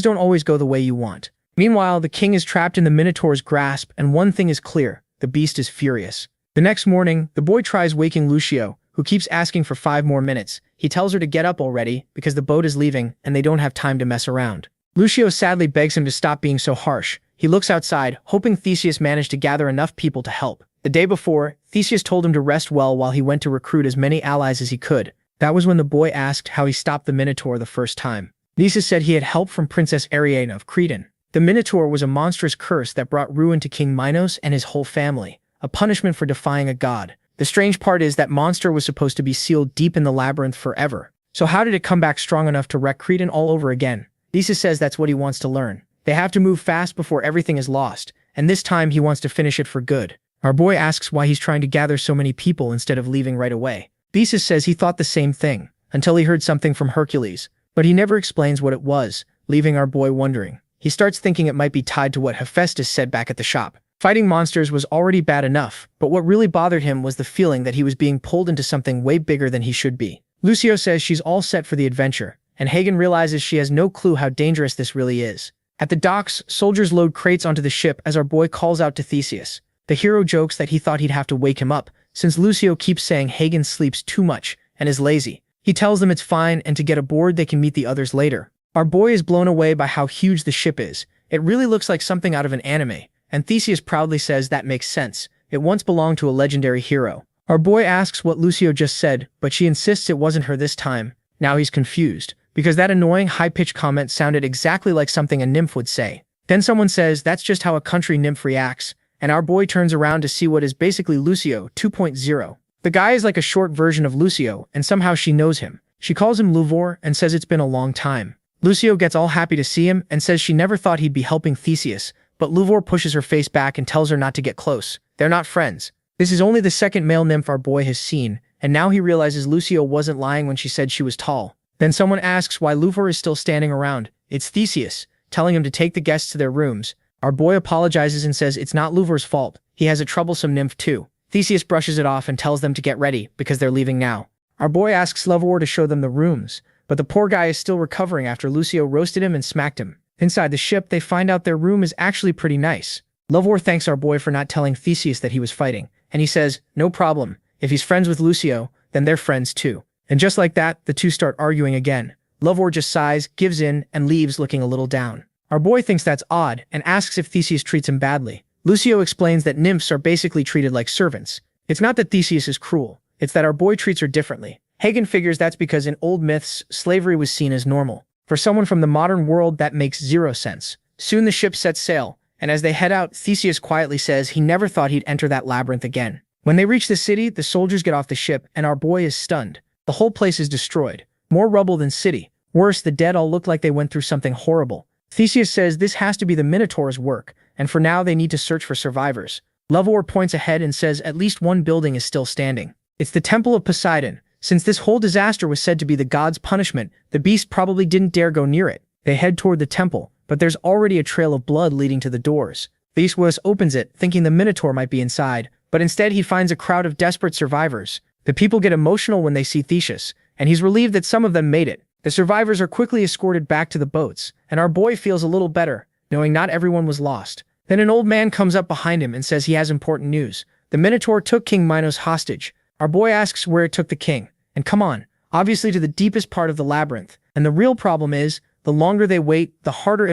A: don't always go the way you want. Meanwhile, the king is trapped in the Minotaur's grasp, and one thing is clear, the beast is furious. The next morning, the boy tries waking Lucio, who keeps asking for 5 more minutes. He tells her to get up already, because the boat is leaving, and they don't have time to mess around. Lucio sadly begs him to stop being so harsh. He looks outside, hoping Theseus managed to gather enough people to help. The day before, Theseus told him to rest well while he went to recruit as many allies as he could. That was when the boy asked how he stopped the Minotaur the first time. Theseus said he had help from Princess Ariadne of Cretan. The Minotaur was a monstrous curse that brought ruin to King Minos and his whole family, a punishment for defying a god. The strange part is that monster was supposed to be sealed deep in the labyrinth forever. So how did it come back strong enough to wreck Cretan all over again? Theseus says that's what he wants to learn. They have to move fast before everything is lost, and this time he wants to finish it for good. Our boy asks why he's trying to gather so many people instead of leaving right away. Theseus says he thought the same thing, until he heard something from Hercules, but he never explains what it was, leaving our boy wondering. He starts thinking it might be tied to what Hephaestus said back at the shop. Fighting monsters was already bad enough, but what really bothered him was the feeling that he was being pulled into something way bigger than he should be. Lucio says she's all set for the adventure, and Hagen realizes she has no clue how dangerous this really is. At the docks, soldiers load crates onto the ship as our boy calls out to Theseus. The hero jokes that he thought he'd have to wake him up, since Lucio keeps saying Hagen sleeps too much and is lazy. He tells them it's fine and to get aboard they can meet the others later. Our boy is blown away by how huge the ship is. It really looks like something out of an anime, and Theseus proudly says that makes sense. It once belonged to a legendary hero. Our boy asks what Lucio just said, but she insists it wasn't her this time. Now he's confused, because that annoying high-pitched comment sounded exactly like something a nymph would say. Then someone says that's just how a country nymph reacts, and our boy turns around to see what is basically Lucio 2.0. The guy is like a short version of Lucio, and somehow she knows him. She calls him Luvor and says it's been a long time. Lucio gets all happy to see him and says she never thought he'd be helping Theseus, but Luvor pushes her face back and tells her not to get close. They're not friends. This is only the second male nymph our boy has seen, and now he realizes Lucio wasn't lying when she said she was tall. Then someone asks why Luvor is still standing around. It's Theseus, telling him to take the guests to their rooms. Our boy apologizes and says it's not Luvor's fault. He has a troublesome nymph too. Theseus brushes it off and tells them to get ready, because they're leaving now. Our boy asks Luvor to show them the rooms, but the poor guy is still recovering after Lucio roasted him and smacked him. Inside the ship, they find out their room is actually pretty nice. Luvor thanks our boy for not telling Theseus that he was fighting, and he says, no problem. If he's friends with Lucio, then they're friends too. And just like that, the two start arguing again. Luvor just sighs, gives in, and leaves looking a little down. Our boy thinks that's odd and asks if Theseus treats him badly. Lucio explains that nymphs are basically treated like servants. It's not that Theseus is cruel, it's that our boy treats her differently. Hagen figures that's because in old myths, slavery was seen as normal. For someone from the modern world, that makes zero sense. Soon the ship sets sail, and as they head out, Theseus quietly says he never thought he'd enter that labyrinth again. When they reach the city, the soldiers get off the ship, and our boy is stunned. The whole place is destroyed. More rubble than city. Worse, the dead all look like they went through something horrible. Theseus says this has to be the Minotaur's work, and for now they need to search for survivors. Lovor points ahead and says at least one building is still standing. It's the Temple of Poseidon. Since this whole disaster was said to be the god's punishment, the beast probably didn't dare go near it. They head toward the temple, but there's already a trail of blood leading to the doors. Theseus opens it, thinking the Minotaur might be inside, but instead he finds a crowd of desperate survivors. The people get emotional when they see Theseus, and he's relieved that some of them made it. The survivors are quickly escorted back to the boats, and our boy feels a little better, knowing not everyone was lost. Then an old man comes up behind him and says he has important news. The Minotaur took King Minos hostage. Our boy asks where it took the king. And come on, obviously to the deepest part of the labyrinth. And the real problem is, the longer they wait, the harder